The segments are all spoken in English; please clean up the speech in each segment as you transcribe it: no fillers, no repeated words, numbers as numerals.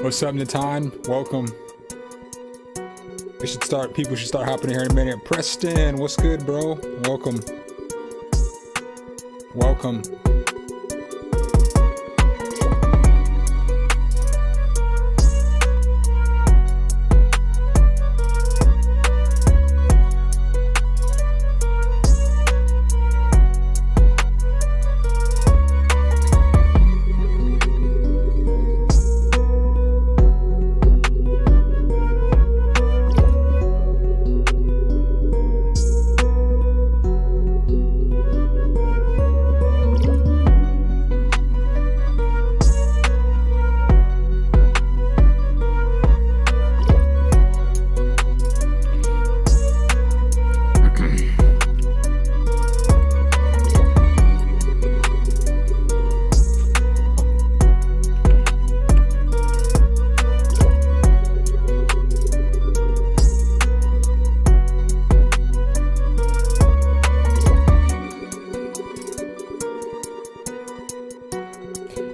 What's up, Natan? Welcome. People should start hopping in here in a minute. Preston, what's good, bro? Welcome. Welcome.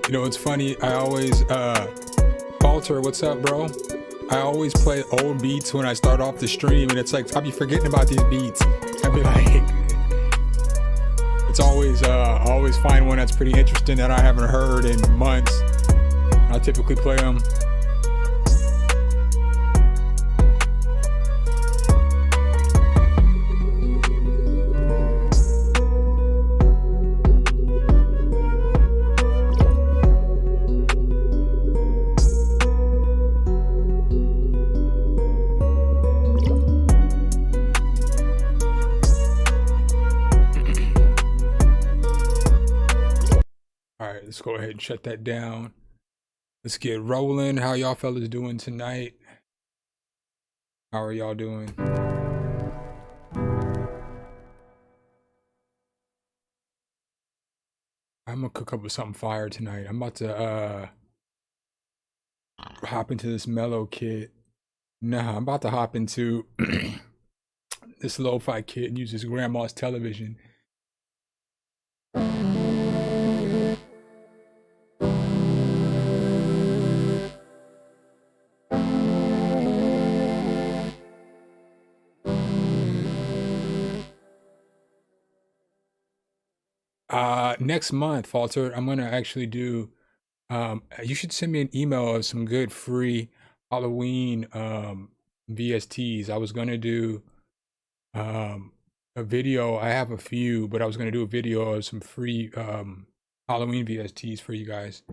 You know, it's funny, I always, Walter, what's up, bro? I always play old beats when I start off the stream, and it's like, I'll be forgetting about these beats. I'll be like, it's always, I always find one that's pretty interesting that I haven't heard in months. I typically play them. Let's go ahead and shut that down. Let's get rolling. How y'all fellas doing tonight? How are y'all doing? I'm gonna cook up with something fire tonight. I'm about to hop into this mellow kit. Nah, I'm about to hop into this lo-fi kit and use his grandma's television. Next month, Falter, I'm gonna actually do, you should send me an email of some good free Halloween VSTs. I was gonna do a video. I have a few, but I was gonna do a video of some free Halloween VSTs for you guys.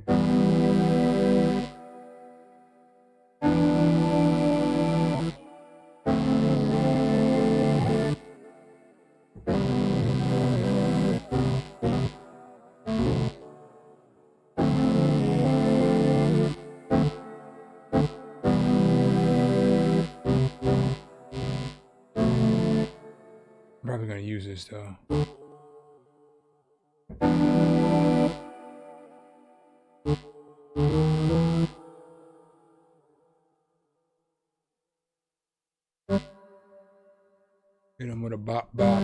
Probably gonna use this though. Hit him with a bop bop.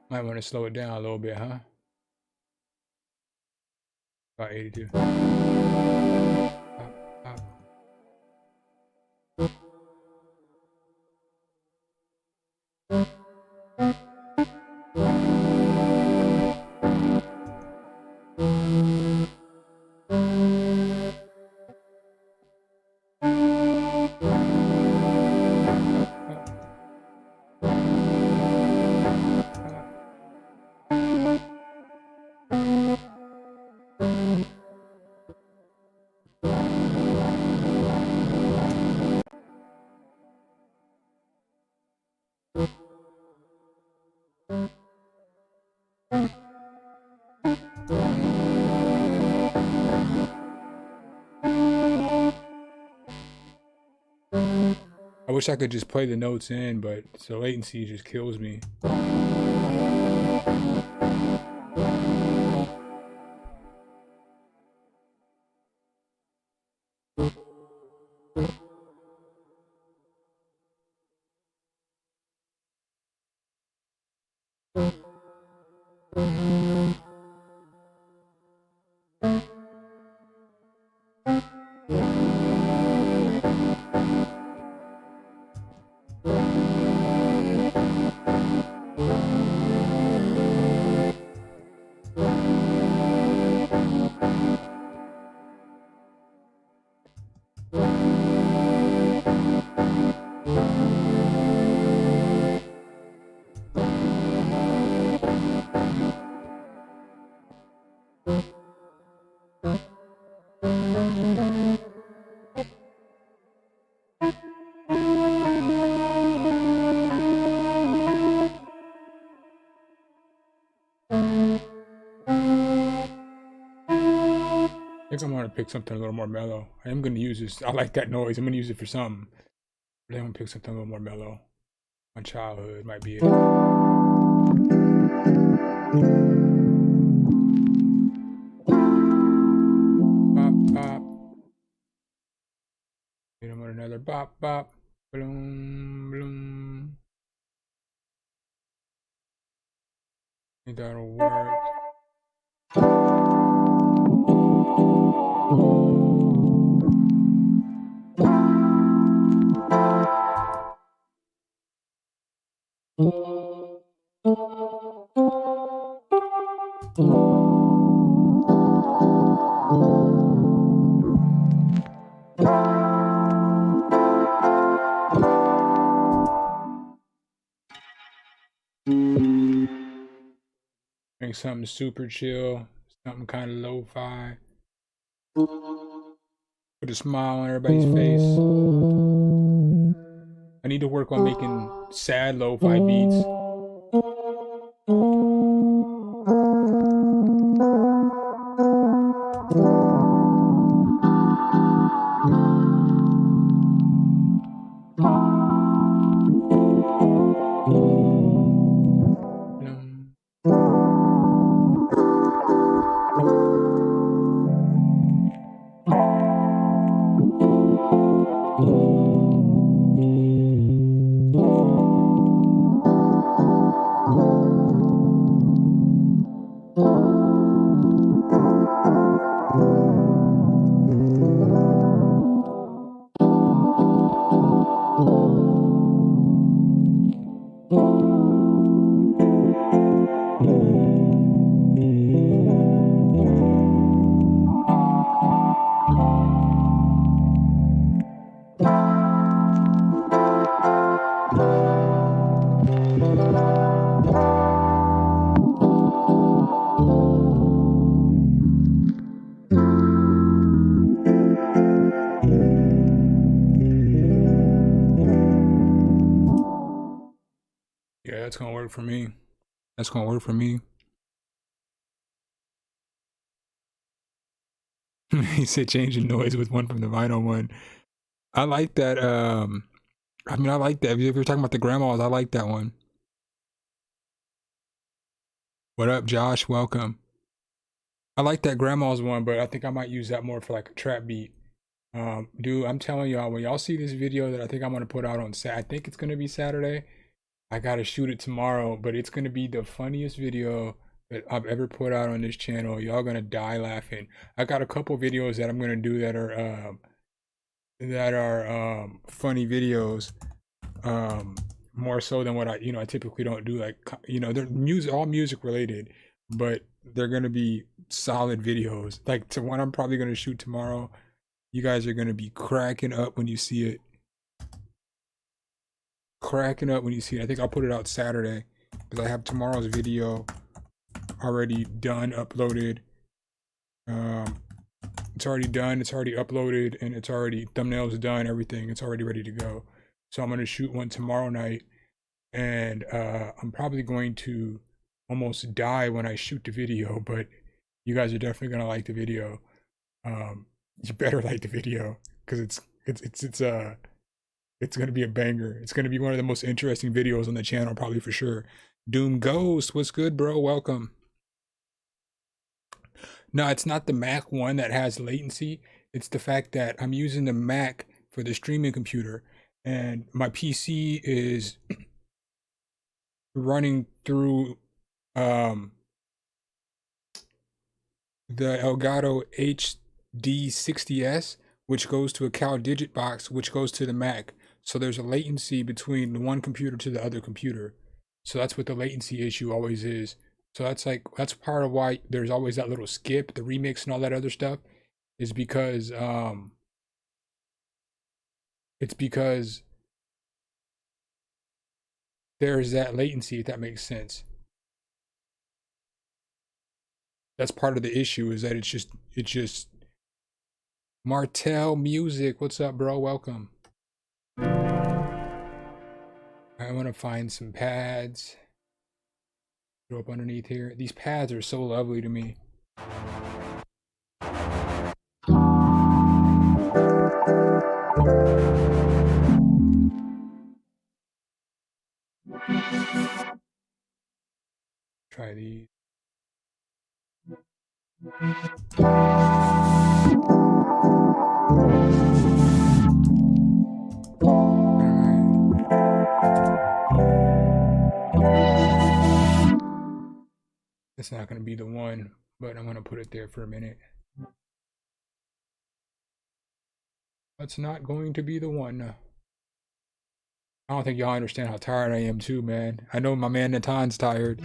Might want to slow it down a little bit, huh? About 82. Pop, pop. wish I could just play the notes in, but the latency just kills me. I think I'm gonna pick something a little more mellow. I am gonna use this. I like that noise. I'm gonna use it for something. But I'm gonna pick something a little more mellow. My childhood might be it. Bop bop. Hit him with another bop bop. Bloom bloom. I think that'll work. Make something super chill, something kind of lo-fi. Put a smile on everybody's face. I need to work on making sad lo-fi beats. Yeah, that's gonna work for me. That's gonna work for me. He said change the noise with one from the vinyl one. I like that. I mean, I like that. If you're talking about the grandmas, I like that one. What up, Josh? Welcome. I like that grandma's one, but I think I might use that more for like a trap beat. Dude, I'm telling y'all, when y'all see this video that I think I'm gonna put out on I think it's gonna be Saturday. I gotta shoot it tomorrow, but it's gonna be the funniest video that I've ever put out on this channel. Y'all gonna die laughing. I got a couple videos that I'm gonna do that are funny videos, more so than what I typically don't do. Like they're all music related, but they're gonna be solid videos. Like to one I'm probably gonna shoot tomorrow. You guys are gonna be cracking up when you see it. Cracking up when you see it. I think I'll put it out Saturday because I have tomorrow's video already done, uploaded. It's already done, it's already uploaded, and it's already thumbnails done, everything. It's already ready to go. So I'm gonna shoot one tomorrow night, and I'm probably going to almost die when I shoot the video, but you guys are definitely gonna like the video. You better like the video because it's It's gonna be a banger. It's gonna be one of the most interesting videos on the channel, probably for sure. Doom Ghost, what's good, bro? Welcome. No, it's not the Mac one that has latency. It's the fact that I'm using the Mac for the streaming computer, and my PC is running through um, the Elgato HD60S, which goes to a CalDigit box, which goes to the Mac. So there's a latency between one computer to the other computer. So that's what the latency issue always is. So that's part of why there's always that little skip, the remix and all that other stuff, is because it's because there's that latency, if that makes sense. That's part of the issue, is that it's just Martell Music. What's up, bro? Welcome. I want to find some pads. Go up underneath here. These pads are so lovely to me. Try these. It's not going to be the one, but I'm going to put it there for a minute. That's not going to be the one. I don't think y'all understand how tired I am too, man. I know my man Natan's tired.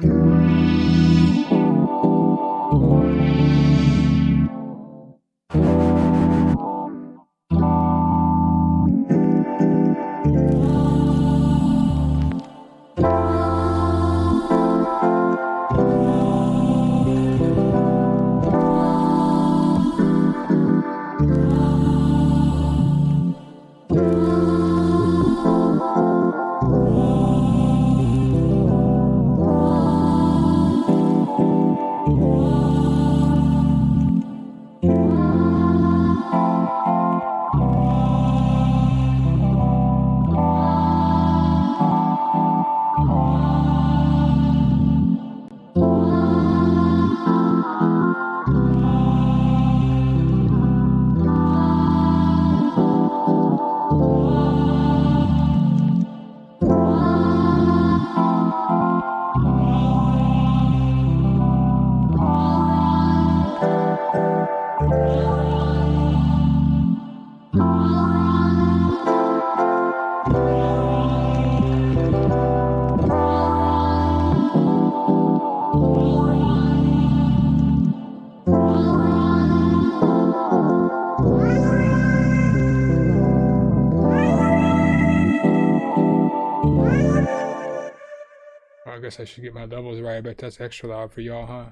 I guess I should get my doubles right. I bet that's extra loud for y'all, huh?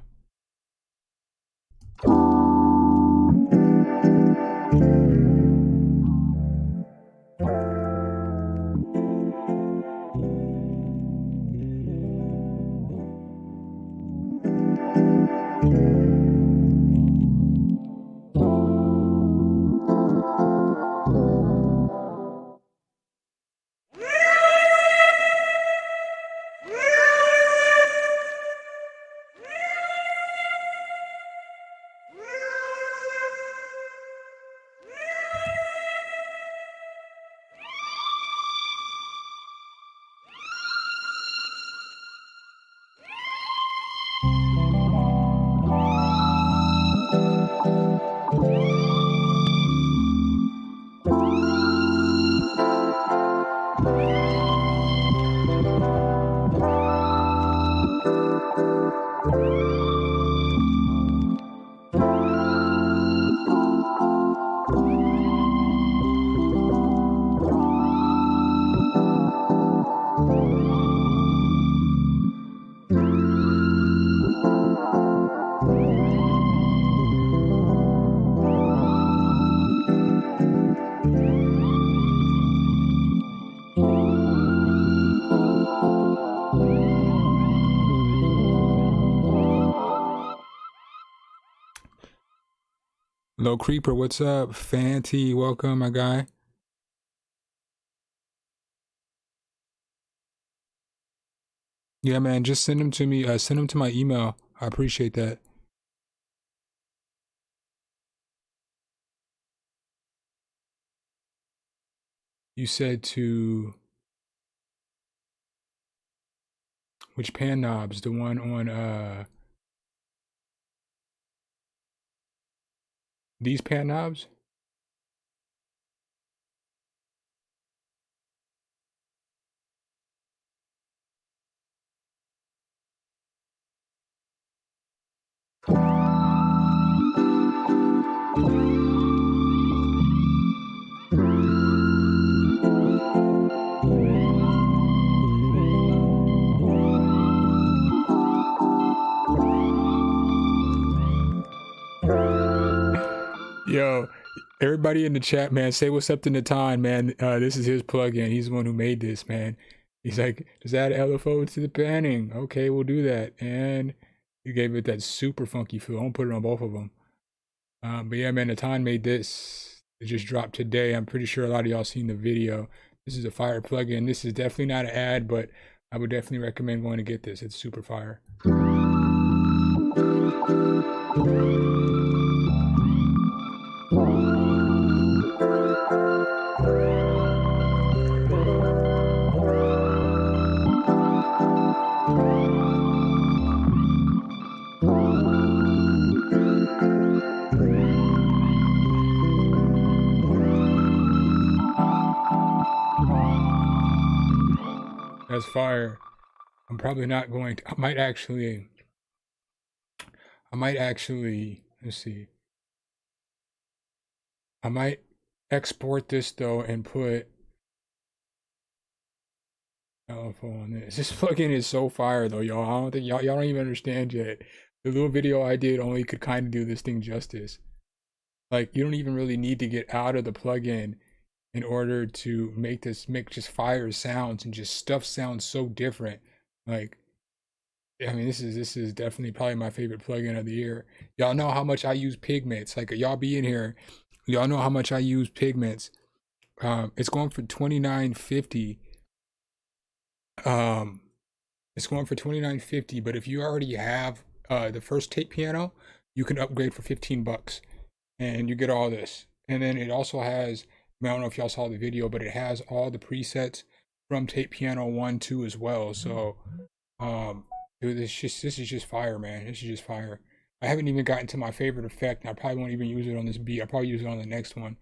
Low Creeper, what's up? Fanty, welcome, my guy. Yeah, man, just send them to me. Send them to my email. I appreciate that. You said to which pan knobs? The one on these pan knobs? Yo, everybody in the chat, man, say what's up to Natan, man. This is his plugin. He's the one who made this, man. He's like, just add LFO to the panning. Okay, we'll do that. And he gave it that super funky feel. I'm gonna put it on both of them. But yeah, man, Natan made this. It just dropped today. I'm pretty sure a lot of y'all seen the video. This is a fire plugin. This is definitely not an ad, but I would definitely recommend going to get this. It's super fire. That's fire. I'm probably not going to. I might actually. Let's see. I might export this though and put LFO on this. This plugin is so fire though, y'all. I don't think y'all don't even understand yet. The little video I did only could kind of do this thing justice. Like you don't even really need to get out of the plugin in order to make just fire sounds and just stuff sounds so different. Like I mean, this is definitely probably my favorite plugin of the year. Y'all know how much I use Pigments. Like y'all be in here, y'all know how much I use Pigments. It's going for $29.50. Um, it's going for $29.50. But if you already have the first tape piano, you can upgrade for $15, and you get all this. And then it also has. I don't know if y'all saw the video, but it has all the presets from Tape Piano 1, 2 as well. So dude, this is just fire, man. This is just fire. I haven't even gotten to my favorite effect, and I probably won't even use it on this beat. I'll probably use it on the next one.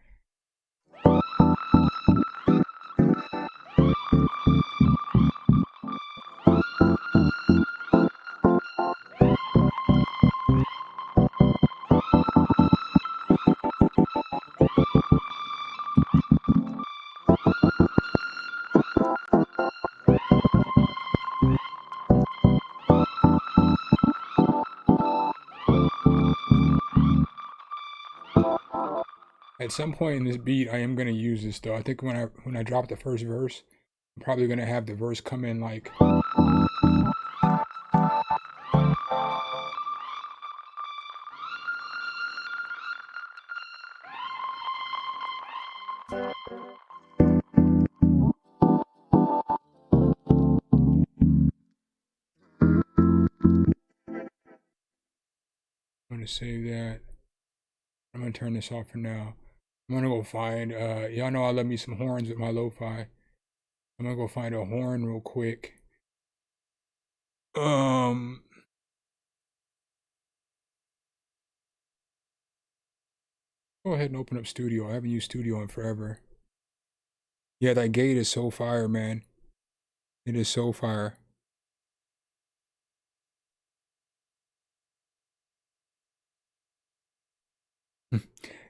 At some point in this beat, I am gonna use this though. I think when I drop the first verse, I'm probably gonna have the verse come in like. I'm gonna save that. I'm gonna turn this off for now. I'm gonna go find. Y'all know I love me some horns with my lo-fi. I'm gonna go find a horn real quick. Um. Go ahead and open up Studio. I haven't used Studio in forever. Yeah, that gate is so fire, man. It is so fire.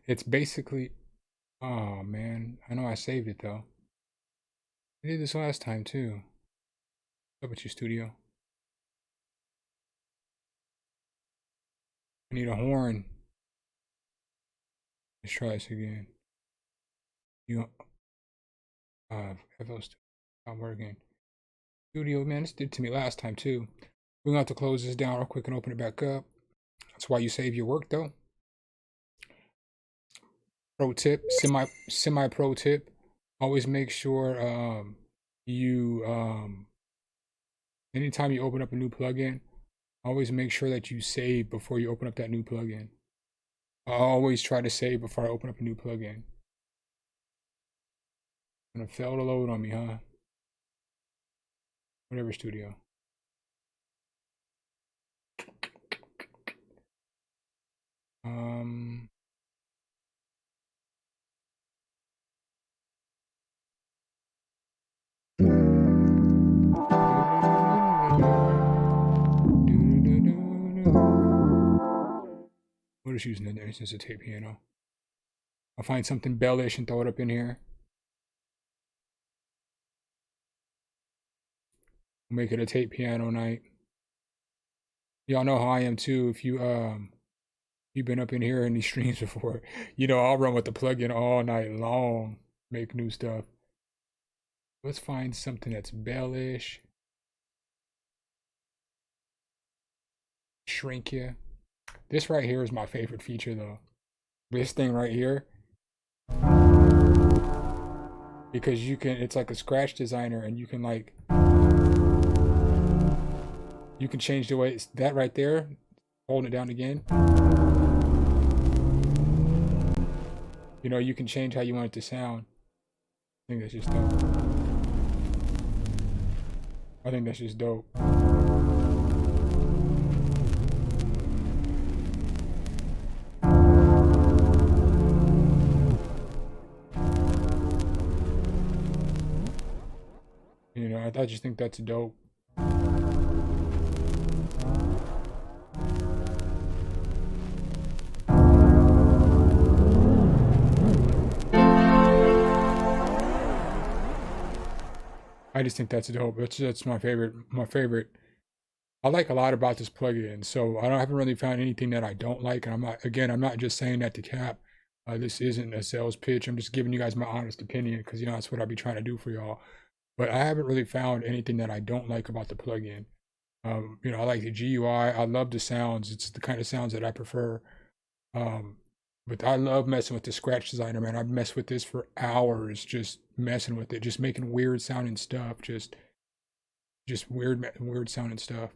It's basically. Oh man, I know I saved it though. I did this last time too. What's up with your Studio? I need a horn. Let's try this again. You FL's not working. Studio, man, this did to me last time too. We're gonna have to close this down real quick and open it back up. That's why you save your work though. Pro tip, semi pro tip. Always make sure you Anytime you open up a new plugin, always make sure that you save before you open up that new plugin. I always try to save before I open up a new plugin. Gonna fail to load on me, huh? Whatever, studio. What is using in there since it's a tape piano? I'll find something bellish and throw it up in here. We'll make it a tape piano night. Y'all know how I am too. If you've been up in here in these streams before, you know I'll run with the plugin all night long, make new stuff. Let's find something that's bellish. Shrink you. This right here is my favorite feature though. This thing right here. Because you can, it's like a scratch designer and you can like, you can change the way, it's that right there, holding it down again. You know, you can change how you want it to sound. I think that's just dope. I think that's just dope. You know, I just think that's dope. I just think that's dope. That's my favorite. My favorite. I like a lot about this plugin, so I haven't really found anything that I don't like. And I'm not just saying that to cap. This isn't a sales pitch. I'm just giving you guys my honest opinion because you know that's what I'll be trying to do for y'all. But I haven't really found anything that I don't like about the plugin. You know, I like the GUI. I love the sounds. It's the kind of sounds that I prefer. But I love messing with the scratch designer, man. I've messed with this for hours, just messing with it, just making weird sounding stuff, just weird sounding stuff.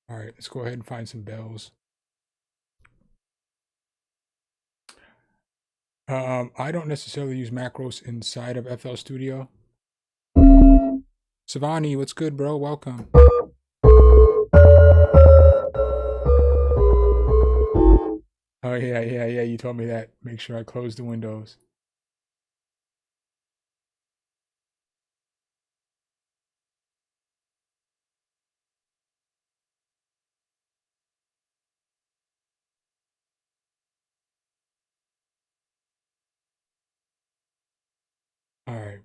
All right, let's go ahead and find some bells. I don't necessarily use macros inside of FL Studio. Savani, what's good, bro? Welcome. Oh yeah. You told me that. Make sure I close the windows. All right.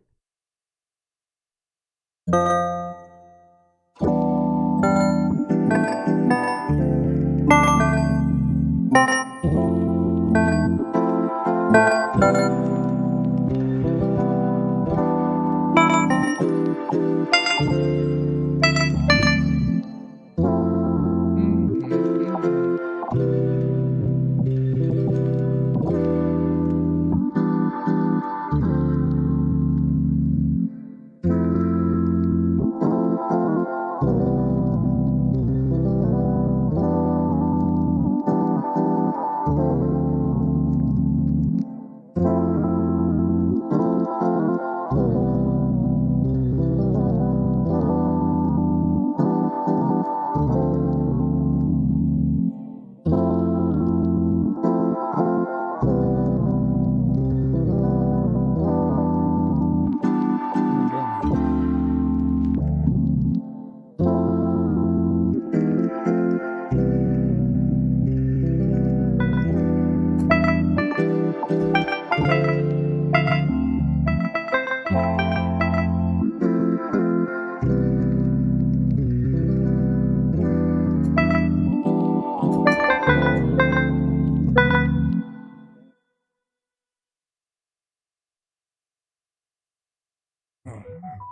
Oh,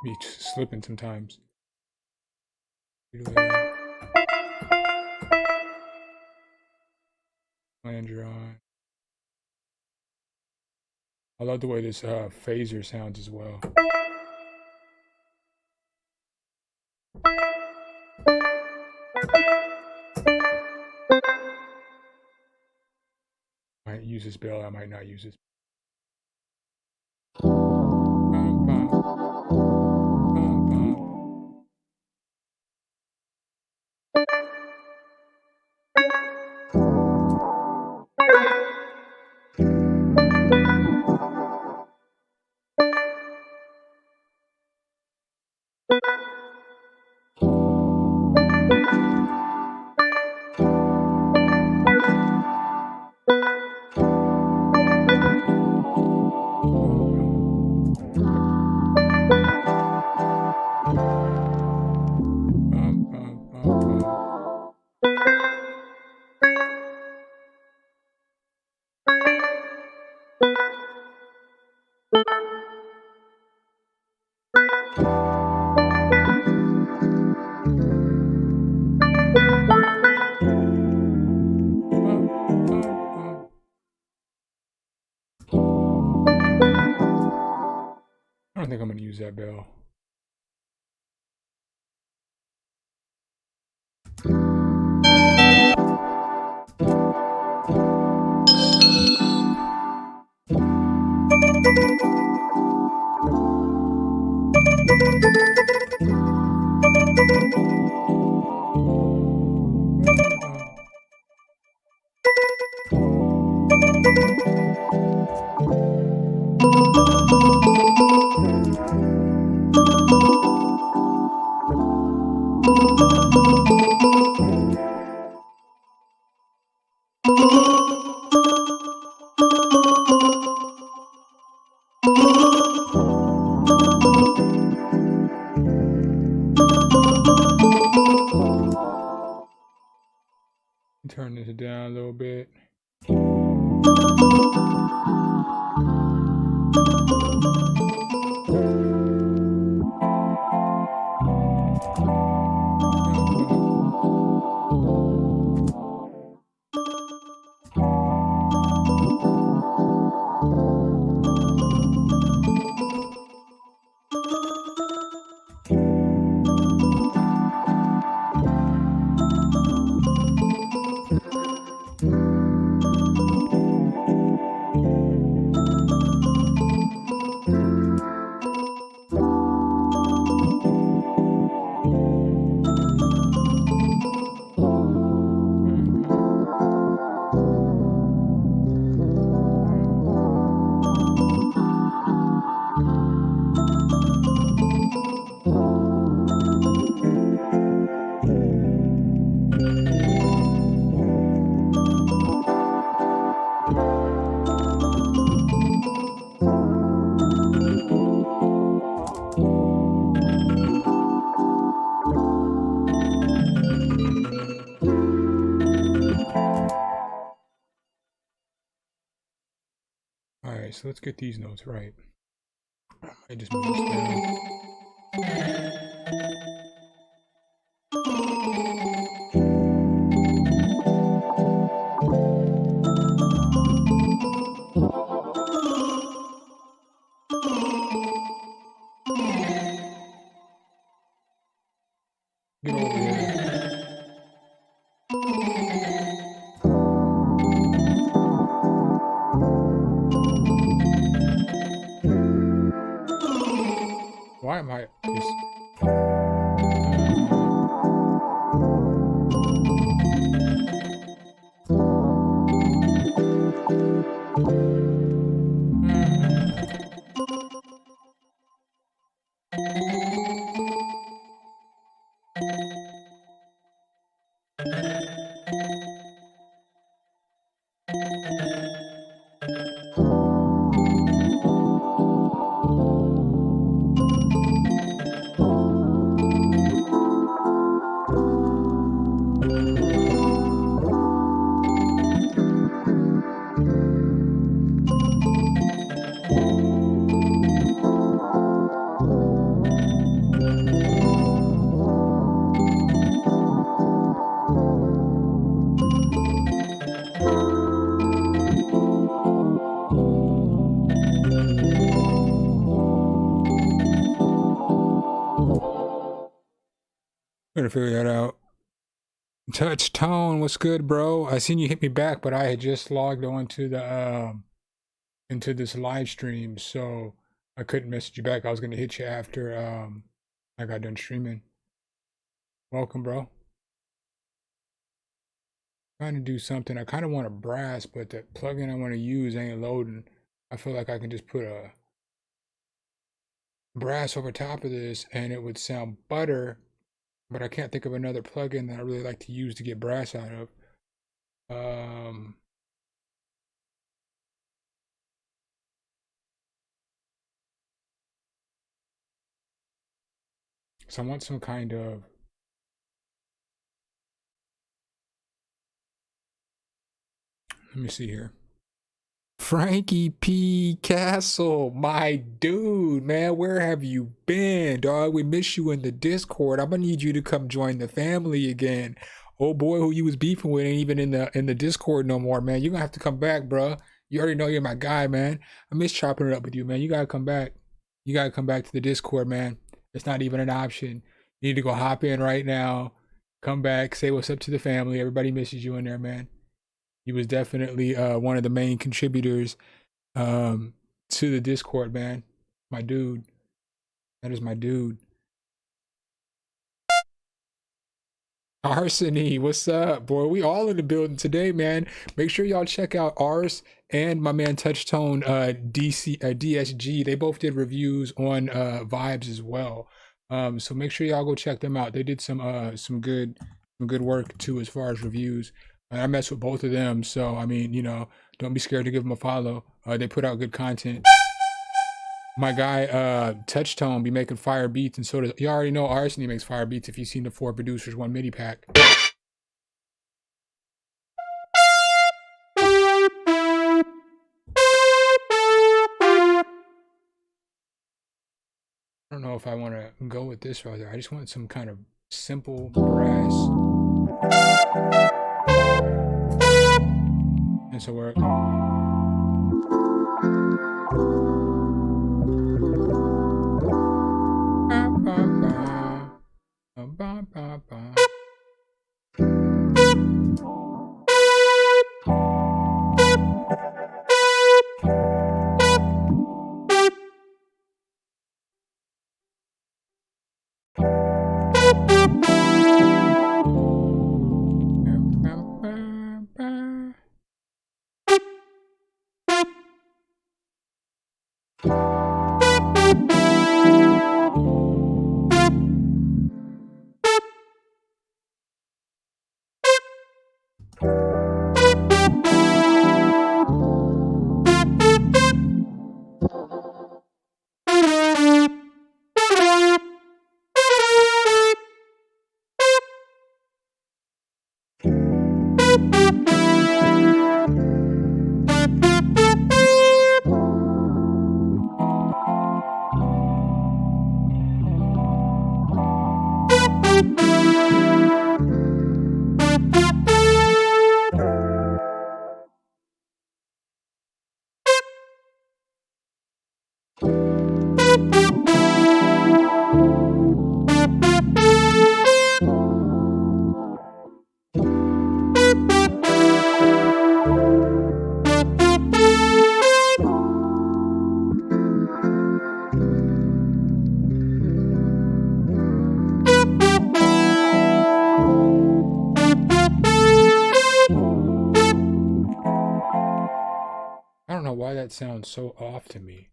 me slipping sometimes. Flanger on. I love the way this phaser sounds as well. Might use this bell, I might not use this. Bum, bum, bum, bum. Bum, bum, bum, bum. Bum, bum, bum. I don't think I'm gonna use that bell. Turn this down a little bit. All right, so let's get these notes right. I just move this down. Get over here. Why am I just... Gonna figure that out. Touch Tone, what's good, bro? I seen you hit me back, but I had just logged on to the into this live stream, so I couldn't message you back. I was gonna hit you after I got done streaming. Welcome, bro. Trying to do something. I kind of want a brass, but the plugin I want to use ain't loading. I feel like I can just put a brass over top of this and it would sound better, but I can't think of another plugin that I really like to use to get brass out of. So I want some kind of, let me see here. Frankie P. Castle, my dude, man, where have you been, dog? We miss you in the Discord. I'm gonna need you to come join the family again. Oh boy, who you was beefing with ain't even in the Discord no more, man. You're gonna have to come back, bro. You already know you're my guy, man. I miss chopping it up with you, man. You gotta come back. You gotta come back to the Discord, man. It's not even an option. You need to go hop in right now. Come back, say what's up to the family. Everybody misses you in there, man. He was definitely one of the main contributors to the Discord, man. My dude. That is my dude. Arsony, what's up, boy? We all in the building today, man. Make sure y'all check out Ars and my man Touchtone DSG. They both did reviews on Vibes as well. So make sure y'all go check them out. They did some good work too as far as reviews. I mess with both of them, so I mean, you know, don't be scared to give them a follow. They put out good content. My guy, Touchtone, be making fire beats, and so does, you already know Arsony makes fire beats if you've seen the 4 producers 1 MIDI pack. I don't know if I want to go with this right there. I just want some kind of simple brass. And so we're I don't know why that sounds so off to me.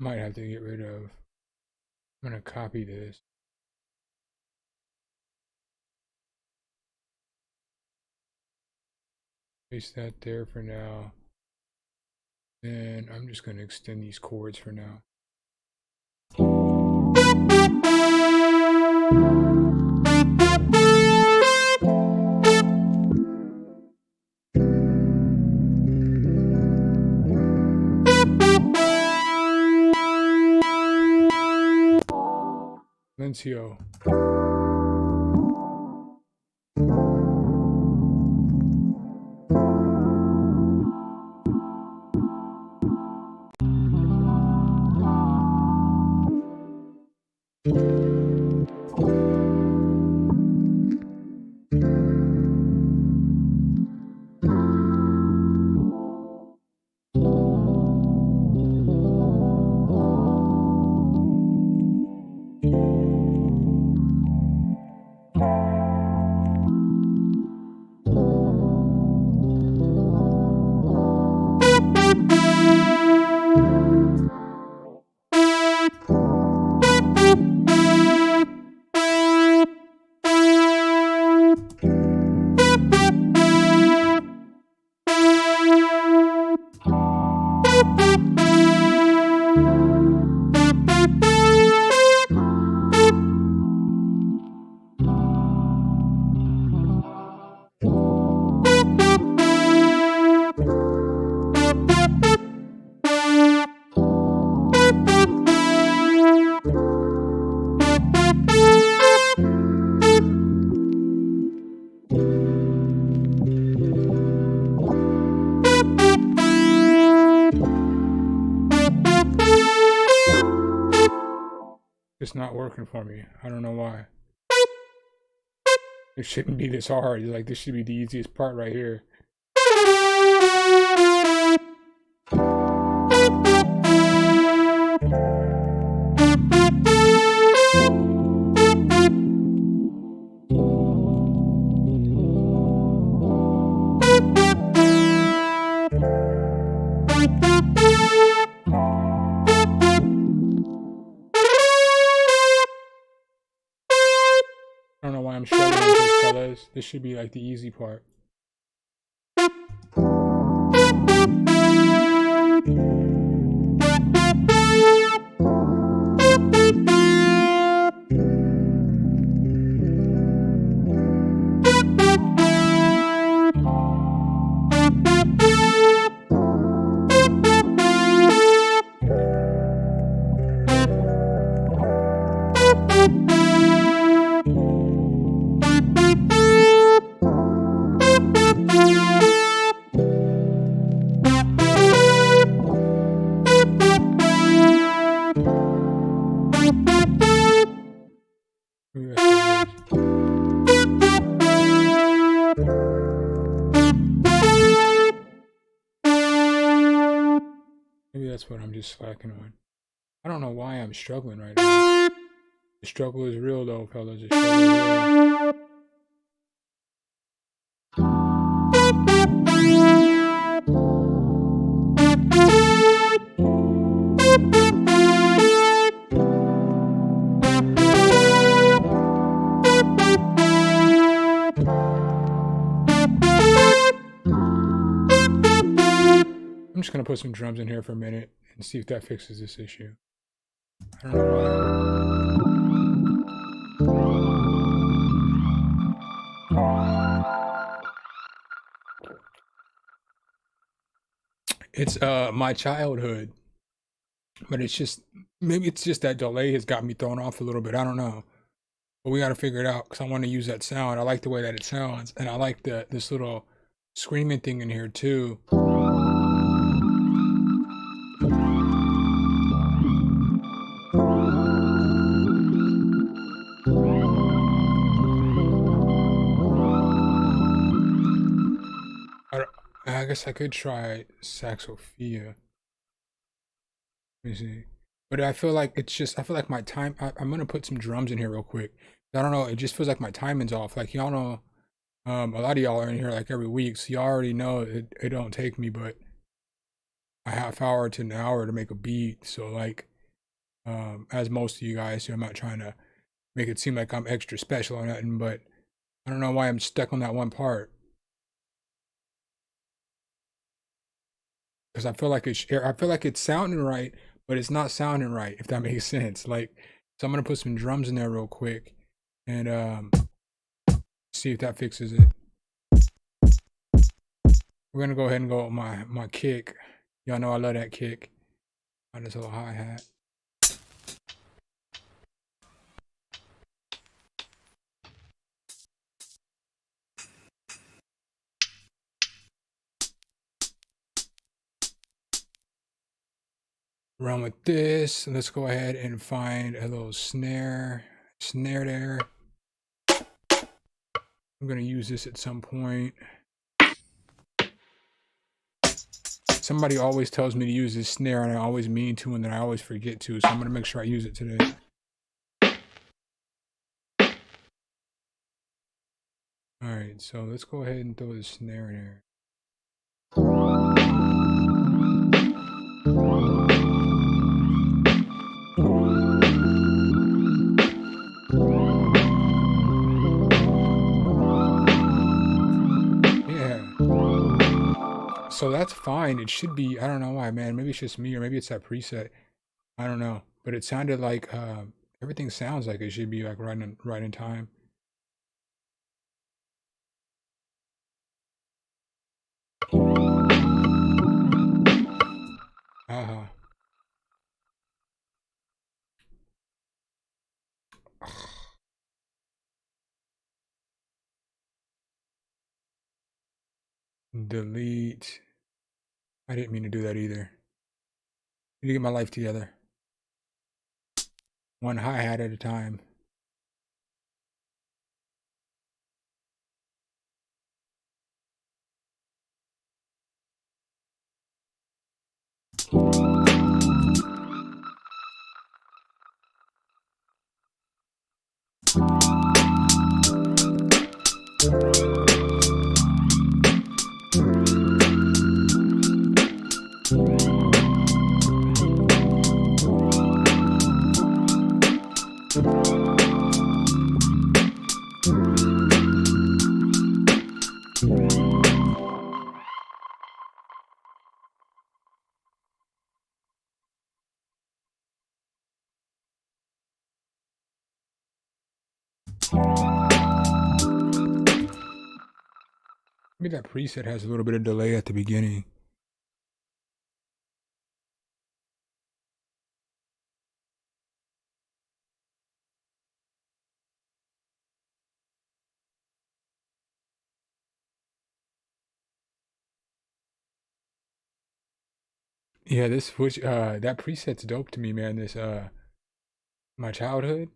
Might have to get rid of. I'm gonna copy this. Paste that there for now. And I'm just gonna extend these chords for now. Silencio. It's not working for me. I don't know why. It shouldn't be this hard. Like, this should be the easiest part right here. I don't know why I'm struggling with this, fellas. This should be like the easy part. Maybe that's what I'm just slacking on. I don't know why I'm struggling right now. The struggle is real though, fellas. The struggle is real. I'm just gonna put some drums in here for a minute and see if that fixes this issue. I don't know why. It's my childhood, but it's just, maybe it's just that delay has got me thrown off a little bit. I don't know, but we got to figure it out because I want to use that sound. I like the way that it sounds, and I like this little screaming thing in here too. I guess I could try Saxophia. Let me see. But I feel like it's just, I feel like my time, I'm going to put some drums in here real quick. I don't know, it just feels like my timing's off. Like, y'all know, a lot of y'all are in here like every week, so y'all already know it don't take me but a half hour to an hour to make a beat. So like, as most of you guys, so I'm not trying to make it seem like I'm extra special or nothing, but I don't know why I'm stuck on that one part. Because I feel like it's sounding right, but it's not sounding right, if that makes sense. Like, so I'm gonna put some drums in there real quick and see if that fixes it. We're gonna go ahead and go with my kick. Y'all know I love that kick on this little hi-hat. run with this. Let's go ahead and find a little snare there. I'm going to use this at some point. Somebody always tells me to use this snare, and I always mean to, and then I always forget to. So I'm going to make sure I use it today. All right, so let's go ahead and throw the snare in there. So that's fine. It should be, I don't know why, man. Maybe it's just me, or maybe it's that preset. I don't know. But it sounded like everything sounds like it should be like right in time. Delete. I didn't mean to do that either. I need to get my life together. One hi-hat at a time. Maybe that preset has a little bit of delay at the beginning. Yeah, that preset's dope to me, man. This My Childhood.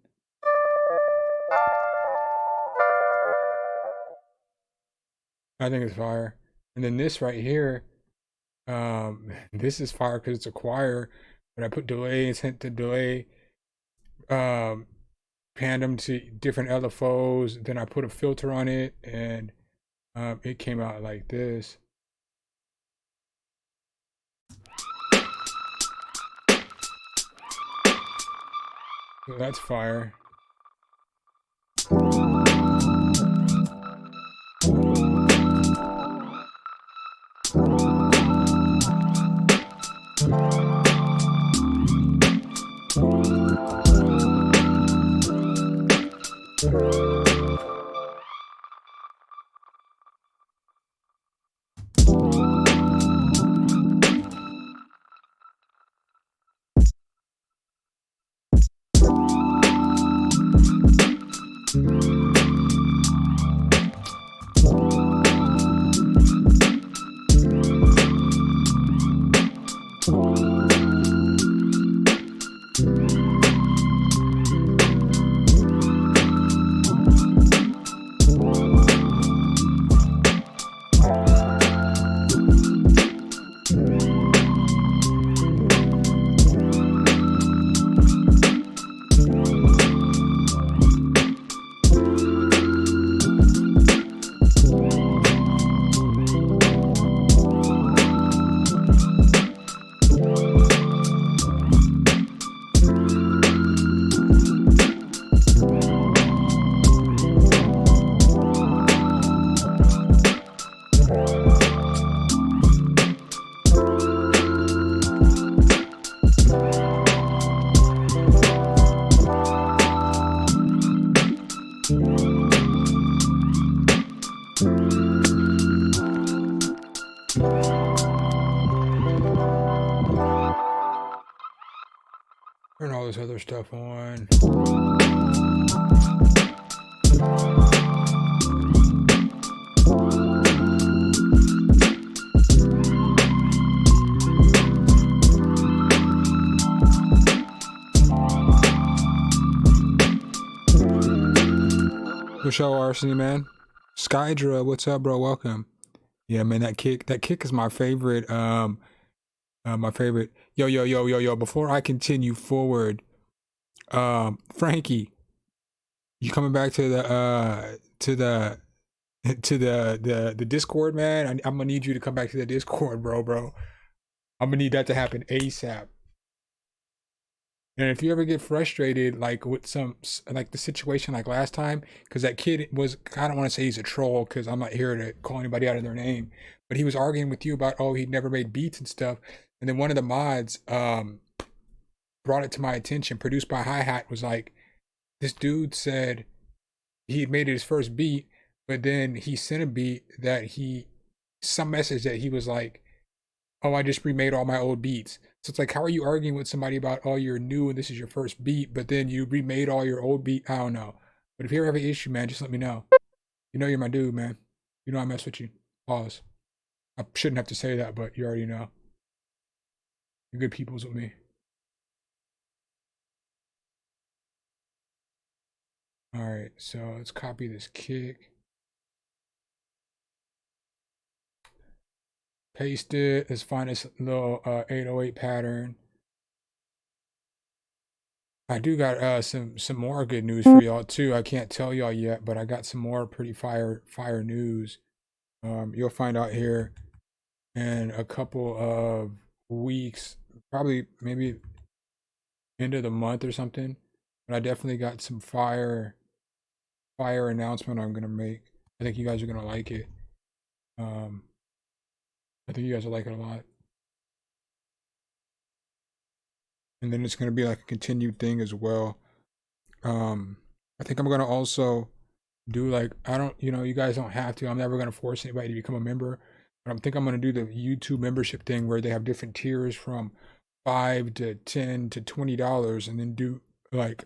I think it's fire. And then this right here, this is fire because it's a choir, but I put delay and sent the delay, panned them to different LFOs. Then I put a filter on it, and it came out like this. So that's fire. Turn all this other stuff on. Michelle Arseny, man. Skydra, what's up, bro? Welcome. Yeah, man, that kick is my favorite. My favorite. Yo. Before I continue forward, Frankie, you coming back to the Discord, man? I'm gonna need you to come back to the Discord, bro. I'm gonna need that to happen ASAP. And if you ever get frustrated, like with like the situation like last time, because that kid was, I don't want to say he's a troll, because I'm not here to call anybody out of their name, but he was arguing with you about, oh, he'd never made beats and stuff. And then one of the mods brought it to my attention, produced by Hi-Hat, was like, this dude said he had made his first beat, but then he sent a beat that some message that he was like, oh, I just remade all my old beats. So it's like, how are you arguing with somebody about, oh, you're new and this is your first beat, but then you remade all your old beat? I don't know. But if you ever have an issue, man, just let me know. You know you're my dude, man. You know I mess with you. Pause. I shouldn't have to say that, but you already know. You're good peoples with me. All right, so let's copy this kick. Paste it. Let's find this little 808 pattern. I do got some more good news for y'all too. I can't tell y'all yet, but I got some more pretty fire news. You'll find out here in a couple of weeks, probably maybe end of the month or something. But I definitely got some fire announcement I'm gonna make. I think you guys are gonna like it. I think you guys will like it a lot. And then it's going to be like a continued thing as well. I think I'm going to also do like, you guys don't have to. I'm never going to force anybody to become a member. But I think I'm going to do the YouTube membership thing where they have different tiers from $5 to $10 to $20, and then do like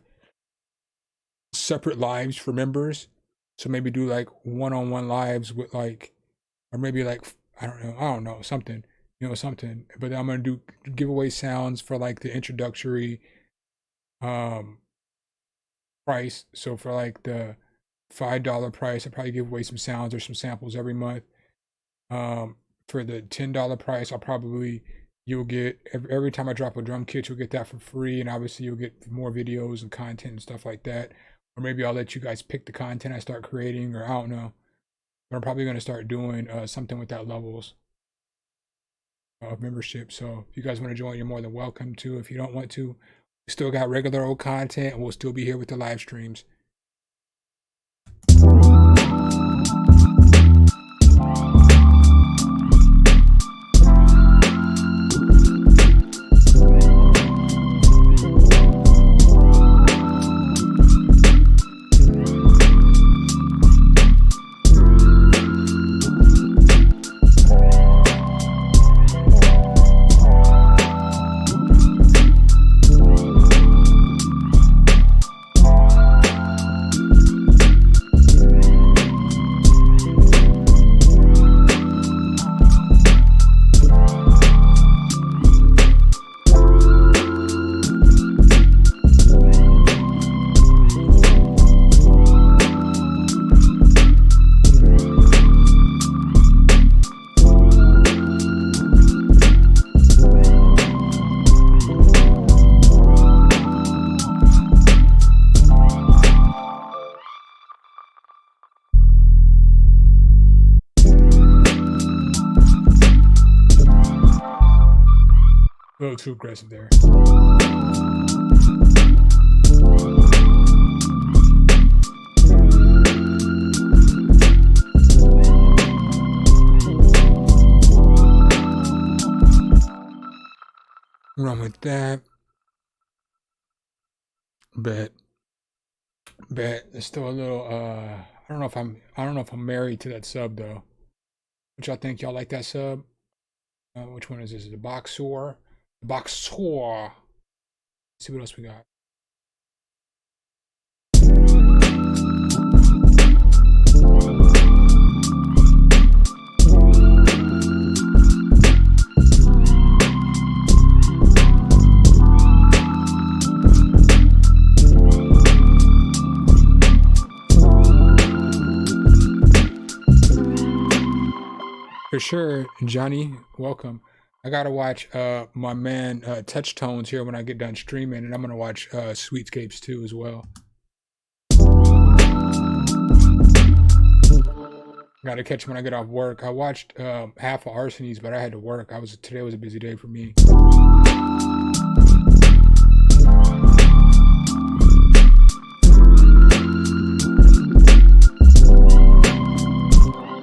separate lives for members. So maybe do like one-on-one lives with like, or maybe like, I don't know, something. Something. But I'm gonna do giveaway sounds for like the introductory price. So for like the $5 price, I probably give away some sounds or some samples every month. For the $10 price, you'll get every time I drop a drum kit, you'll get that for free, and obviously you'll get more videos and content and stuff like that. Or maybe I'll let you guys pick the content I start creating, or I don't know. But I'm probably gonna start doing something with that levels of membership. So if you guys want to join, you're more than welcome to. If you don't want to, we still got regular old content, and we'll still be here with the live streams. A little too aggressive there. Run with that. Bet. It's still a little I don't know if I'm married to that sub though. What y'all think? Y'all like that sub? Which one is this? The Boxer. Let's see what else we got. For sure, Johnny, welcome. I gotta watch my man Touch Tones here when I get done streaming, and I'm gonna watch Sweetscapes too as well. Gotta catch when I get off work. I watched half of Arsenies, but I had to work. Today was a busy day for me.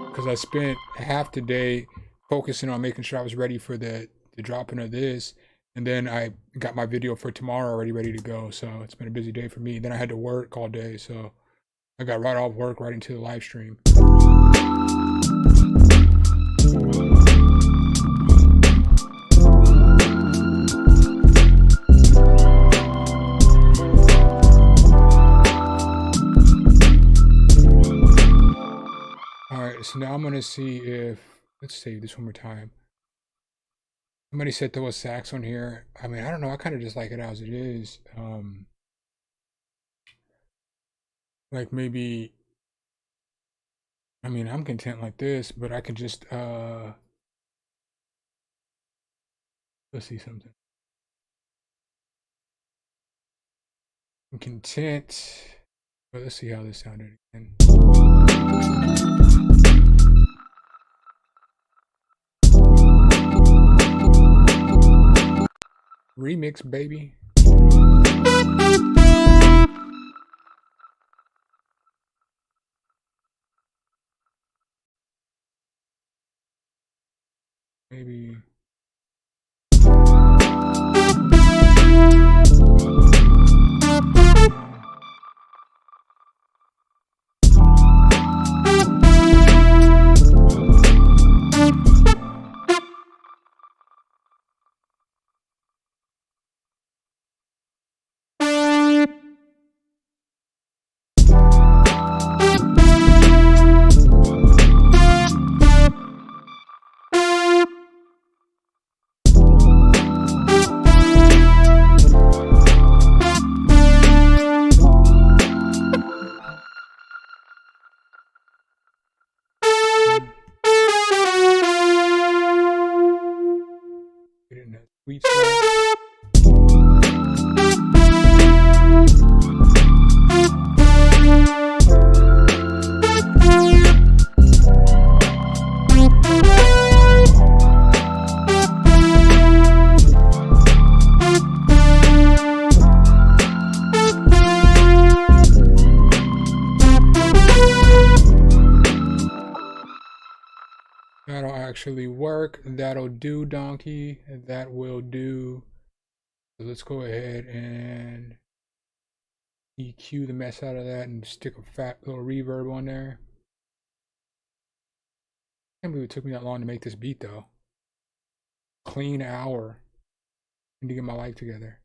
Because I spent half the day focusing on making sure I was ready for the dropping of this, and then I got my video for tomorrow already ready to go. So it's been a busy day for me. Then I had to work all day, so I got right off work right into the live stream. Alright, so now I'm gonna see if, let's save this one more time. Somebody said throw a sax on here. I mean, I don't know, I kind of just like it as it is. Like maybe, I mean, I'm content like this, but I could just let's see something. I'm content, but let's see how this sounded again. Remix, baby. Maybe. Sweet spot. That'll actually work. That'll do, donkey. That will do. So let's go ahead and EQ the mess out of that and stick a fat little reverb on there. I can't believe it took me that long to make this beat though. Clean hour. I need to get my life together.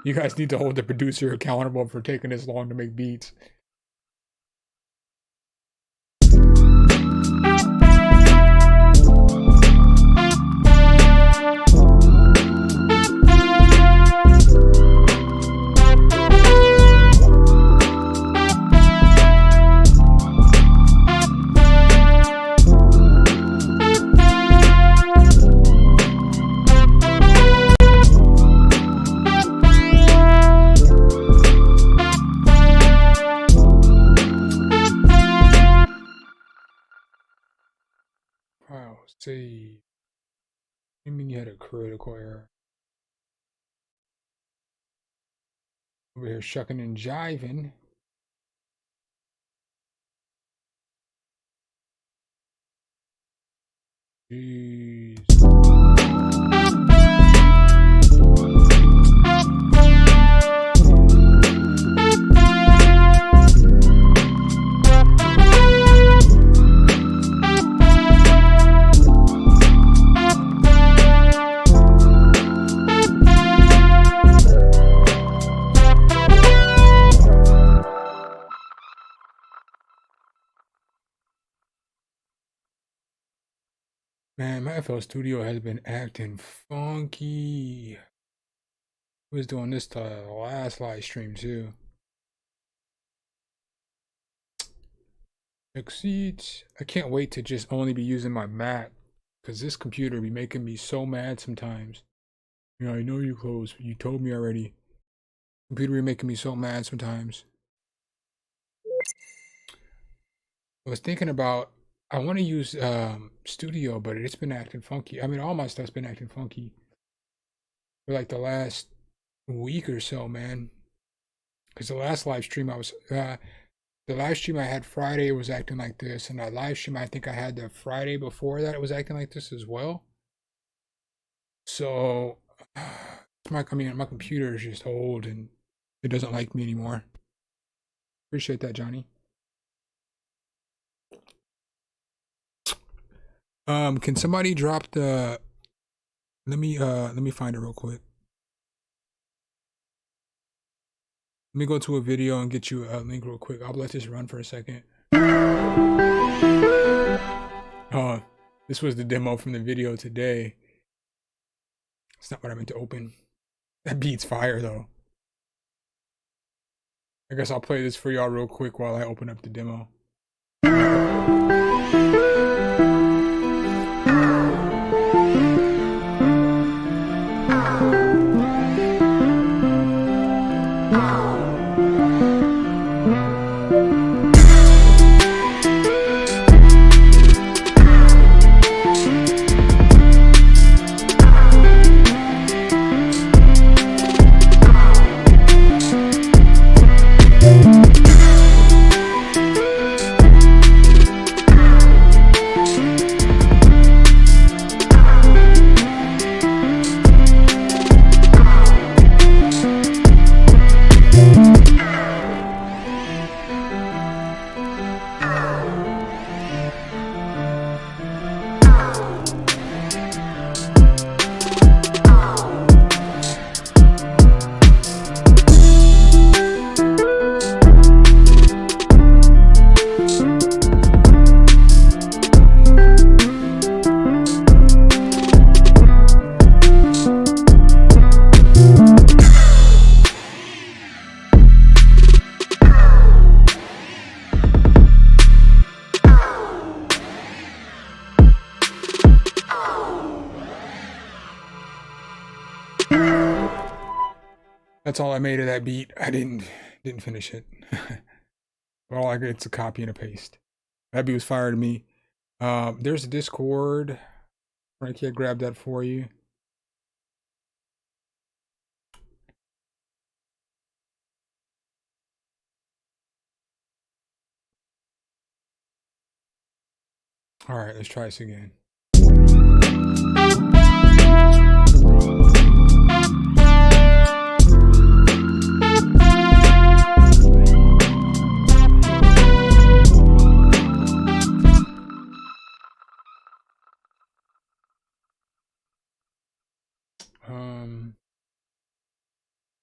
You guys need to hold the producer accountable for taking this long to make beats. Wow, see. I mean, you had a critical error. Over here shucking and jiving. Jeez. Man, my FL Studio has been acting funky. I was doing this to the last live stream too. Exceeds. I can't wait to just only be using my Mac, because this computer be making me so mad sometimes. Yeah, I know you closed. You told me already. Computer be making me so mad sometimes. I was thinking about, I want to use Studio, but it's been acting funky. I mean, all my stuff's been acting funky for like the last week or so, man. Because the last live stream the live stream I had Friday was acting like this, and that live stream I think I had the Friday before that it was acting like this as well. So, my computer is just old and it doesn't like me anymore. Appreciate that, Johnny. Can somebody drop the? Let me find it real quick. Let me go to a video and get you a link real quick. I'll let this run for a second. Oh, this was the demo from the video today. It's not what I meant to open. That beat's fire though. I guess I'll play this for y'all real quick while I open up the demo. That's all I made of that beat. I didn't finish it. All I get, it's a copy and a paste. That beat was fire to me. There's a Discord. Right here, grab that for you. All right, let's try this again.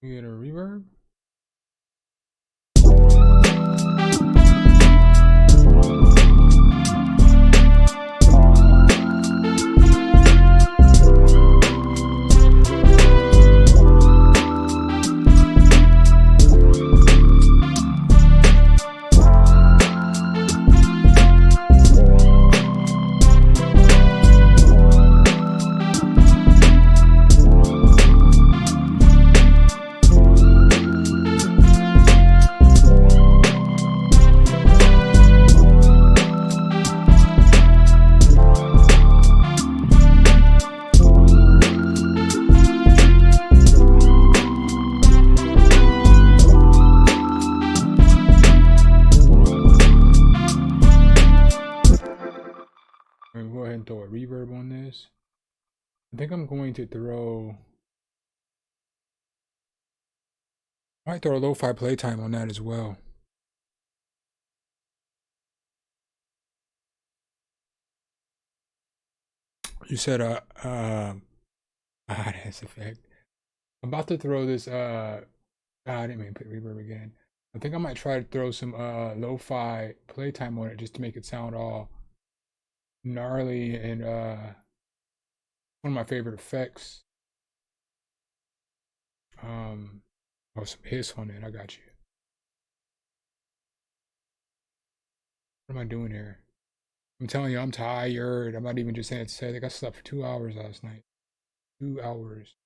We get a reverb. Go ahead and throw a reverb on this. I think I'm going to throw, I might throw a lo-fi playtime on that as well. You said that's effect. I'm about to throw this I didn't mean to put reverb again. I think I might try to throw some lo-fi playtime on it just to make it sound all gnarly and one of my favorite effects. Oh, some hiss on it. I got you. What am I doing here? I'm telling you, I'm tired. I'm not even just saying it to say. I think I slept for 2 hours last night. 2 hours.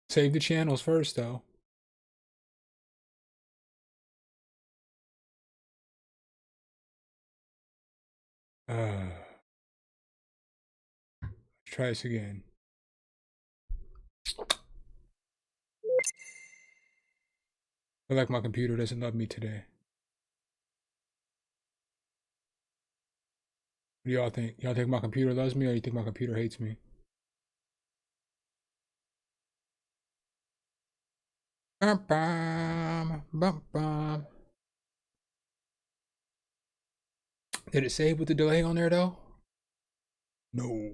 Save the channels first, though. Let's try this again. I feel like my computer doesn't love me today. What do y'all think? Y'all think my computer loves me, or you think my computer hates me? Bum, bum, bum, bum. Did it save with the delay on there, though? No.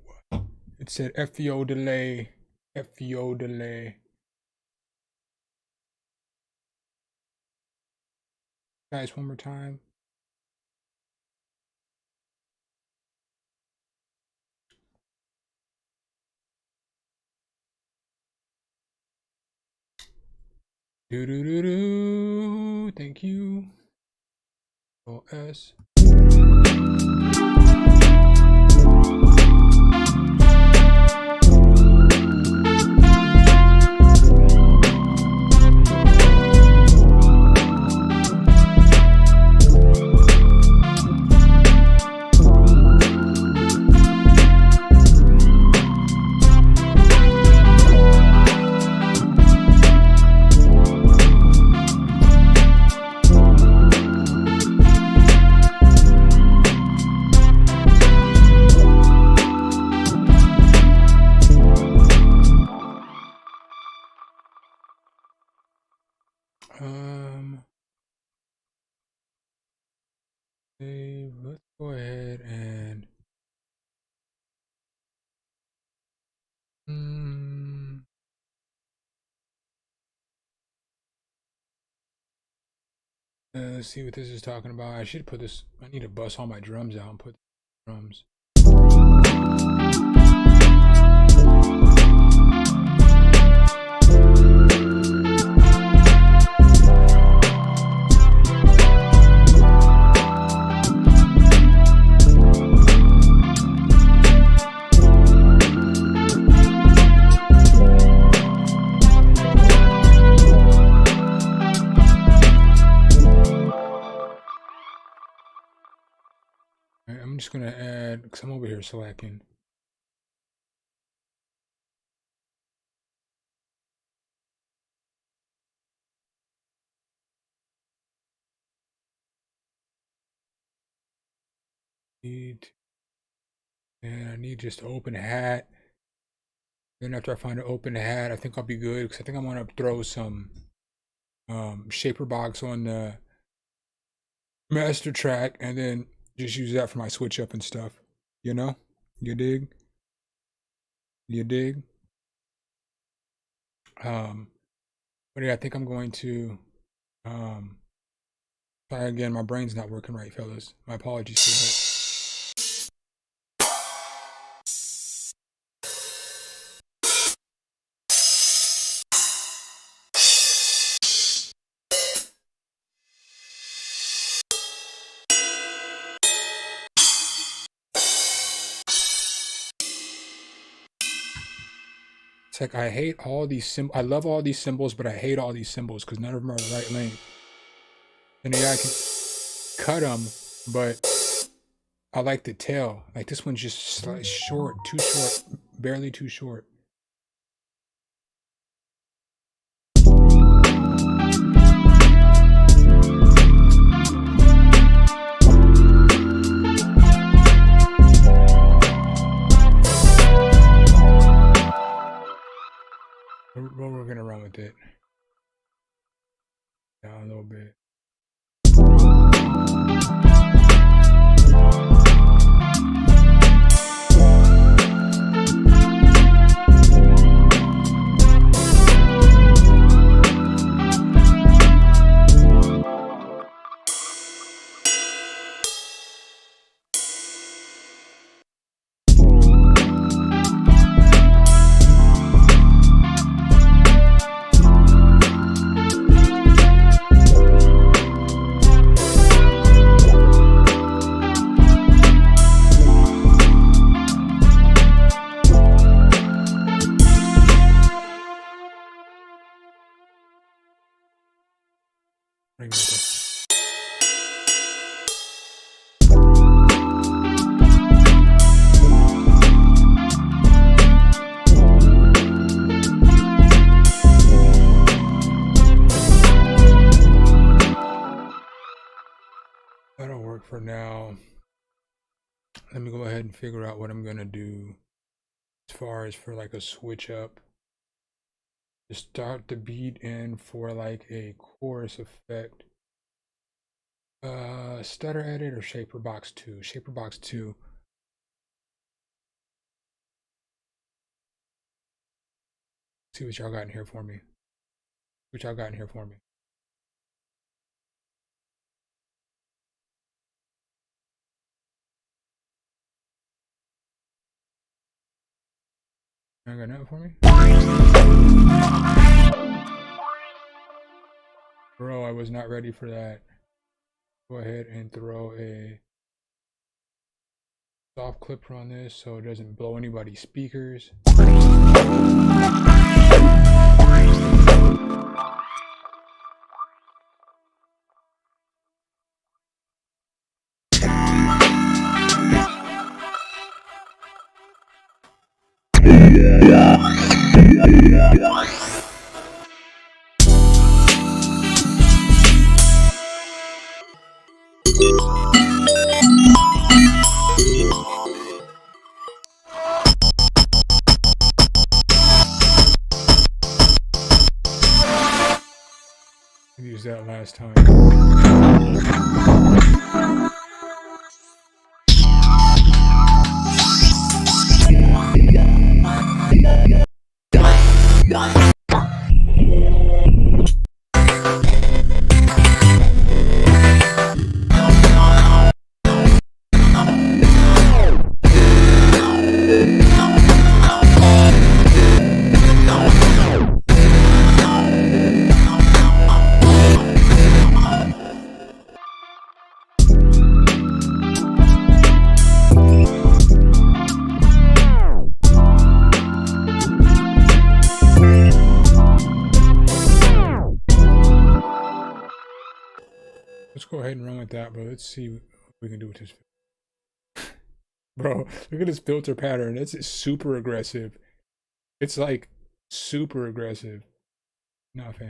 It said FVO delay. FVO delay. Guys, one more time. Do do do do. Thank you. OS. Let's go ahead and let's see what this is talking about. I should put this. I need to bust all my drums out and put drums. I'm just gonna add, because I'm over here slacking. And I need just an open hat. Then after I find an open hat, I think I'll be good, because I think I'm gonna throw some shaper box on the master track and then just use that for my switch up and stuff. You know? You dig? You dig? But yeah, I think I'm going to try again. My brain's not working right, fellas. My apologies for that. It's like I hate all these symbols. I love all these symbols, but I hate all these symbols because none of them are the right length. And yeah, I can cut them, but I like the tail. Like this one's just slightly short, too short, barely too short. We're gonna run with it. Down a little bit. That'll work for now. Let me go ahead and figure out what I'm gonna do as far as for like a switch up. Just start the beat in for like a chorus effect. Stutter Edit or Shaper Box 2? Shaper Box 2. See what y'all got in here for me. What y'all got in here for me. I got nothing for me? Bro, I was not ready for that. Go ahead and throw a soft clipper on this so it doesn't blow anybody's speakers. Used that last time. Let's go ahead and run with that, bro. Let's see what we can do with this. Bro, look at this filter pattern. It's super aggressive. It's like super aggressive. Not a fan.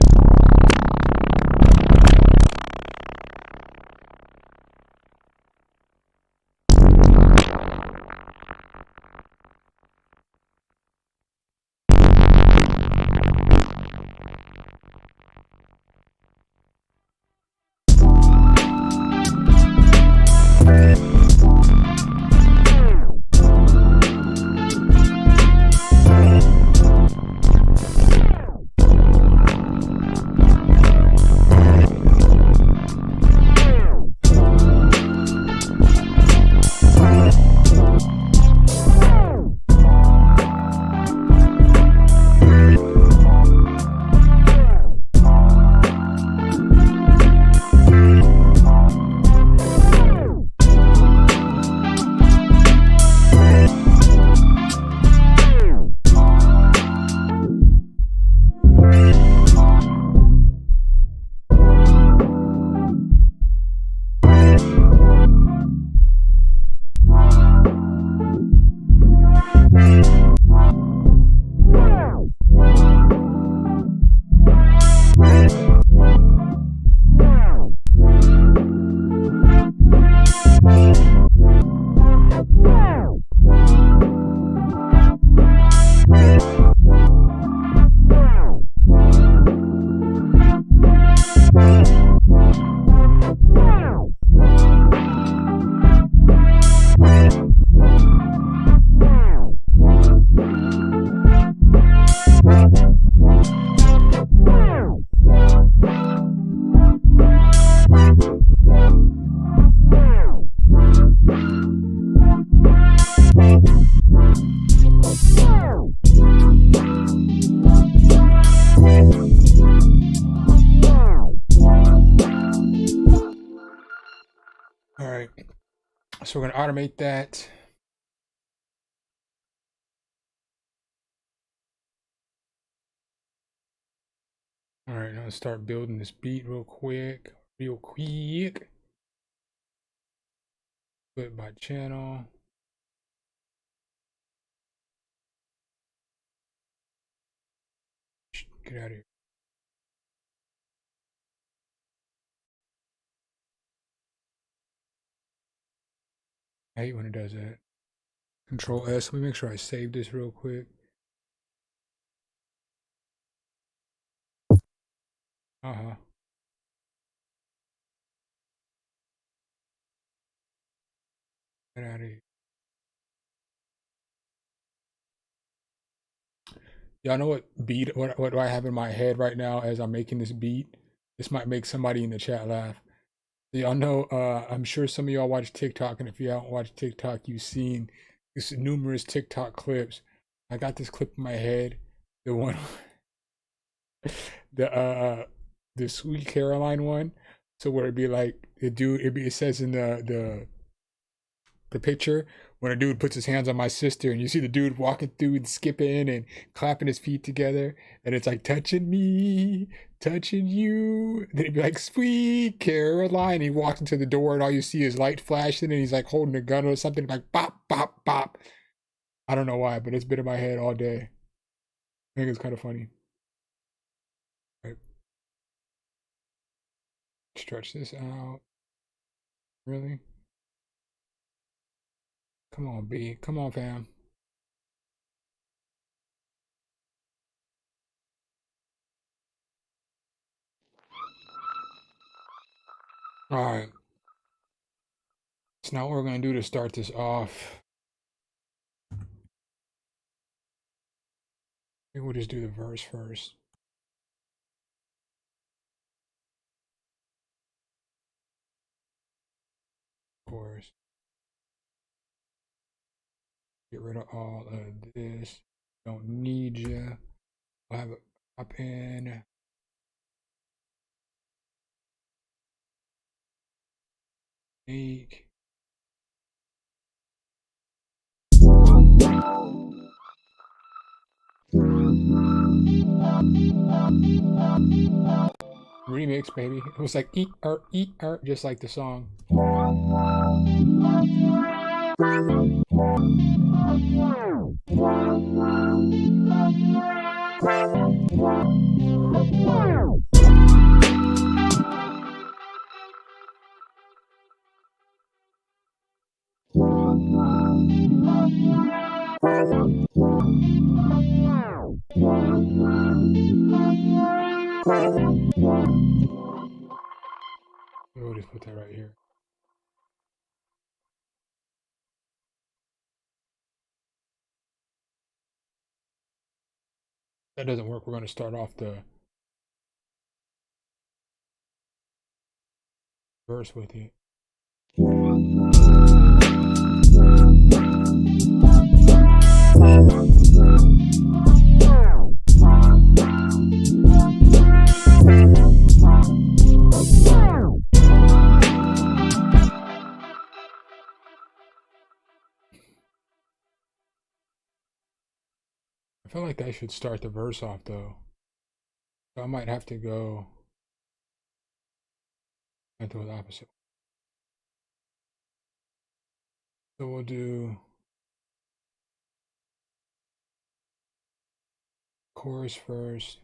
All right, so we're gonna automate that. All right, now let's start building this beat real quick. real quick. Put my channel. Get out of here. I hate when it does that. Control S. Let me make sure I save this real quick. Uh-huh. Get out of here. Y'all know what beat, what do I have in my head right now as I'm making this beat? This might make somebody in the chat laugh. Y'all know, I'm sure some of y'all watch TikTok, and if you haven't watched TikTok, you've seen this numerous TikTok clips. I got this clip in my head, the one, the Sweet Caroline one. So where it'd be like the dude, it says in the picture when a dude puts his hands on my sister, and you see the dude walking through and skipping and clapping his feet together, and it's like touching me, touching you. And then he'd be like, Sweet Caroline. He walks into the door, and all you see is light flashing, and he's like holding a gun or something, like bop, bop, bop. I don't know why, but it's been in my head all day. I think it's kind of funny. Right. Stretch this out. Really? Come on, B. Come on, fam. All right. So now what we're going to do to start this off, maybe we'll just do the verse first. Of course. Get rid of all of this. Don't need you. I'll have it up in. Make. Remix, baby. It was like eat art, just like the song. We'll just put that right here. That doesn't work. We're going to start off the verse with it. I feel like that should start the verse off though. So I might have to go into the opposite. So we'll do chorus first.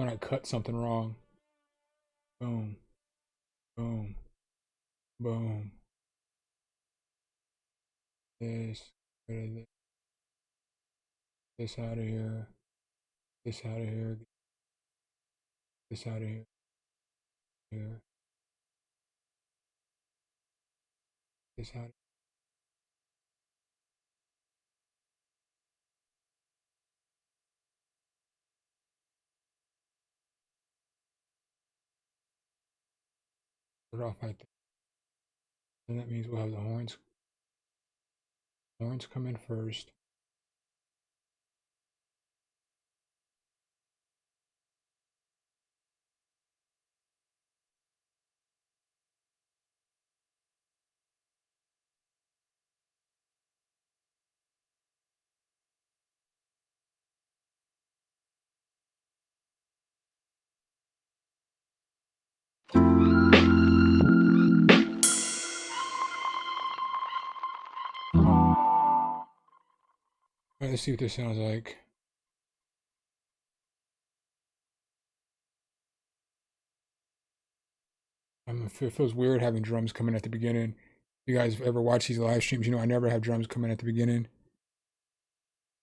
when I cut something wrong. Boom, boom, boom. This, this out of here, this out of here, this out of here, this out. Put it off like that. And that means we'll have the horns. Horns come in first. Alright, let's see what this sounds like. It feels weird having drums coming at the beginning. If you guys ever watch these live streams, you know I never have drums coming at the beginning.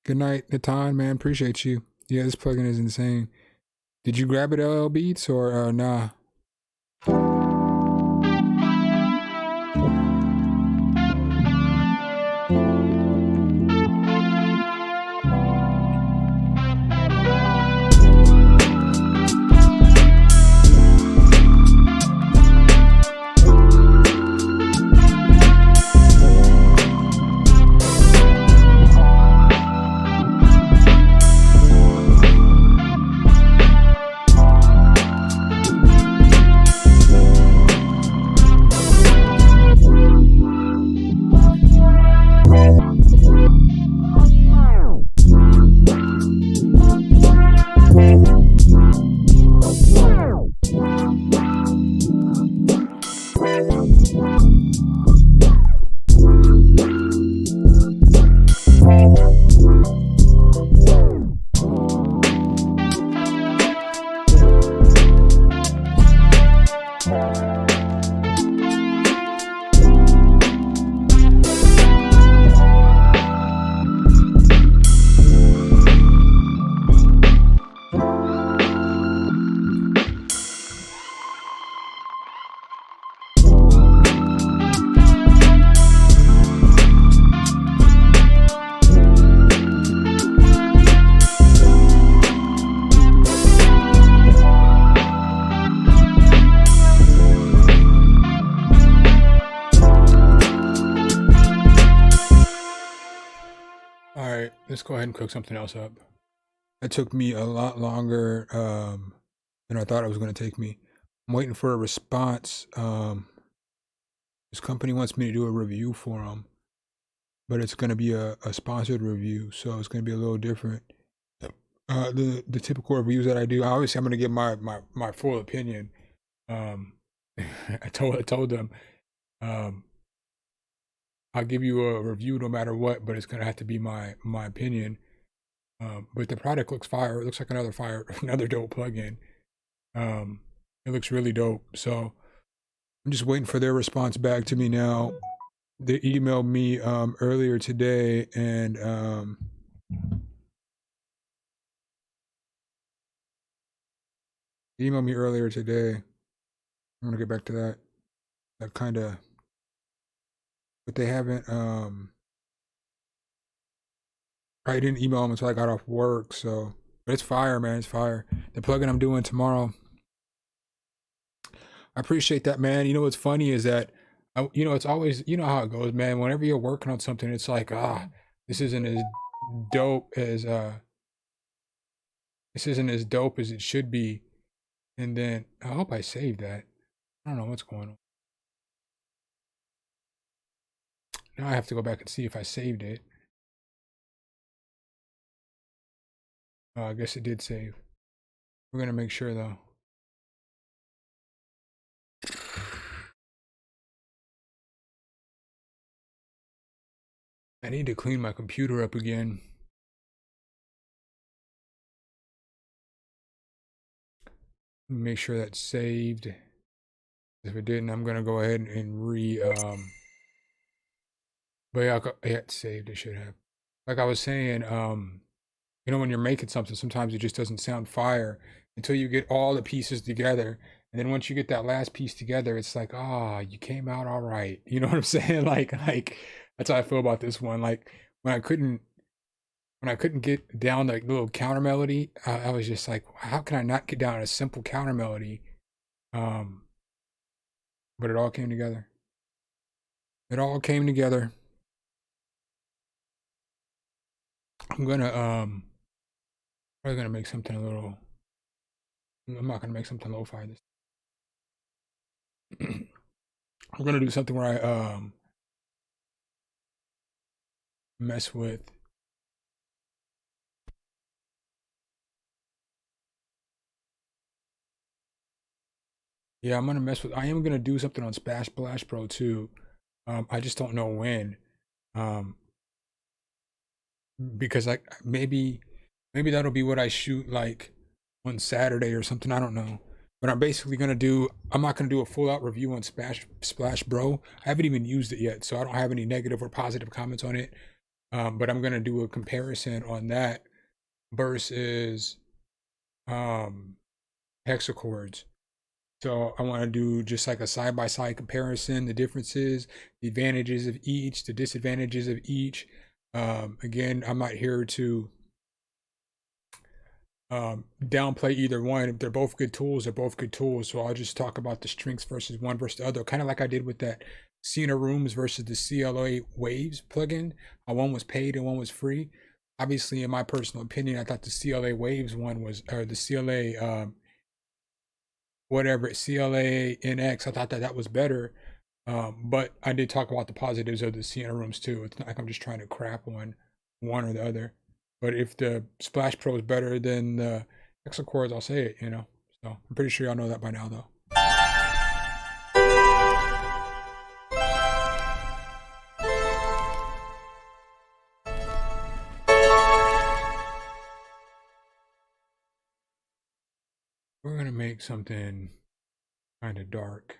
Good night, Natan, man. Appreciate you. Yeah, this plugin is insane. Did you grab it, LL Beats, or nah? Let's go ahead and cook something else up. It took me a lot longer than I thought it was going to take me. I'm waiting for a response. This company wants me to do a review for them, but it's going to be a sponsored review, so it's going to be a little different. The typical reviews that I do, obviously I'm going to give my full opinion. I told them I'll give you a review no matter what, but it's gonna have to be my opinion. But the product looks fire. It looks like another dope plugin. It looks really dope. So I'm just waiting for their response back to me now. They emailed me earlier today, and emailed me earlier today. I'm gonna get back to that. That kind of. But they haven't I didn't email them until I got off work, so but it's fire, man. It's fire. The plugin I'm doing tomorrow. I appreciate that, man. You know what's funny is that it's always, you know how it goes, man. Whenever you're working on something, it's like, this isn't as dope as it should be. And then I hope I saved that. I don't know what's going on. Now I have to go back and see if I saved it. I guess it did save. We're gonna make sure though. I need to clean my computer up again. Make sure that's saved. If it didn't, I'm gonna go ahead and but yeah, yeah, it's saved. It should have. Like I was saying, when you're making something, sometimes it just doesn't sound fire until you get all the pieces together. And then once you get that last piece together, it's like, ah, you came out all right. You know what I'm saying? Like that's how I feel about this one. Like when I couldn't when I couldn't get down the little counter melody, I was just like, how can I not get down a simple counter melody? Um, but it all came together. It all came together. I'm gonna probably gonna make something a little. I'm not gonna make something lo-fi this. I'm gonna do something where I mess with. Yeah, I'm gonna mess with. I am gonna do something on Splash Pro too. I just don't know when. Um, because maybe that'll be what I shoot like on Saturday or something. I don't know. But I'm basically gonna do. I'm not gonna do a full out review on Splash Bro. I haven't even used it yet, so I don't have any negative or positive comments on it. But I'm gonna do a comparison on that versus um, hexachords. So I want to do just like a side by side comparison, the differences, the advantages of each, the disadvantages of each. Again, I'm not here to downplay either one. If they're both good tools, they're both good tools. So I'll just talk about the strengths versus one versus the other, kind of like I did with that Cena Rooms versus the CLA Waves plugin. One was paid and one was free. Obviously, in my personal opinion, I thought the CLA Waves one was, or the CLA whatever CLA NX. I thought that was better. But I did talk about the positives of the Sienna Rooms too. It's not like I'm just trying to crap on one or the other. But if the Splash Pro is better than the Hexachords, I'll say it, So I'm pretty sure y'all know that by now though. We're gonna make something kind of dark.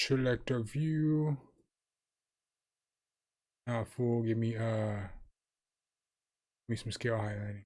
Selector view. Full. Give me some scale highlighting.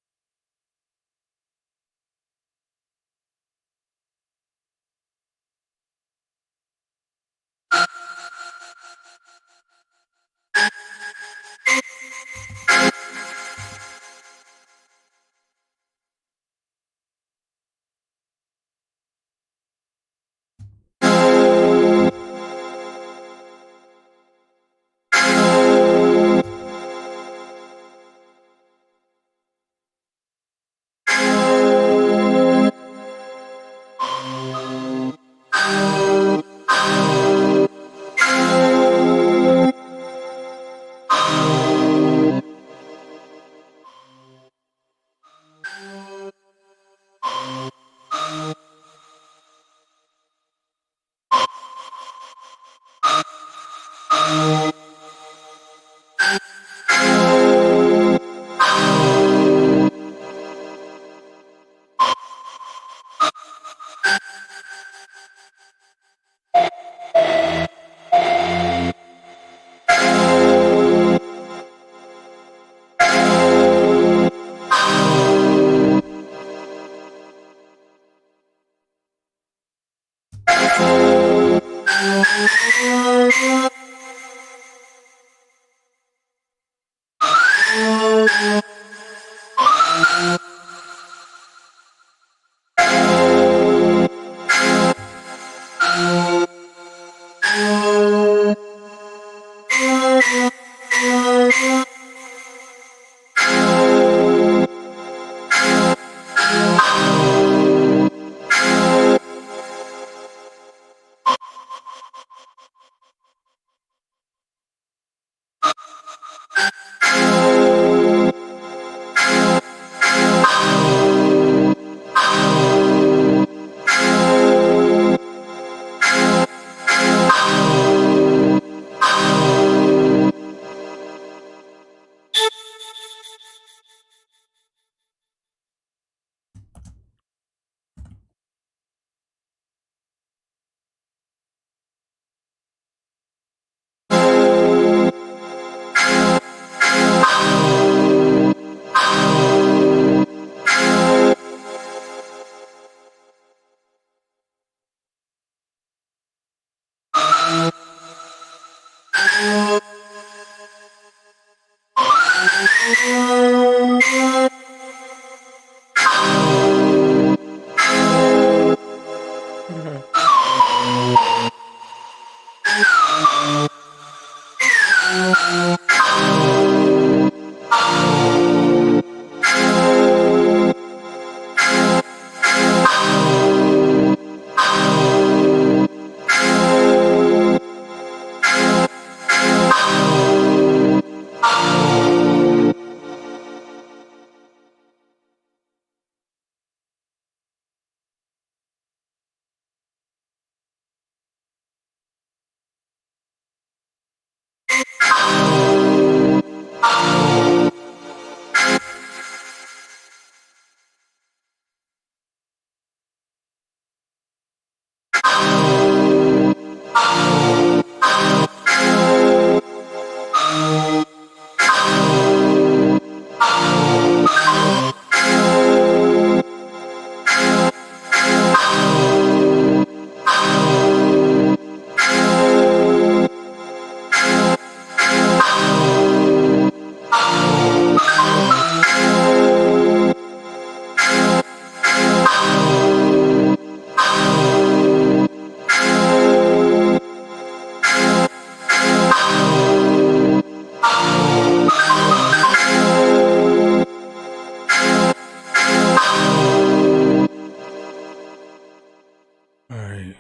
All right.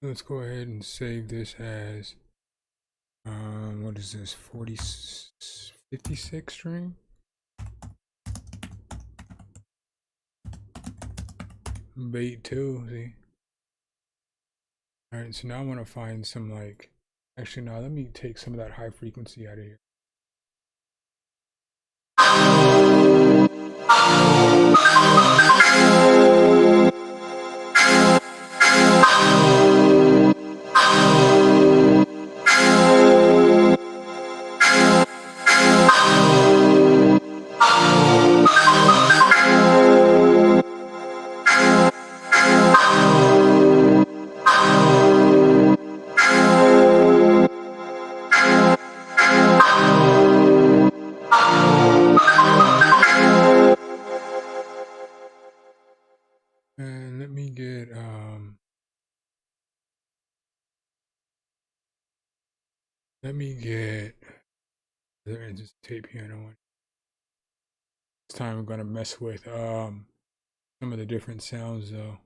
Let's go ahead and save this as what is this, 56 string? Bait 2, see? All right, so now I want to find some like, actually no, let me take some of that high frequency out of here. And let me get there is this tape piano one. This time I'm gonna mess with some of the different sounds though.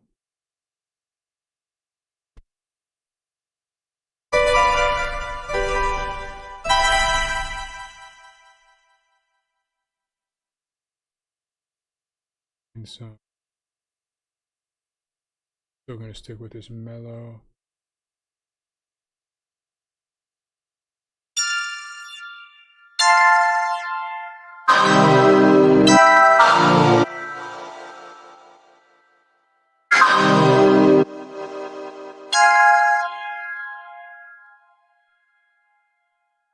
And so still gonna stick with this mellow.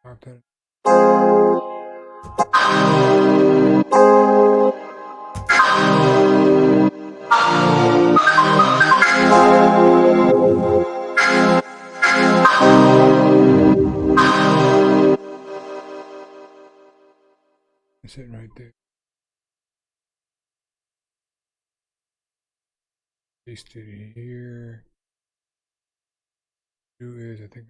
Pop that. sitting right there. Paste it here. Do is I think.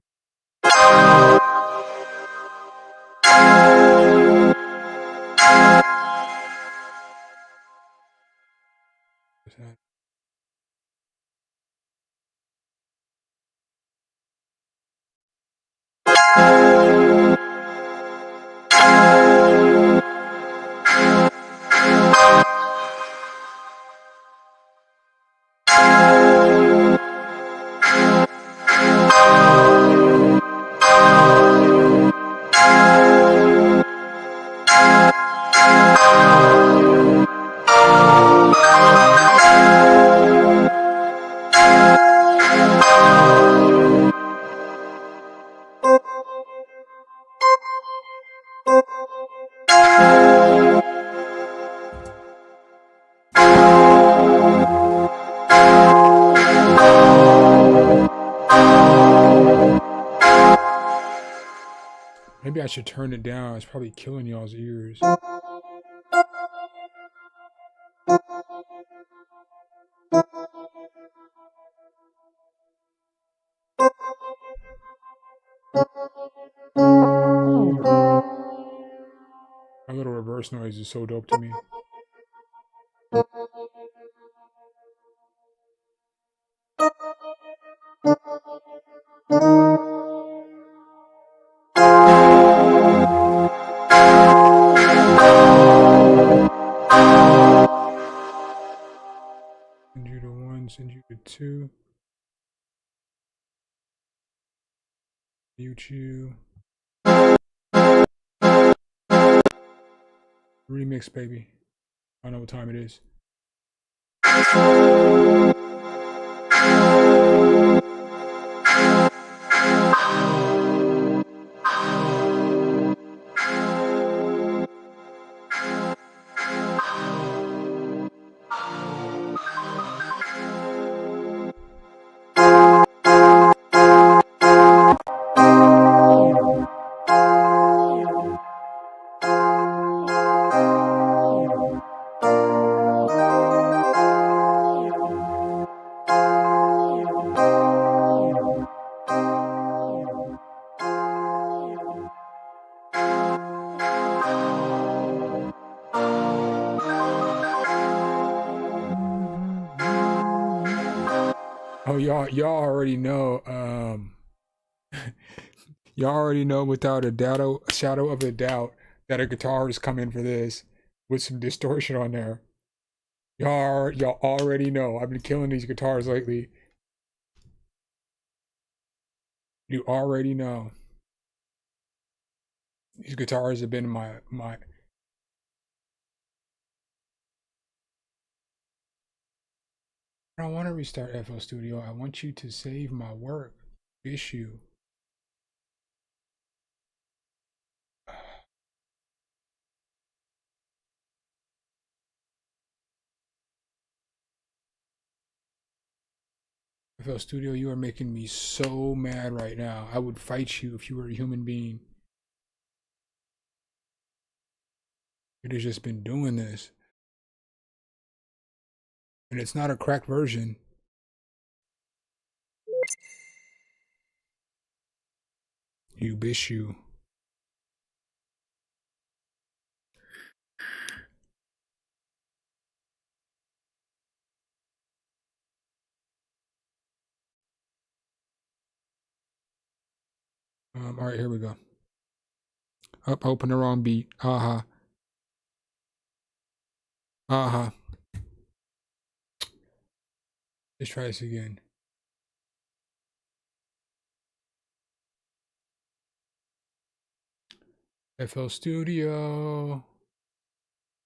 Maybe I should turn it down. It's probably killing y'all's ears. My little reverse noise is so dope to me. Send you to 1, send you to 2. Mute you. Remix, baby. I don't know what time it is. Oh, y'all already know. Y'all already know without a shadow of a doubt that a guitar is coming for this with some distortion on there. Y'all already know. I've been killing these guitars lately. You already know. These guitars have been my. I don't want to restart FL Studio. I want you to save my work. Issue. FL Studio, you are making me so mad right now. I would fight you if you were a human being. It has just been doing this. And it's not a cracked version. You bish you. All right, here we go. Up, open the wrong beat. Uh-huh. Uh-huh. Let's try this again. FL Studio.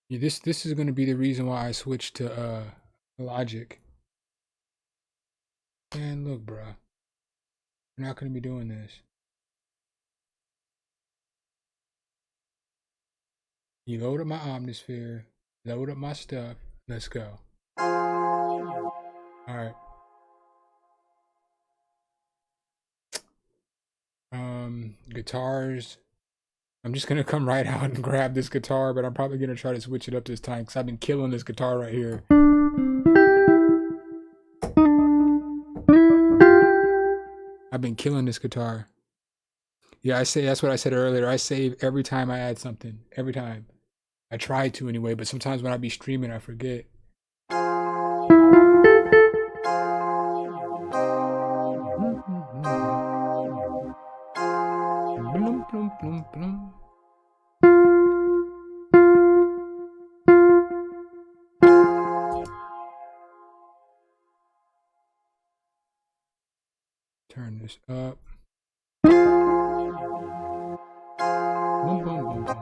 Yeah, this is gonna be the reason why I switched to Logic. And look, bruh. We're not gonna be doing this. You load up my Omnisphere, load up my stuff, let's go. Alright. Guitars. I'm just gonna come right out and grab this guitar, but I'm probably gonna try to switch it up this time because I've been killing this guitar right here. I've been killing this guitar. Yeah, I say that's what I said earlier. I save every time I add something. Every time. I try to anyway, but sometimes when I be streaming, I forget. Blum, blum, blum, blum. Turn this up. Boom, boom, boom, boom.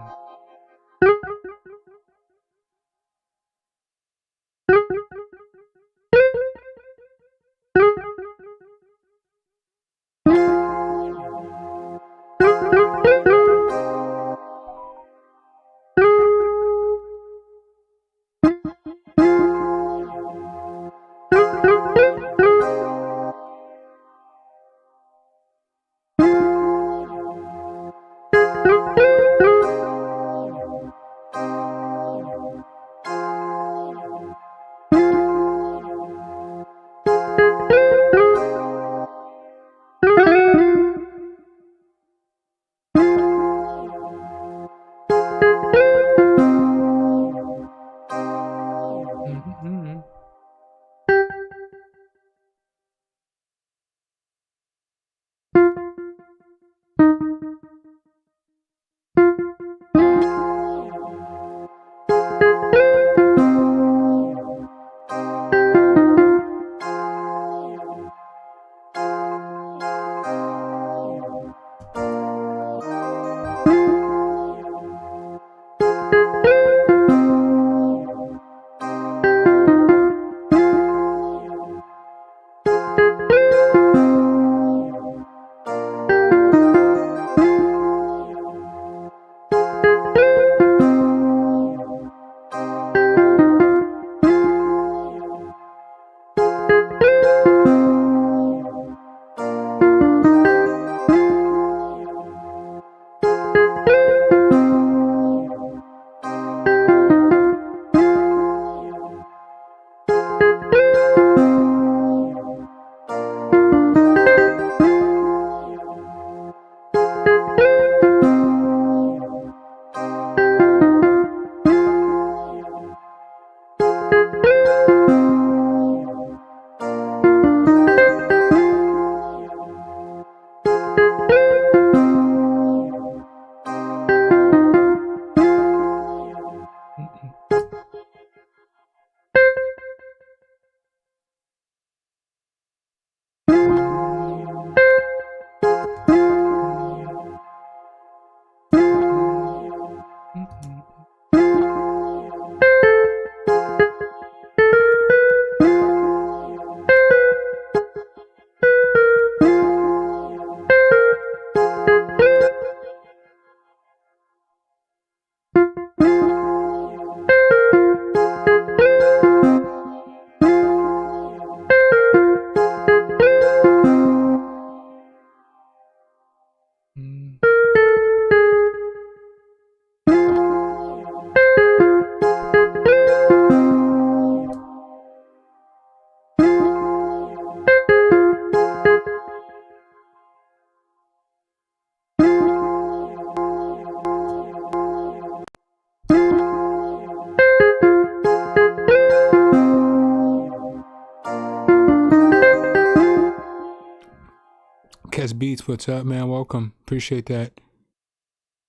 Kes Beats, what's up, man? Welcome. Appreciate that.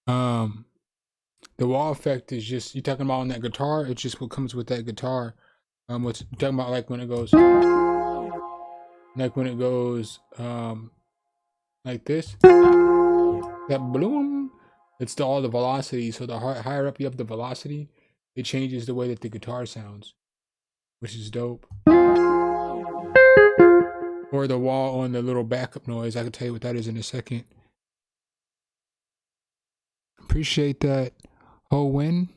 The wall effect is just, you talking about on that guitar? It's just what comes with that guitar. What's you talking about, like when it goes like this, that bloom, it's all the velocity. So the higher up you have the velocity, it changes the way that the guitar sounds, which is dope. Or the wall on the little backup noise. I can tell you what that is in a second. Appreciate that. Oh, when?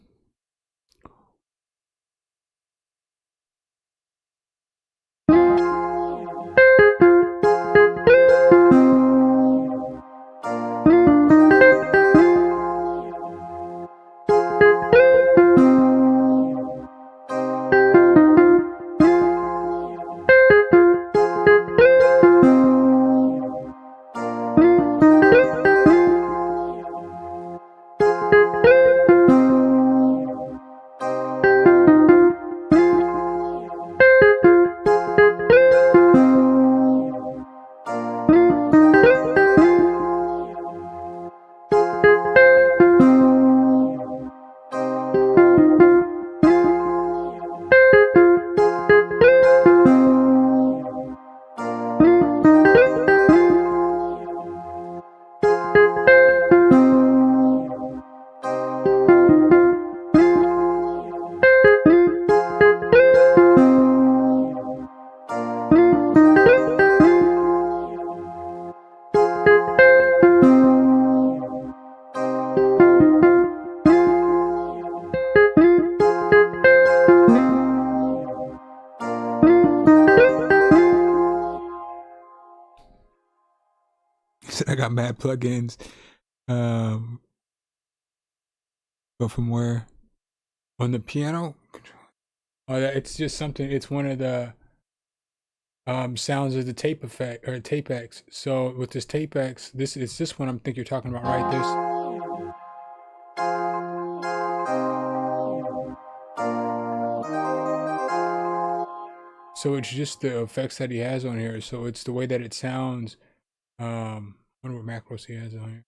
got mad plugins. Go from where? On the piano? Oh, it's just something. It's one of the sounds of the tape effect or tape X. So with this tape X, this one I think you're talking about, right? This. So it's just the effects that he has on here. So it's the way that it sounds. I wonder what macros he has on here.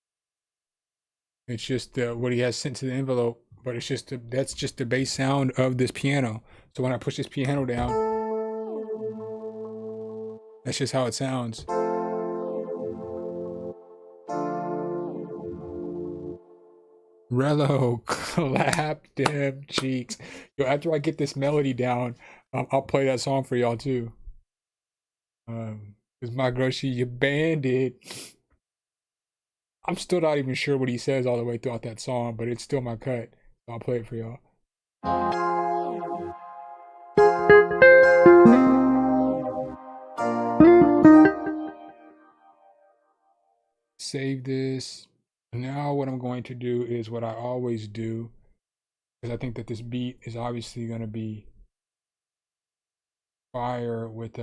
It's just what he has sent to the envelope, but it's just that's just the bass sound of this piano. So when I push this piano down, that's just how it sounds. Rello, clap them cheeks. Yo, after I get this melody down, I'll play that song for y'all too. Cause my girl, she you bandit. I'm still not even sure what he says all the way throughout that song, but it's still my cut. So I'll play it for y'all. Save this. Now what I'm going to do is what I always do, because I think that this beat is obviously going to be fire with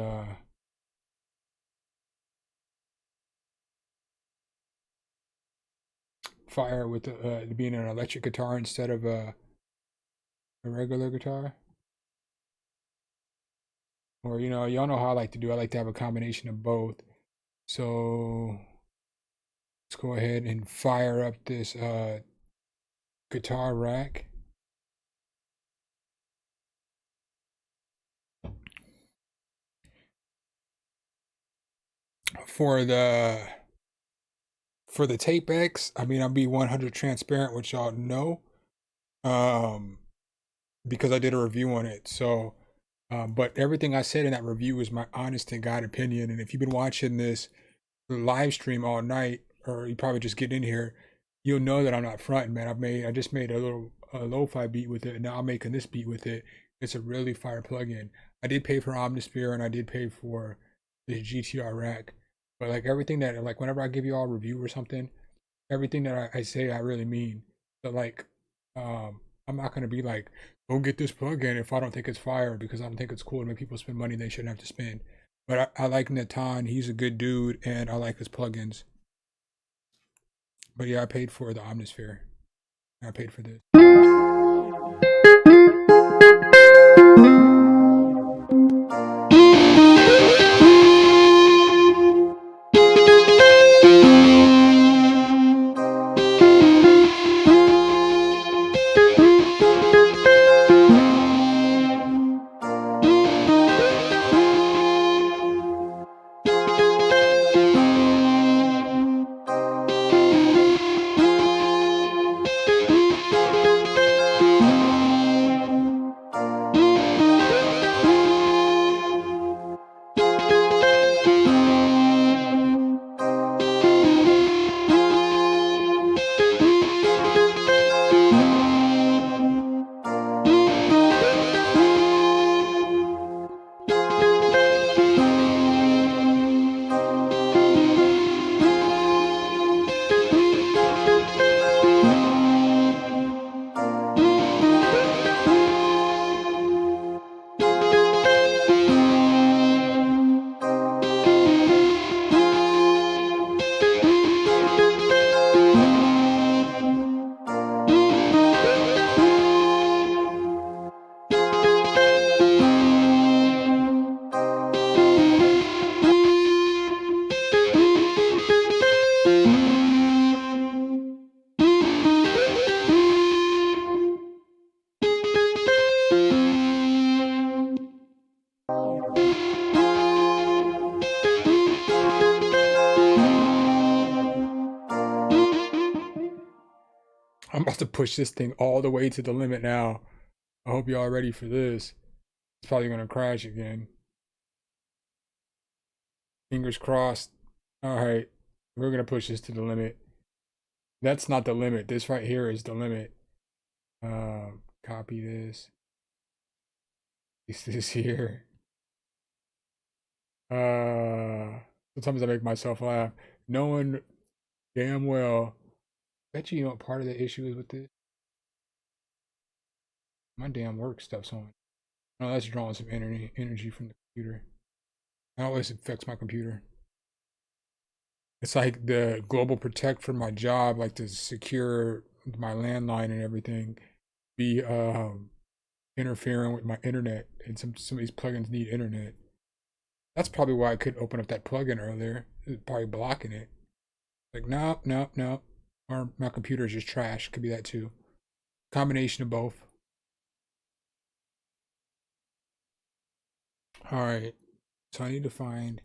being an electric guitar instead of a regular guitar. Or y'all know how I like to do. I like to have a combination of both. So let's go ahead and fire up this guitar rack. For the tape X, I mean, I'll be 100 transparent, which y'all know, because I did a review on it. So, but everything I said in that review is my honest to God opinion. And if you've been watching this live stream all night, or you probably just get in here, you'll know that I'm not fronting, man. I just made a little lo-fi beat with it, and now I'm making this beat with it. It's a really fire plugin. I did pay for Omnisphere, and I did pay for this GTR rack. But like everything that, like whenever I give you all a review or something, everything that I say I really mean. So like, I'm not gonna be like, go get this plugin if I don't think it's fire, because I don't think it's cool to make people spend money they shouldn't have to spend. But I like Natan. He's a good dude, and I like his plugins. But yeah, I paid for the Omnisphere. I paid for this. I'm about to push this thing all the way to the limit now. I hope y'all ready for this. It's probably gonna crash again. Fingers crossed. All right, we're gonna push this to the limit. That's not the limit. This right here is the limit. Copy this. Paste this here. Sometimes I make myself laugh. No one damn well. Bet you know what part of the issue is with this? My damn work stuff's on. No, that's drawing some energy from the computer. That always affects my computer. It's like the global protect for my job, like to secure my landline and everything, be interfering with my internet, and some of these plugins need internet. That's probably why I couldn't open up that plugin earlier. It was probably blocking it. Like, no, no, no. Or my computer is just trash. Could be that too. Combination of both. All right. So I need to find.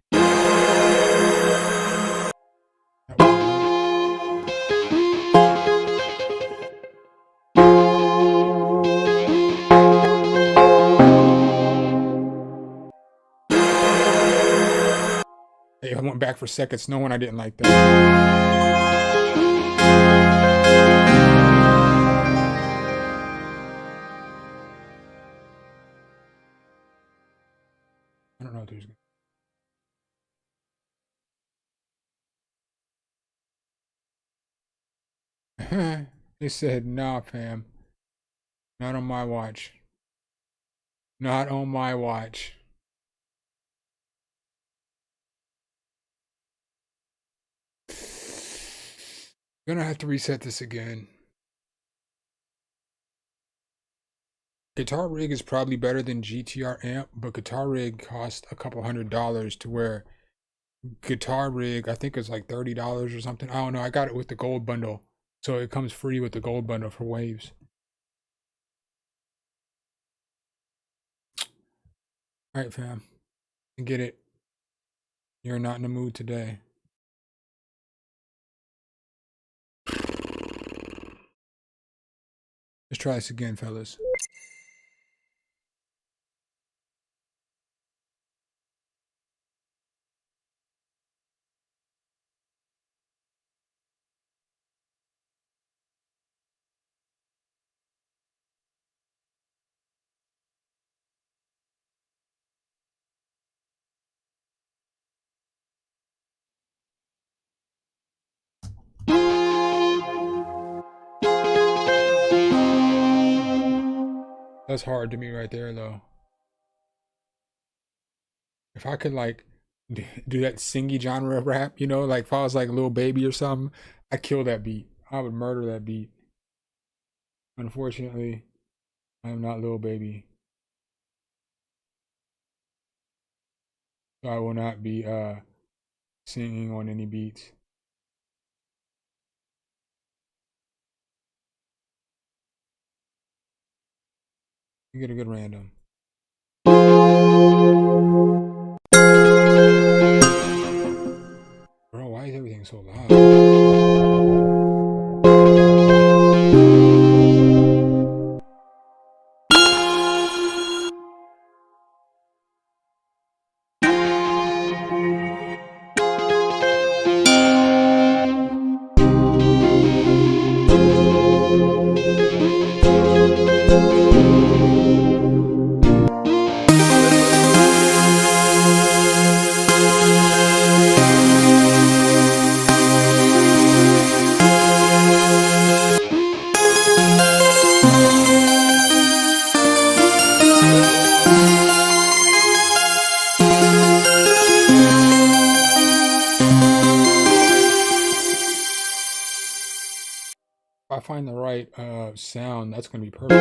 Hey, I went back for seconds knowing I didn't like that. I don't know if there's. They said, nah, fam. Not on my watch. Not on my watch. Gonna have to reset this again. Guitar Rig is probably better than GTR Amp, but Guitar Rig costs a couple $100 to where Guitar Rig, I think it's like $30 or something. I don't know. I got it with the gold bundle. So it comes free with the gold bundle for Waves. All right, fam. Get it. You're not in the mood today. Let's try this again, fellas. That's hard to me right there, though. If I could like do that singy genre of rap, you know, like if I was like a little baby or something, I'd kill that beat. I would murder that beat. Unfortunately, I am not Lil Baby. So I will not be singing on any beats. You get a good random. Bro, why is everything so loud? If I find the right sound, that's gonna be perfect.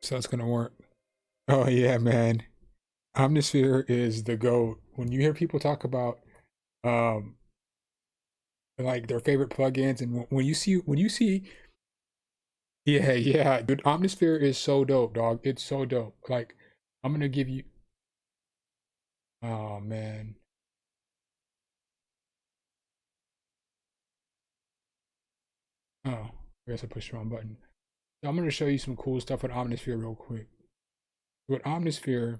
So it's gonna work. Oh yeah, man. Omnisphere is the GOAT. When you hear people talk about um like their favorite plugins, and when you see yeah, yeah, dude, Omnisphere is so dope, dog. It's so dope. Like I'm gonna give you oh man. Oh, I guess I pushed the wrong button. So I'm gonna show you some cool stuff with Omnisphere real quick. With Omnisphere,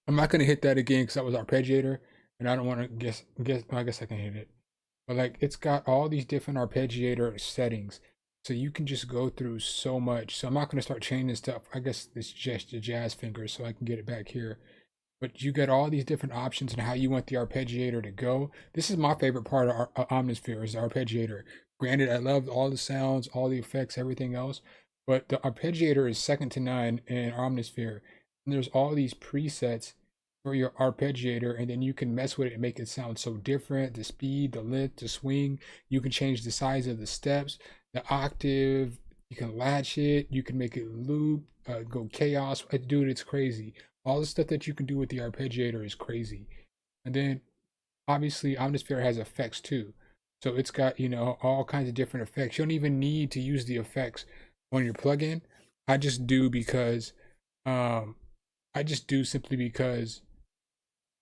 I'm not gonna hit that again because that was arpeggiator, and I don't want to guess. I guess I can hit it. But like it's got all these different arpeggiator settings. So you can just go through so much. So I'm not gonna start changing stuff. I guess it's just the jazz fingers so I can get it back here. But you get all these different options and how you want the arpeggiator to go. This is my favorite part of Omnisphere is the arpeggiator. Granted, I love all the sounds, all the effects, everything else, but the arpeggiator is second to none in Omnisphere. And there's all these presets for your arpeggiator, and then you can mess with it and make it sound so different. The speed, the lift, the swing. You can change the size of the steps, the octave. You can latch it. You can make it loop, go chaos. Dude, it's crazy. All the stuff that you can do with the arpeggiator is crazy. And then obviously Omnisphere has effects too. So it's got, all kinds of different effects. You don't even need to use the effects on your plugin. I just do because um I just do simply because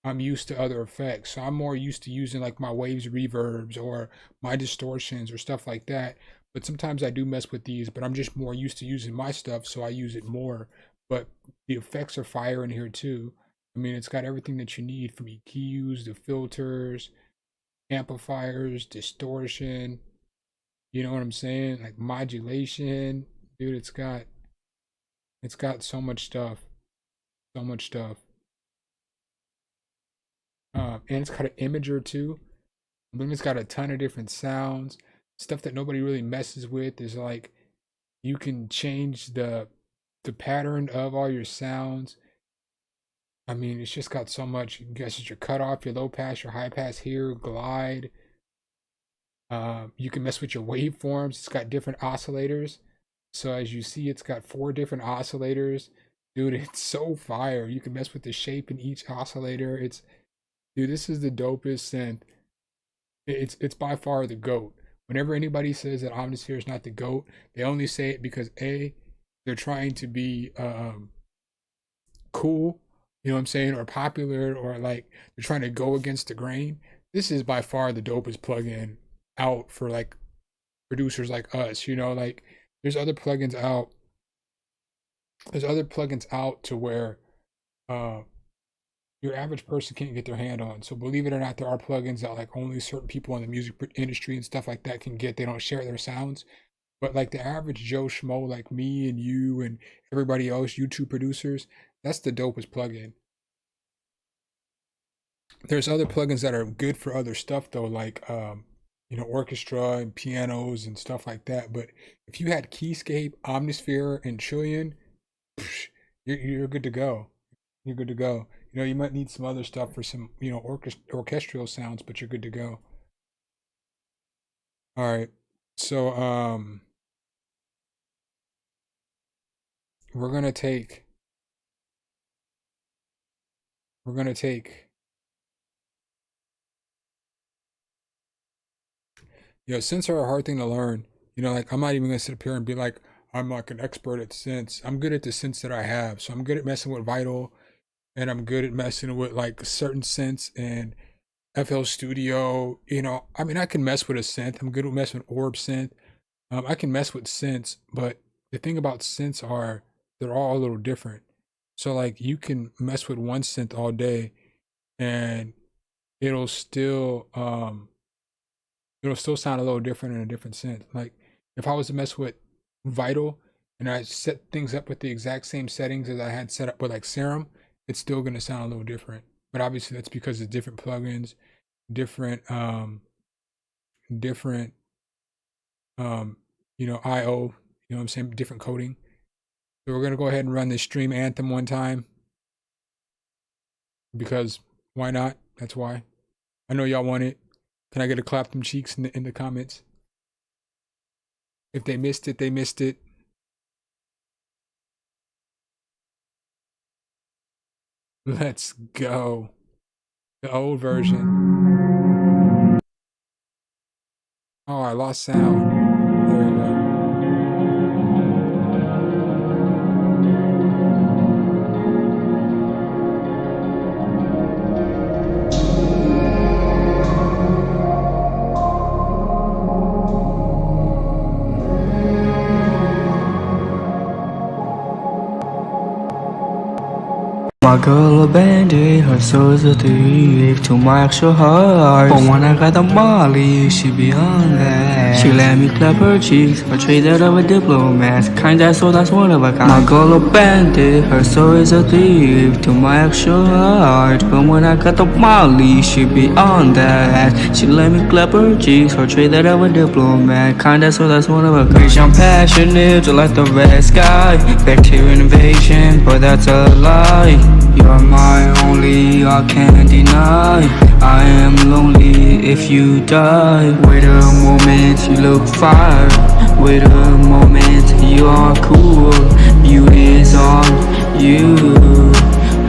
I'm used to other effects. So I'm more used to using like my waves reverbs or my distortions or stuff like that. But sometimes I do mess with these, but I'm just more used to using my stuff, so I use it more. But the effects are fire in here too. I mean, it's got everything that you need from EQs, the filters, amplifiers, distortion. You know what I'm saying? Like modulation. Dude, it's got so much stuff. So much stuff. And it's got an imager too. But it's got a ton of different sounds, stuff that nobody really messes with. Is like you can change the pattern of all your sounds. I mean, it's just got so much. You can guess your cutoff, your low pass, your high pass here, glide. You can mess with your waveforms. It's got different oscillators. So as you see, it's got 4 different oscillators. Dude, it's so fire. You can mess with the shape in each oscillator. Dude, this is the dopest synth. It's by far the GOAT. Whenever anybody says that Omnisphere is not the GOAT, they only say it because A, they're trying to be cool, you know what I'm saying, or popular, or like they're trying to go against the grain. This is by far the dopest plugin out for like producers like us, like there's other plugins out. There's other plugins out to where uh your average person can't get their hand on. So believe it or not, there are plugins that like only certain people in the music industry and stuff like that can get. They don't share their sounds. But like the average Joe Schmo, like me and you and everybody else, YouTube producers, that's the dopest plugin. There's other plugins that are good for other stuff though, like orchestra and pianos and stuff like that. But if you had Keyscape, Omnisphere, and Trillion, you're good to go. You're good to go. You might need some other stuff for some, orchestral sounds, but you're good to go. All right. So we're gonna take we're gonna take synths are a hard thing to learn. Like I'm not even gonna sit up here and be like, I'm like an expert at synths. I'm good at the synths that I have. So I'm good at messing with Vital, and I'm good at messing with like certain synths and FL Studio. I mean, I can mess with a synth. I'm good at messing with Orb synth. I can mess with synths, but the thing about synths are they're all a little different. So like you can mess with one synth all day, and it'll still um it'll still sound a little different in a different synth. Like if I was to mess with Vital and I set things up with the exact same settings as I had set up with like Serum, it's still gonna sound a little different. But obviously that's because it's different plugins, different different IO, what I'm saying, different coding. So we're gonna go ahead and run this Stream Anthem one time because why not? That's why. I know y'all want it. Can I get a clap them cheeks in the comments? If they missed it, they missed it. Let's go. The old version. Oh, I lost sound. There we go. My girl a bandit, her soul's a thief to my actual heart. But when I got the molly, she be on that. She let me clap her cheeks, portray that of a diplomat. Kinda so that's one of a kind. My girl a bandit, her soul is a thief to my actual heart. But when I got the molly, she be on that. She let me clap her cheeks, portray that of a diplomat. Kinda so that's one of a kind. Bitch, I'm passionate, just like the red sky. Bacterial invasion, but that's a lie. You're my only, I can't deny. I am lonely if you die. Wait a moment, you look fire. Wait a moment, you are cool. Beauty is on you.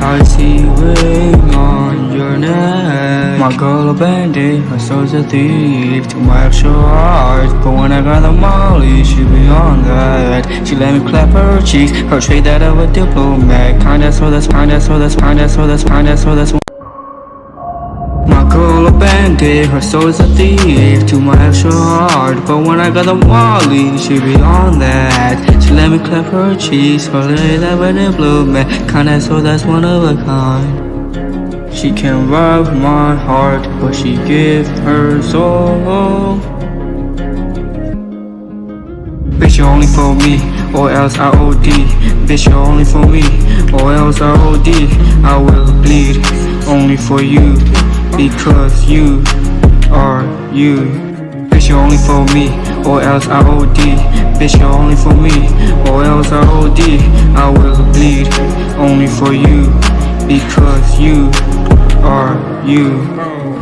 I see ring on your neck. My girl a bandit, her soul's a thief to my actual heart. But when I got the molly, she be on that. She let me clap her cheeks, portray that of a diplomat. Kinda so that's my girl a bandit, her soul is a thief to my actual heart. But when I got the molly, she be on that. She let me clap her cheeks, portray that of a diplomat. Kinda so that's one of a kind. She can rob my heart, but she give her soul. Bitch, you're only for me, or else I OD. Bitch, you're only for me, or else I OD. I will bleed only for you, because you are you. Bitch, you're only for me, or else I OD. Bitch, you're only for me, or else I OD. I will bleed only for you, because you are you.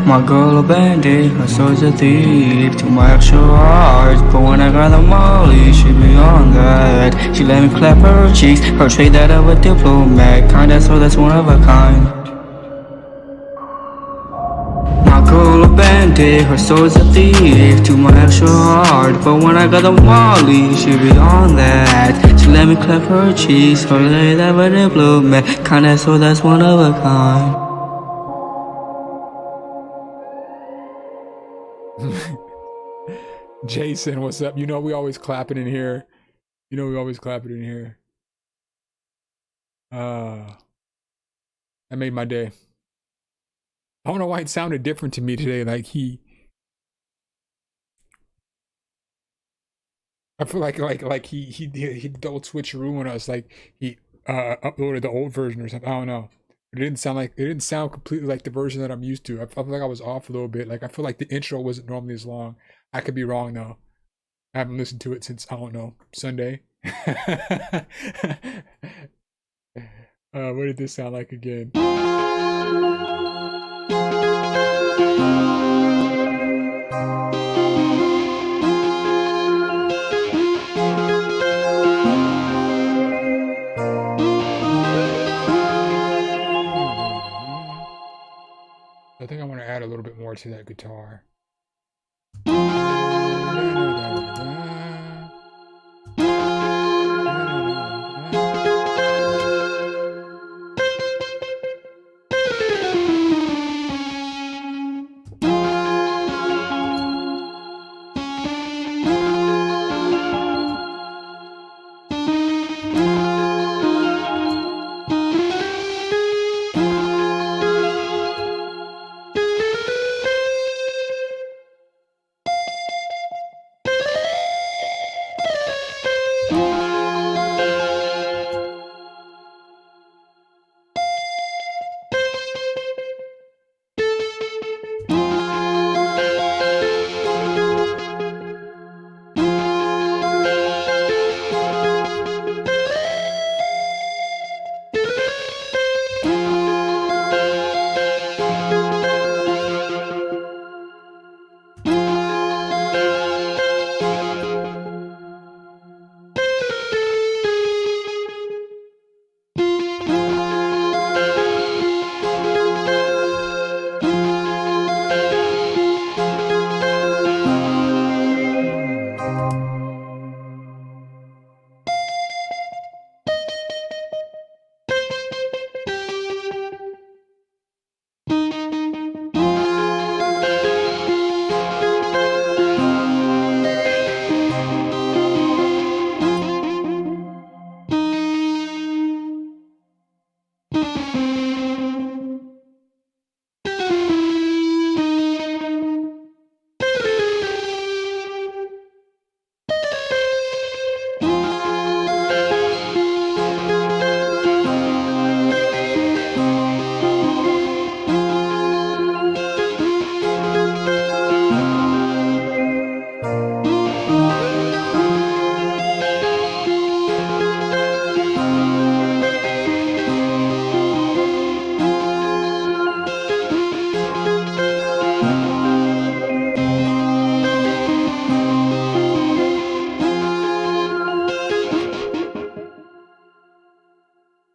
My girl a bandit, her soul's a thief to my actual heart. But when I got the molly, she be on that. She let me clap her cheeks, portray that of a diplomat. Kinda so that's one of a kind. My girl a bandit, her soul's a thief to my actual heart. But when I got the molly, she be on that. She let me clap her cheeks, portray that of a diplomat. Kinda so that's one of a kind. Jason, what's up? You know we always clapping in here. You know we always clapping in here. That made my day. I don't know why it sounded different to me today. Like I feel like he double switcheroo on us. Like he uploaded the old version or something. I don't know. It didn't sound completely like the version that I'm used to. I felt like I was off a little bit. Like I feel like the intro wasn't normally as long. I could be wrong though. I haven't listened to it since I don't know Sunday. What did this sound like again? I think I want to add a little bit more to that guitar.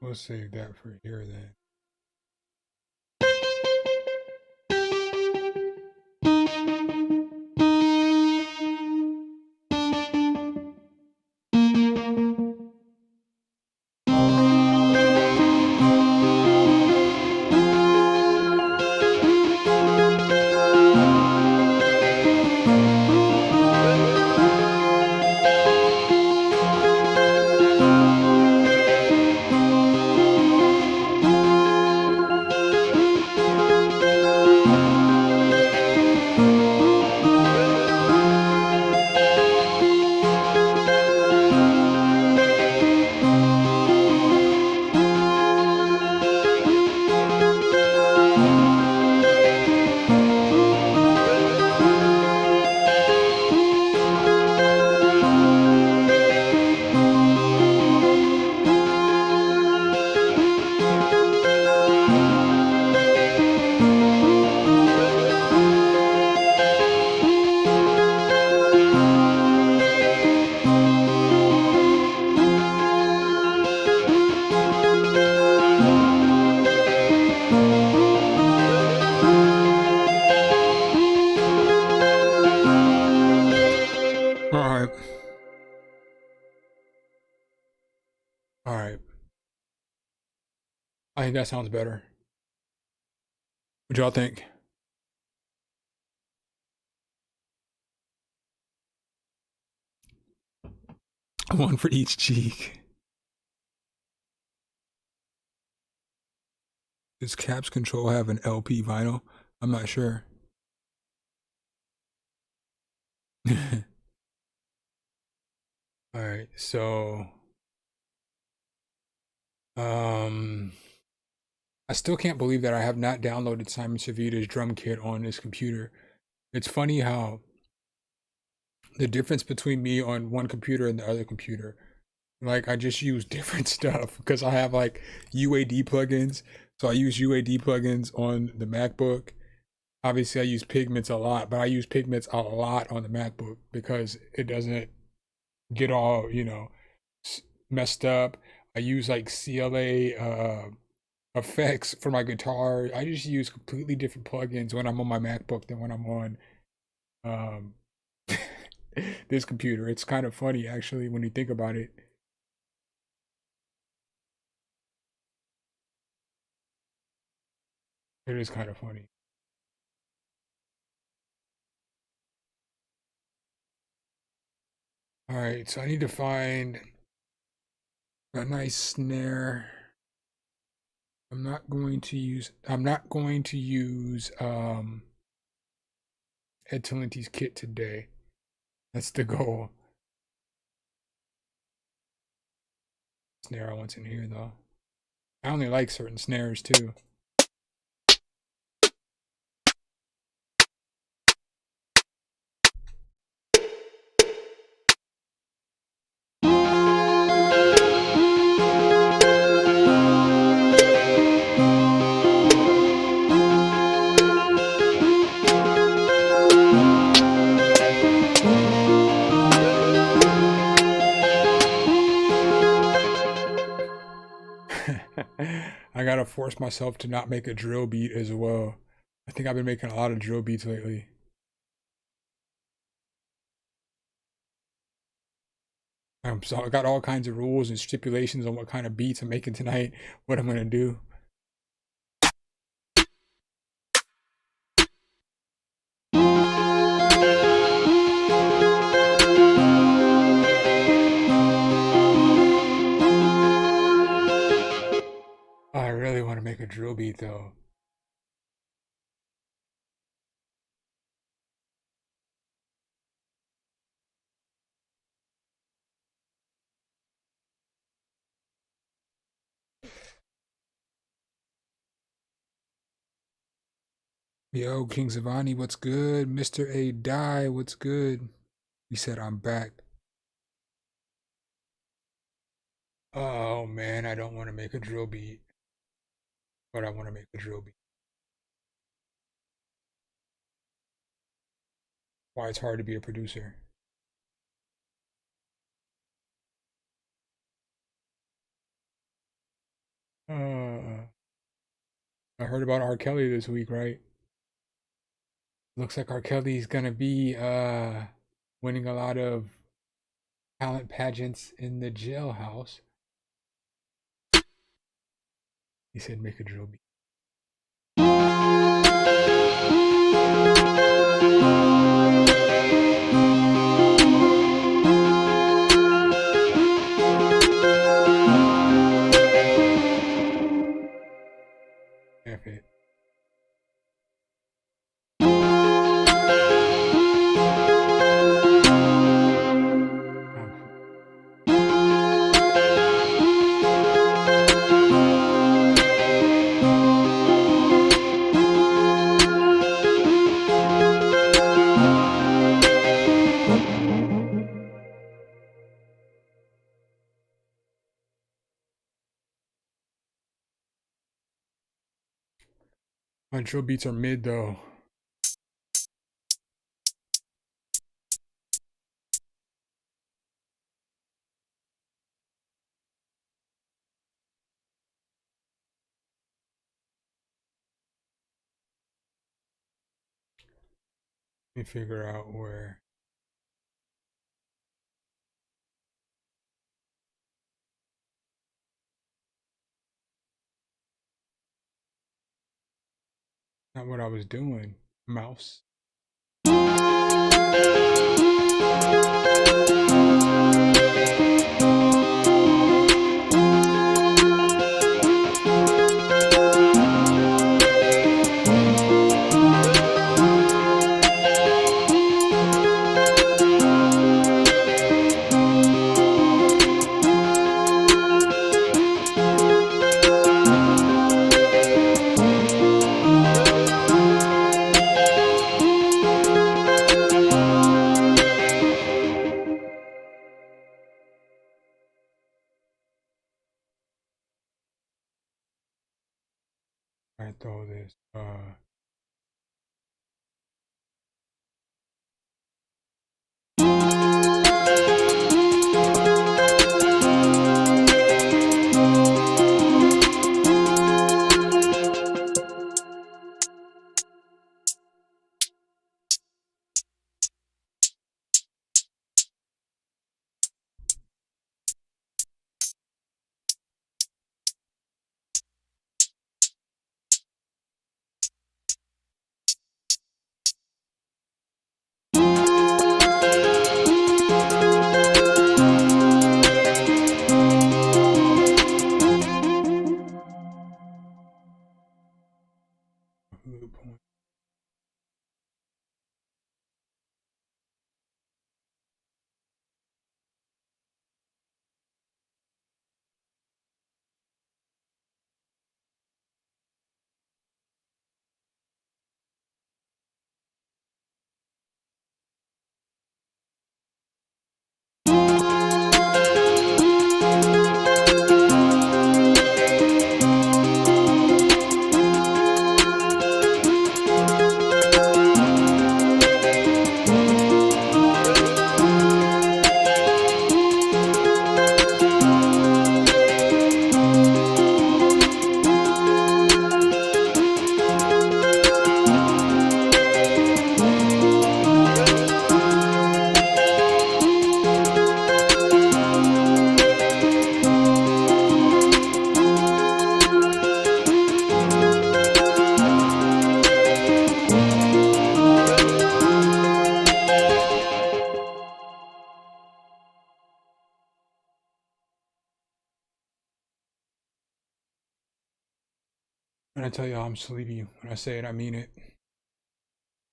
we'll save that for here then. Alright. Alright. I think that sounds better. What y'all think? One for each cheek. Does Caps Control have an LP vinyl? I'm not sure. Alright, so I still can't believe that I have not downloaded Simon Savita's drum kit on this computer. It's funny how the difference between me on one computer and the other computer, like I just use different stuff because I have like UAD plugins. So I use UAD plugins on the MacBook. Obviously I use Pigments a lot, but I use Pigments a lot on the MacBook because it doesn't get all, messed up. I use like CLA effects for my guitar. I just use completely different plugins when I'm on my MacBook than when I'm on um this computer. It's kind of funny actually when you think about it. It is kind of funny. All right, so I need to find a nice snare. I'm not going to use Ed Talenti's kit today. That's the goal. Snare I want in here though. I only like certain snares too. I gotta force myself to not make a drill beat as well. I think I've been making a lot of drill beats lately. So I got all kinds of rules and stipulations on what kind of beats I'm making tonight, what I'm gonna do. I really want to make a drill beat though. Yo, King Zavani, what's good? Mr. A Die, what's good? He said I'm back. Oh man, I don't want to make a drill beat, but I want to make a drill beat. Why it's hard to be a producer. I heard about R. Kelly this week, right? Looks like R. Kelly's gonna be winning a lot of talent pageants in the jailhouse. He said make a drill beat. F it. My drill beats are mid though. Let me figure out where. Not what I was doing, mouse. I throw this. Good point. When I tell y'all I'm sleepy, when I say it, I mean it.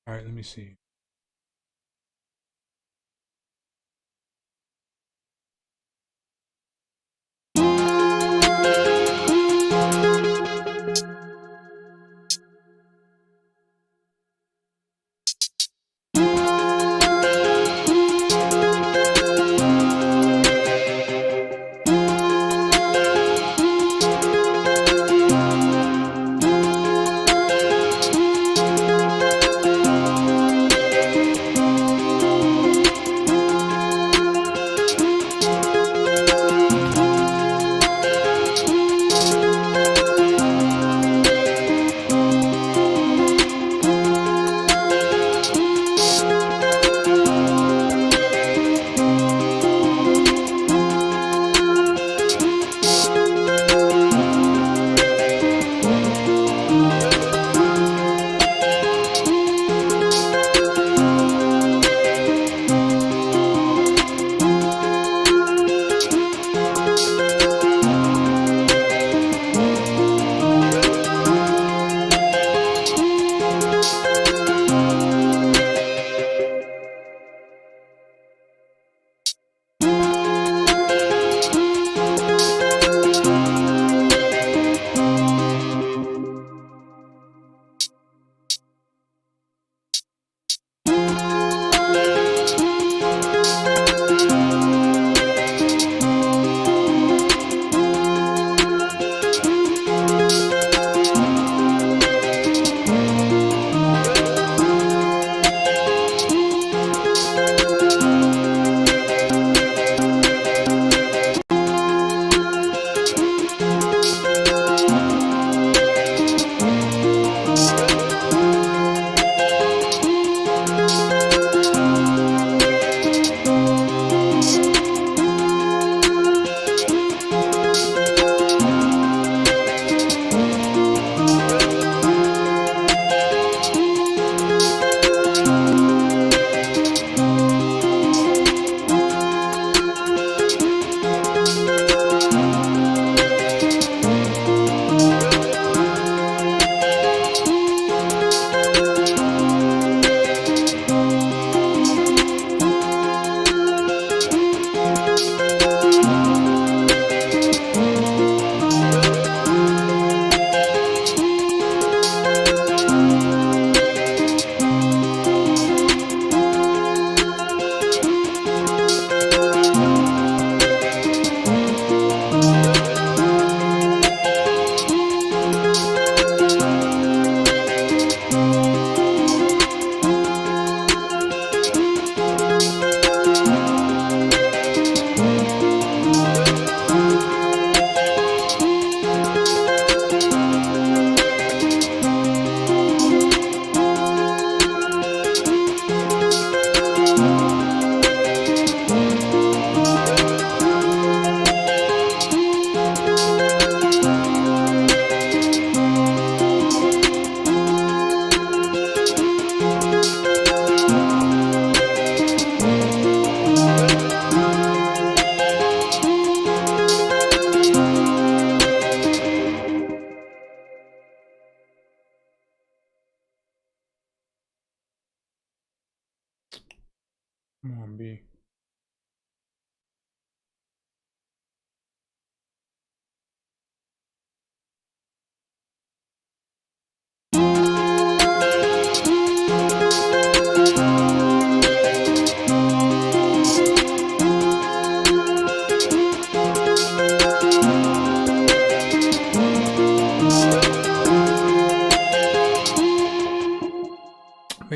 All right, let me see.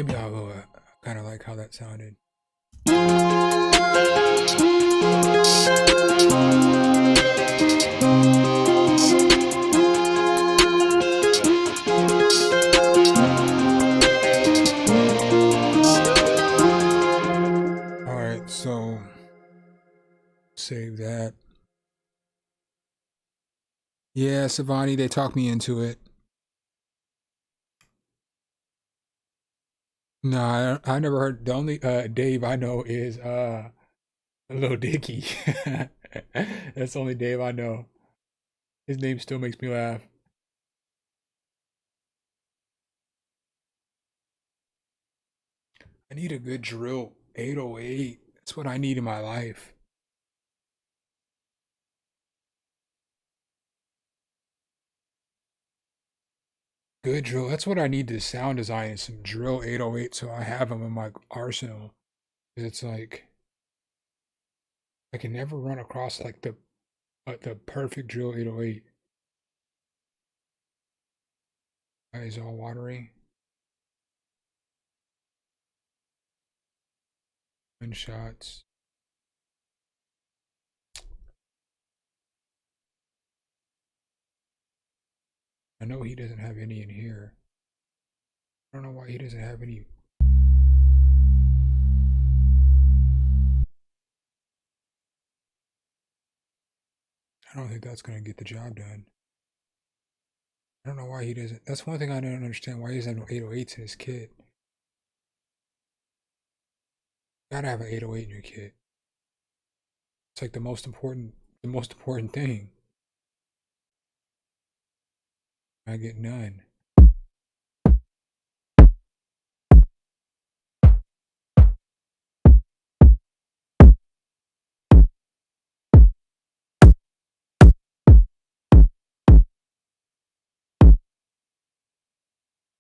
Maybe I'll kind of like how that sounded. All right, so save that. Yeah, Savani, they talked me into it. No, I never heard. The only Dave I know is Lil Dicky. That's the only Dave I know. His name still makes me laugh. I need a good drill 808. That's what I need in my life. Good drill. That's what I need to sound design is some drill 808 so I have them in my arsenal. It's like I can never run across like the perfect drill 808. Eyes all watery. Gunshots. I know he doesn't have any in here. I don't know why he doesn't have any. I don't think that's going to get the job done. I don't know why he doesn't. That's one thing I don't understand. Why he doesn't have no 808s in his kit. You gotta have an 808 in your kit. It's like the most important thing. I get none.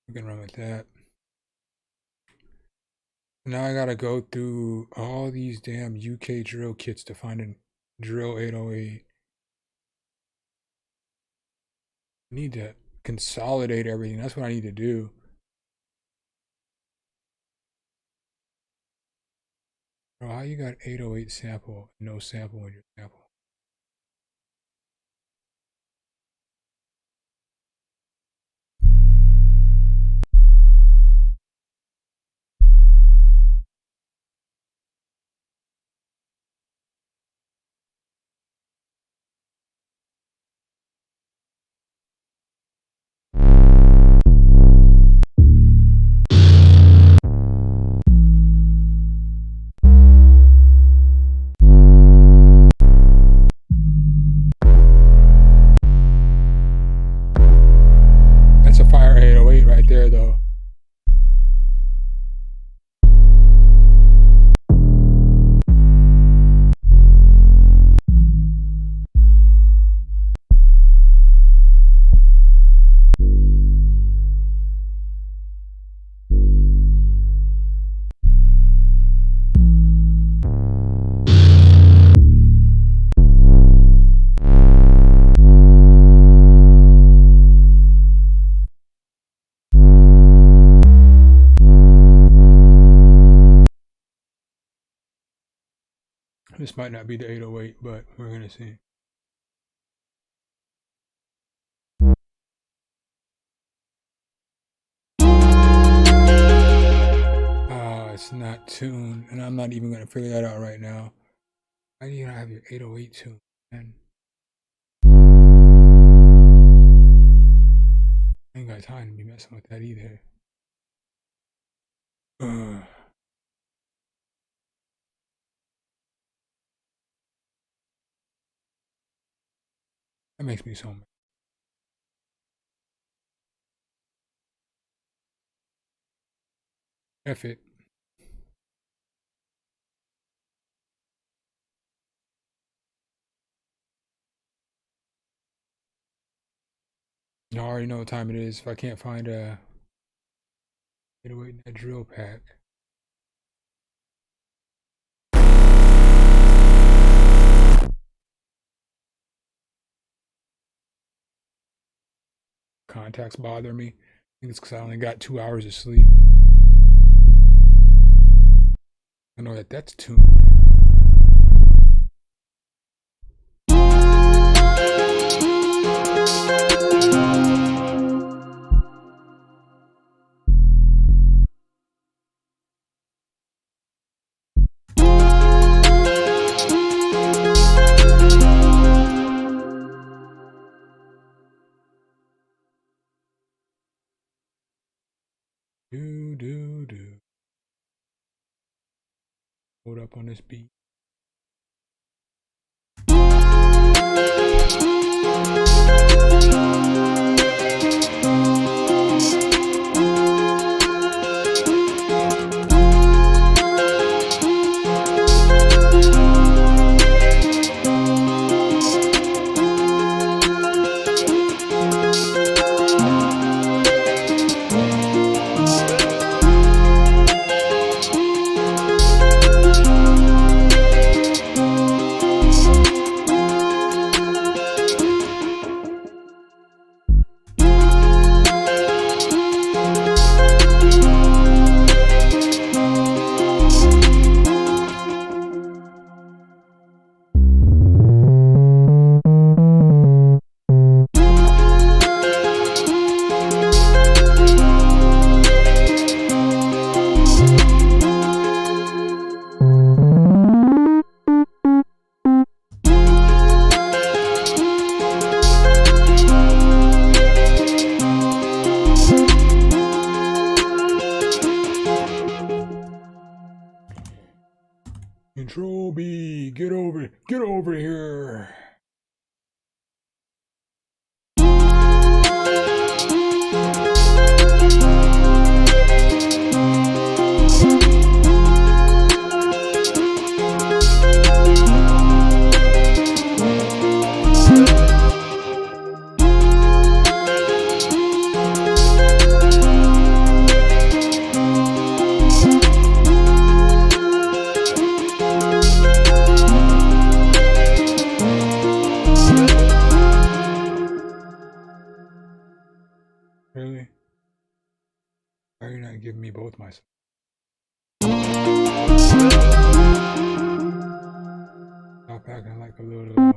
We can run with that. Now I gotta go through all these damn UK drill kits to find a drill 808. I need to consolidate everything. That's what I need to do. Bro, how you got 808 sample, no sample in your sample? That's a fire 808 right there, though. This might not be the 808, but we're gonna see. It's not tuned, and I'm not even gonna figure that out right now. Why do you not have your 808 tuned, man? I ain't got time to be messing with that either. That makes me so mad. F it. You already know what time it is. If I can't find a 808 in that drill pack. Contacts bother me. I think it's because I only got 2 hours of sleep. I know that that's tuned. Do. Hold up on this beat. Control B, get over here. Really? Why are you not giving me both my... Stop acting like a little low.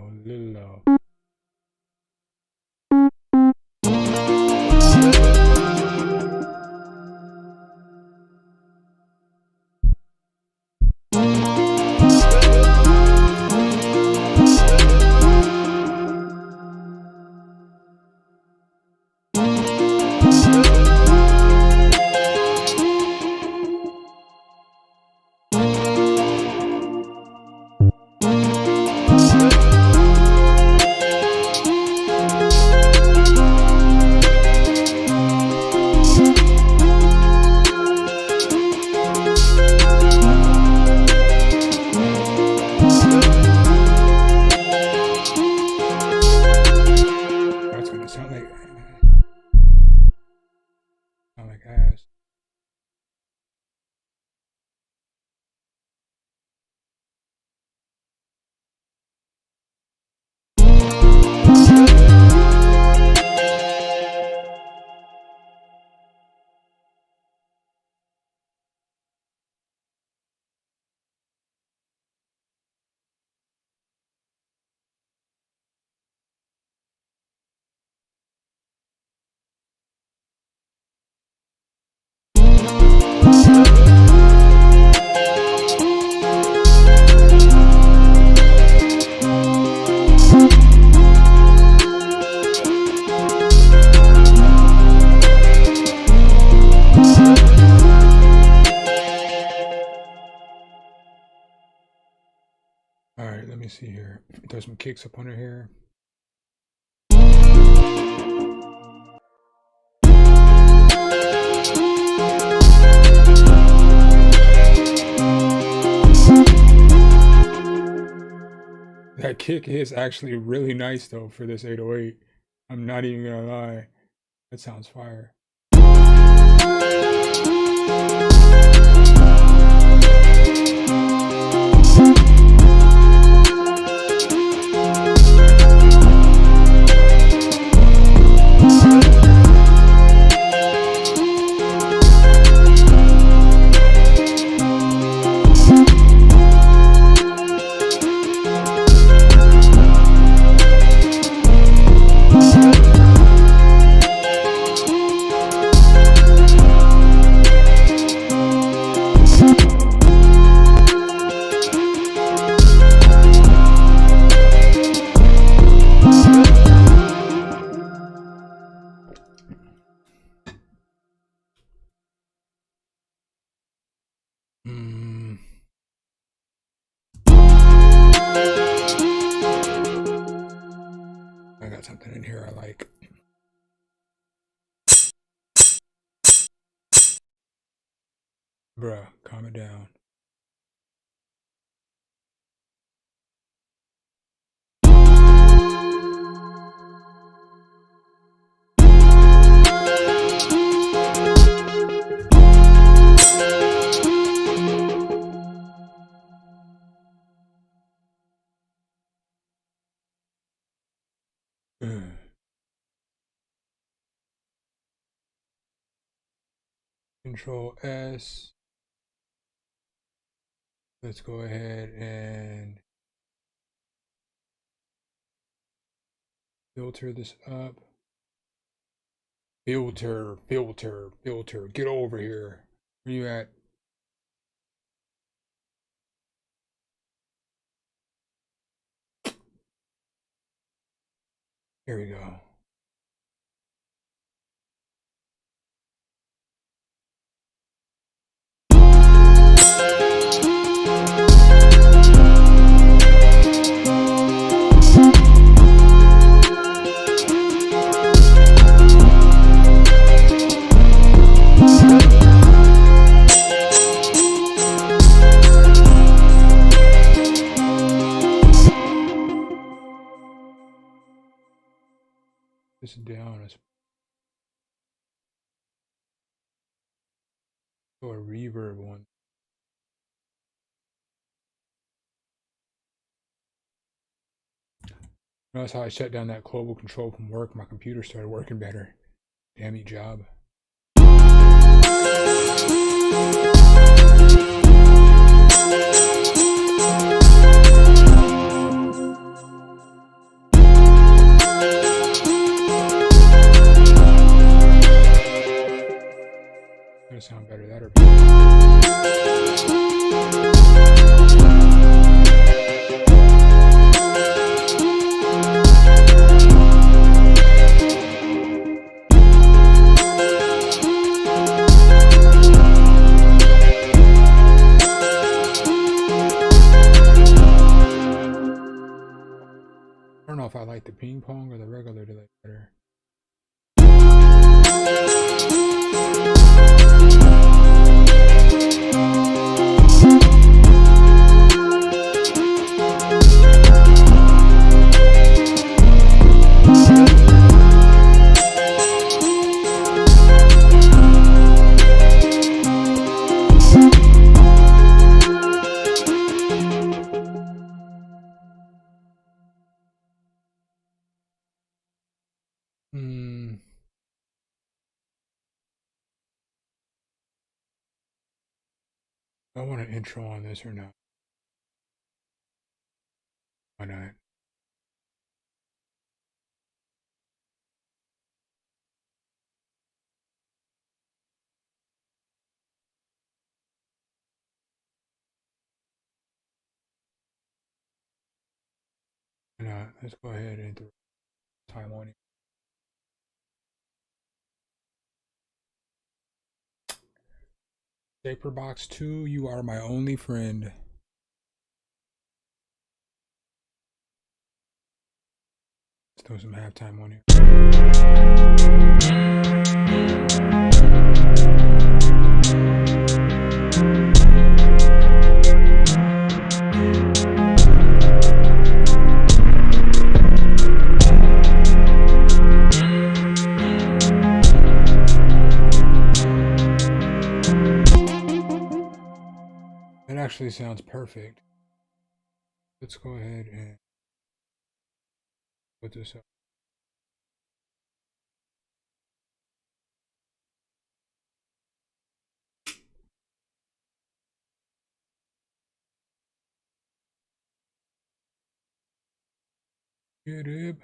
Ass. All right, let me see here. Throw some kicks up under here. That kick is actually really nice though for this 808. I'm not even gonna lie. That sounds fire. I got something in here I like. Bruh, calm it down. Control S. Let's go ahead and filter this up. Filter. Get over here. Where you at? Here we go. This down as a reverb one. Notice how I shut down that global control from work. My computer started working better. Damn you, job. Gonna sound better that or I don't know if I like the ping pong or the regular delay better. I want an intro on this or not. Why not? Why not? Let's go ahead and throw time on it. Paperbox 2, you are my only friend. Let's throw some halftime on here. That actually sounds perfect. Let's go ahead and put this up. YouTube.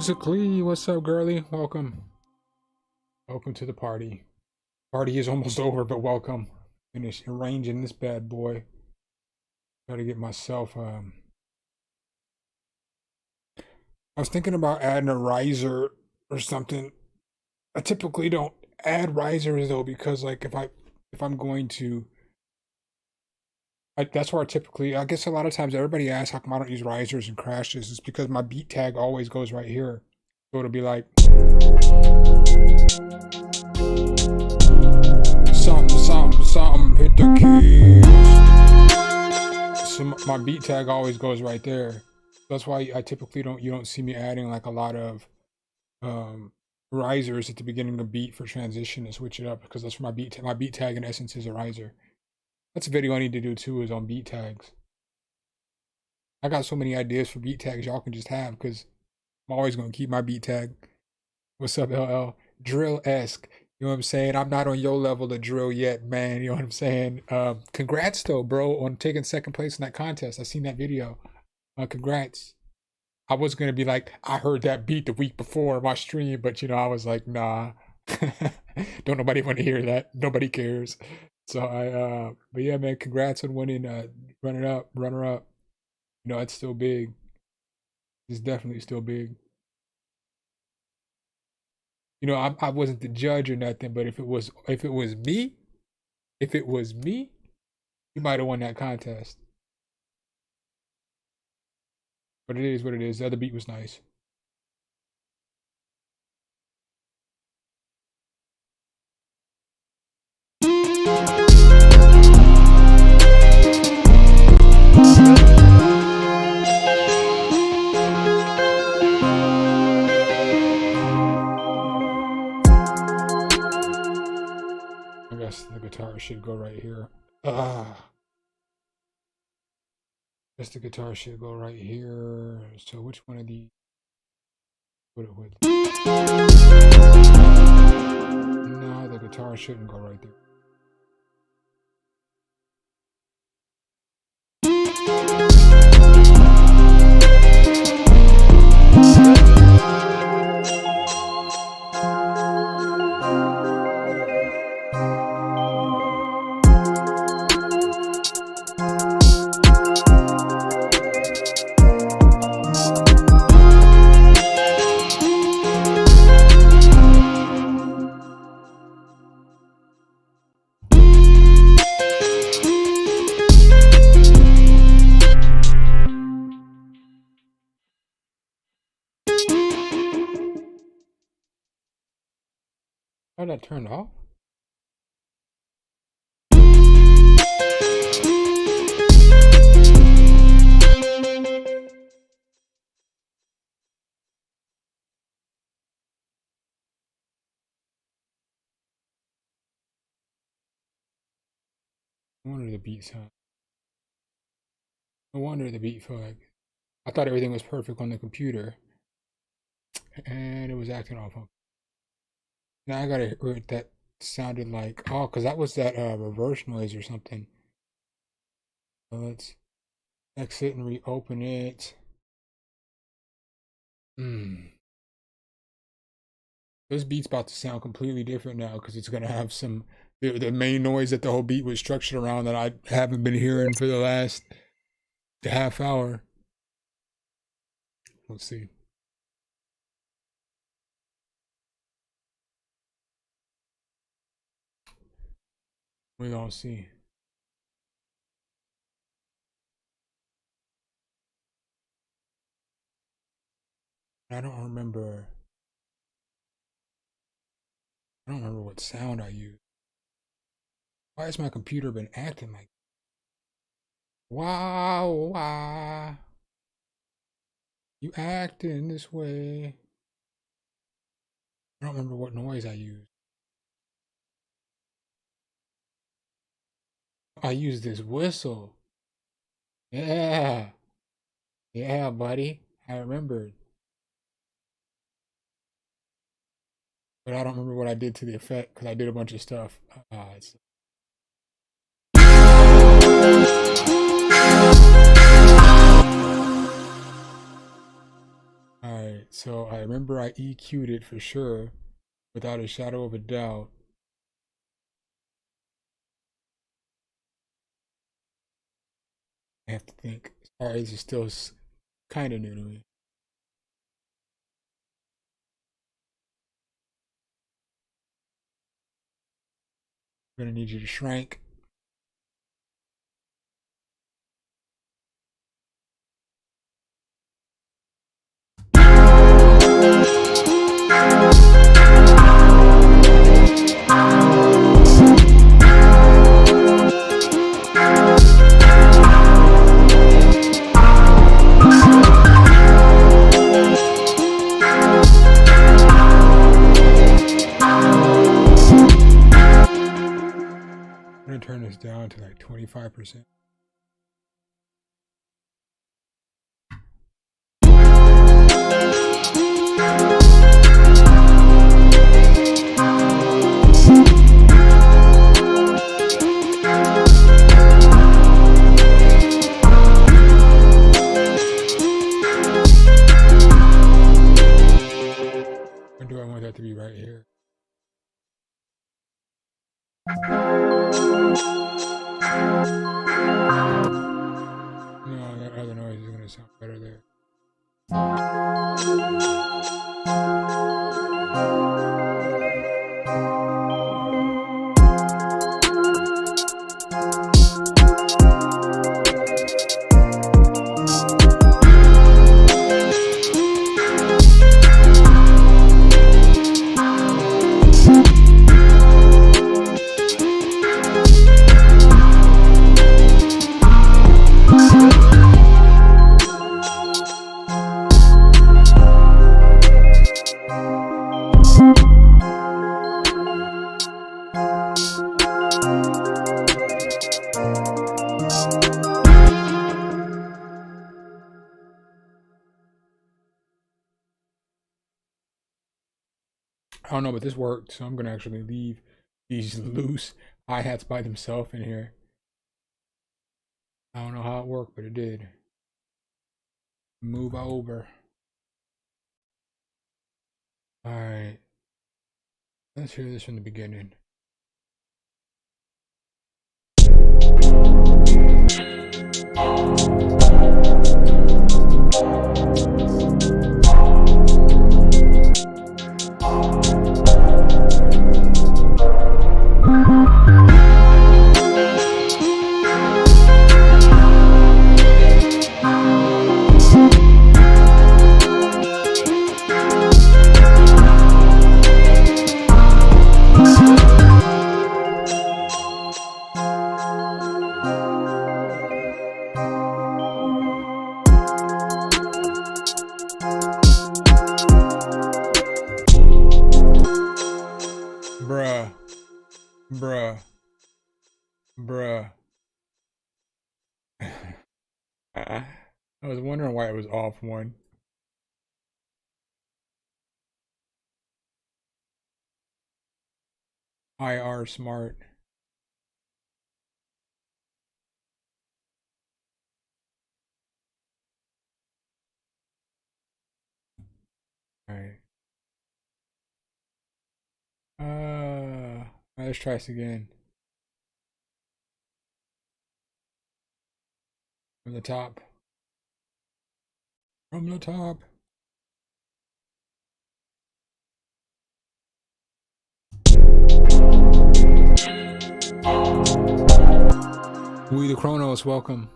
Musically, what's up, girly? Welcome. Welcome to the party. Party is almost over, but welcome. Finish arranging this bad boy. Gotta get myself, I was thinking about adding a riser or something. I typically don't add risers though, because like if I'm going to, that's where I guess a lot of times everybody asks how come I don't use risers and crashes. It's because my beat tag always goes right here. So it'll be like something, hit the keys. So my beat tag always goes right there. That's why I typically you don't see me adding like a lot of risers at the beginning of beat for transition to switch it up, because that's where my beat tag in essence is a riser. That's a video I need to do too, is on beat tags. I got so many ideas for beat tags y'all can just have, because I'm always going to keep my beat tag. What's up, LL? Drill-esque. You know what I'm saying? I'm not on your level of drill yet, man. You know what I'm saying? Congrats, though, bro, on taking second place in that contest. I seen that video. Congrats. I was going to be like, I heard that beat the week before my stream, but, you know, I was like, nah. Don't nobody want to hear that. Nobody cares. So but yeah, man, congrats on winning runner up. You know, it's still big. It's definitely still big. You know, I wasn't the judge or nothing, but if it was me, you might have won that contest. But it is what it is. The other beat was nice. I guess the guitar should go right here. Guess the guitar should go right here. So which one of these? Put it with. No, the guitar shouldn't go right there. Oh, that turned off? No wonder the beat sound. No wonder the beat felt like. I thought everything was perfect on the computer, and it was acting off. Now I gotta hear what that sounded like. Oh, because that was that reverse noise or something. So let's exit and reopen it. This beat's about to sound completely different now, because it's gonna have some the main noise that the whole beat was structured around that I haven't been hearing for the last half hour. Let's see. We're gonna see. I don't remember what sound I used. Why has my computer been acting like? Wow, you acting this way? I don't remember what noise I used. I used this whistle. Yeah, buddy. I remembered. But I don't remember what I did to the effect, because I did a bunch of stuff. Alright, so I remember I EQ'd it for sure, without a shadow of a doubt. I have to think. Sorry, this is still kind of new to me. I'm gonna need you to shrink. I'm gonna turn this down to like 25%. Or do I want that to be right here? No, that other noise is gonna sound better there. I don't know, but this worked, so I'm gonna actually leave these loose hi-hats by themselves in here. I don't know how it worked, but it did. Move over. Alright. Let's hear this from the beginning. Bruh. I was wondering why it was off one. IR smart. Alright. Let's try this again. From the top. From the top. We the Chronos, welcome.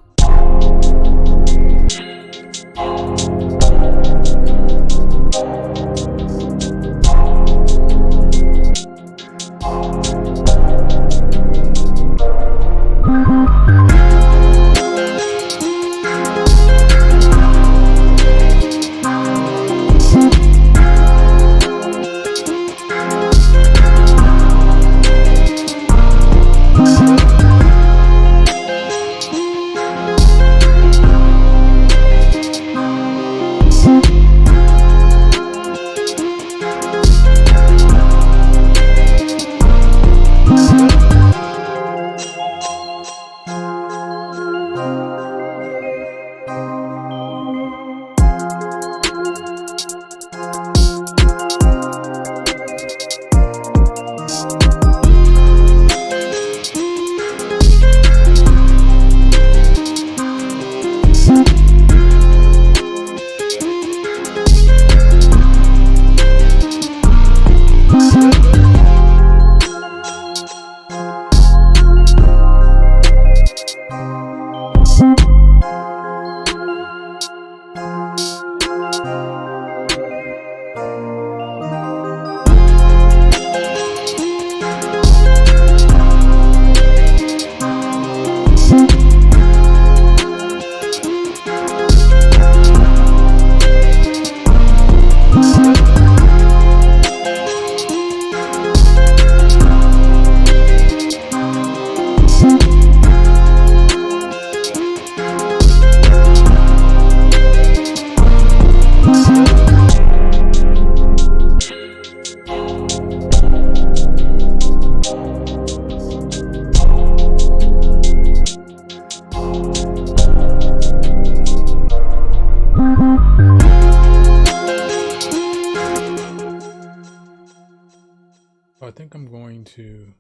to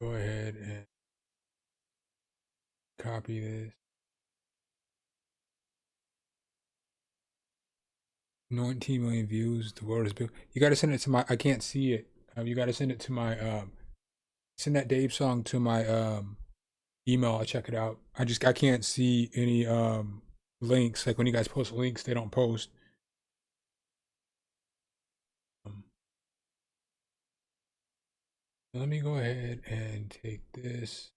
go ahead and copy this. 19 million views. The world is built. You got to send it to my. I can't see it. You got to send it to my. Send that Dave song to my email. I'll check it out. I can't see any links. Like when you guys post links, they don't post. Let me go ahead and take this.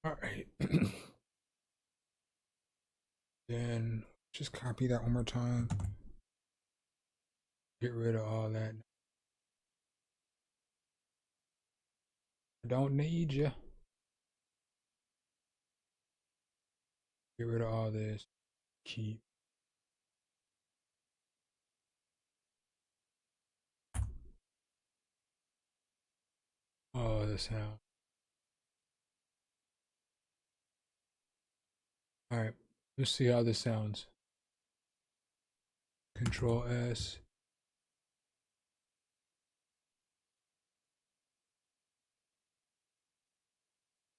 All right. Then just copy that one more time. Get rid of all that. I don't need you. Get rid of all this. Keep. Oh, the sound. All right. Let's see how this sounds. Control S.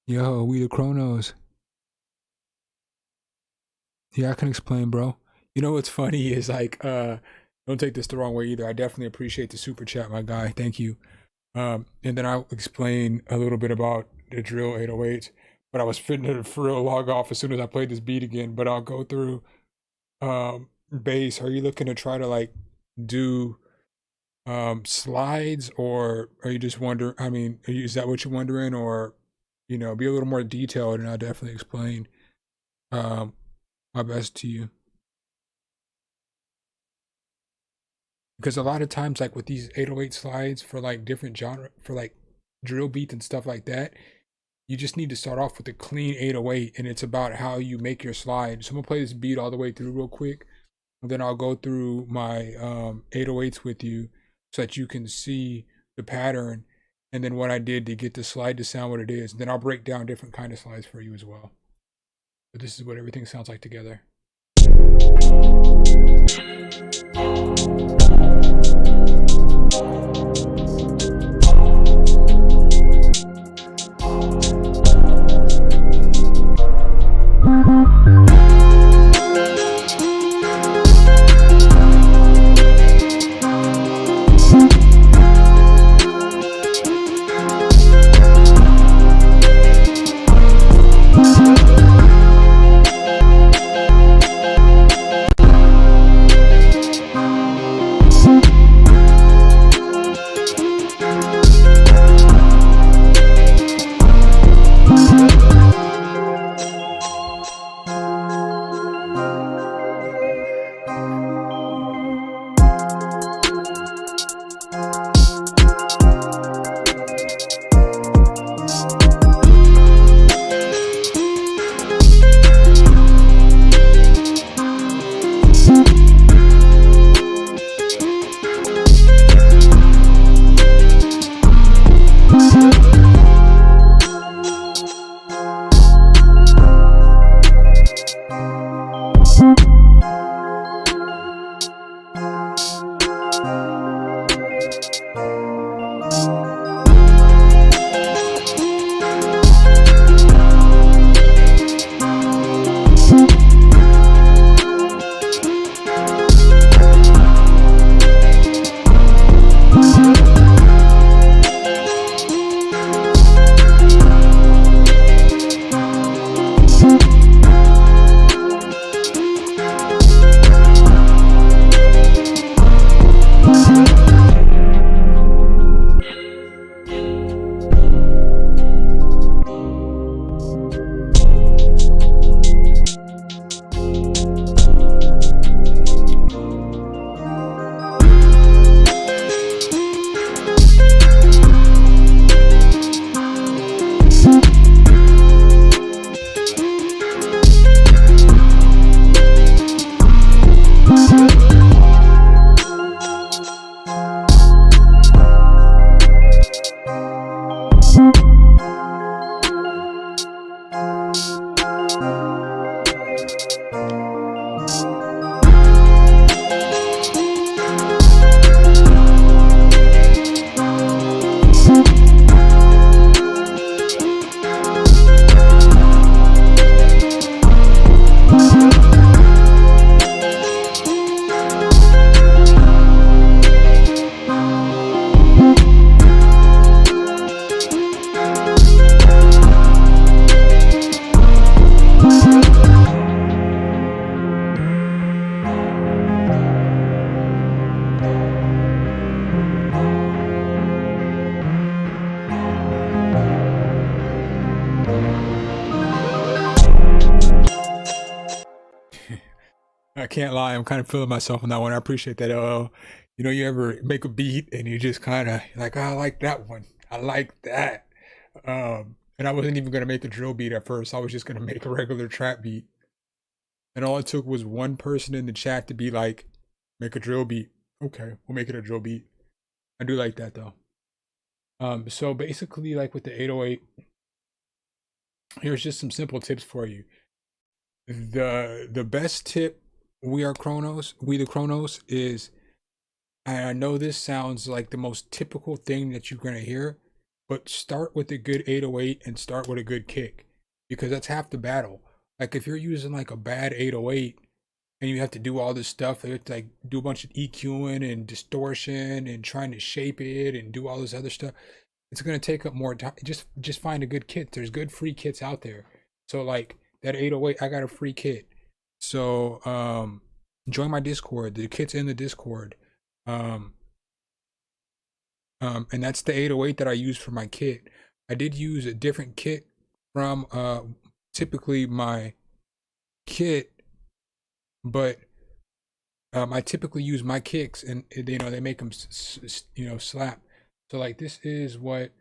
Yo, we the Chronos. Yeah, I can explain, bro. You know what's funny is like, don't take this the wrong way either. I definitely appreciate the super chat, my guy. Thank you. And then I'll explain a little bit about the drill 808s. But I was fitting to for real log off as soon as I played this beat again. But I'll go through bass. Are you looking to try to like do slides, or are you just wondering? I mean, is that what you're wondering, or be a little more detailed, and I'll definitely explain my best to you. Because a lot of times, like with these 808 slides for like different genre, for like drill beats and stuff like that, you just need to start off with a clean 808, and it's about how you make your slide. So I'm gonna play this beat all the way through real quick, and then I'll go through my 808s with you so that you can see the pattern and then what I did to get the slide to sound what it is. And then I'll break down different kind of slides for you as well. But this is what everything sounds like together. can't lie. I'm kind of feeling myself on that one. I appreciate that. You know, you ever make a beat and you just kind of like, oh, I like that one. I like that. And I wasn't even gonna make a drill beat at first. I was just gonna make a regular trap beat. And all it took was one person in the chat to be like, make a drill beat. Okay, we'll make it a drill beat. I do like that though. So basically, like with the 808, here's just some simple tips for you. The best tip, we the Chronos, is, and I know this sounds like the most typical thing that you're gonna hear, but start with a good 808 and start with a good kick, because that's half the battle. Like if you're using like a bad 808 and you have to do all this stuff, you have to like do a bunch of EQing and distortion and trying to shape it and do all this other stuff, it's gonna take up more time. Just find a good kit. There's good free kits out there. So like that 808, I got a free kit. So join my Discord. The kit's in the Discord. And that's the 808 that I use for my kit. I did use a different kit from typically my kit, but I typically use my kicks, and you know, they make them slap. So like this is what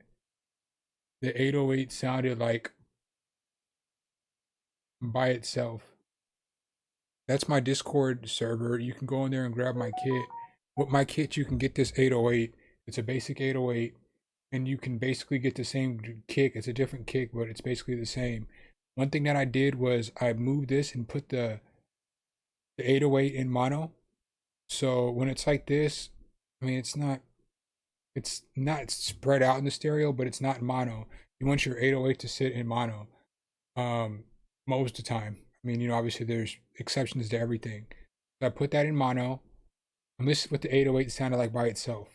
the 808 sounded like by itself. That's my Discord server. You can go in there and grab my kit. With my kit, you can get this 808. It's a basic 808, and you can basically get the same kick. It's a different kick, but it's basically the same. One thing that I did was I moved this and put the 808 in mono. So when it's like this, I mean, it's not spread out in the stereo, but it's not in mono. You want your 808 to sit in mono most of the time. I mean, you know, obviously there's exceptions to everything. So I put that in mono, and this is what the 808 sounded like by itself.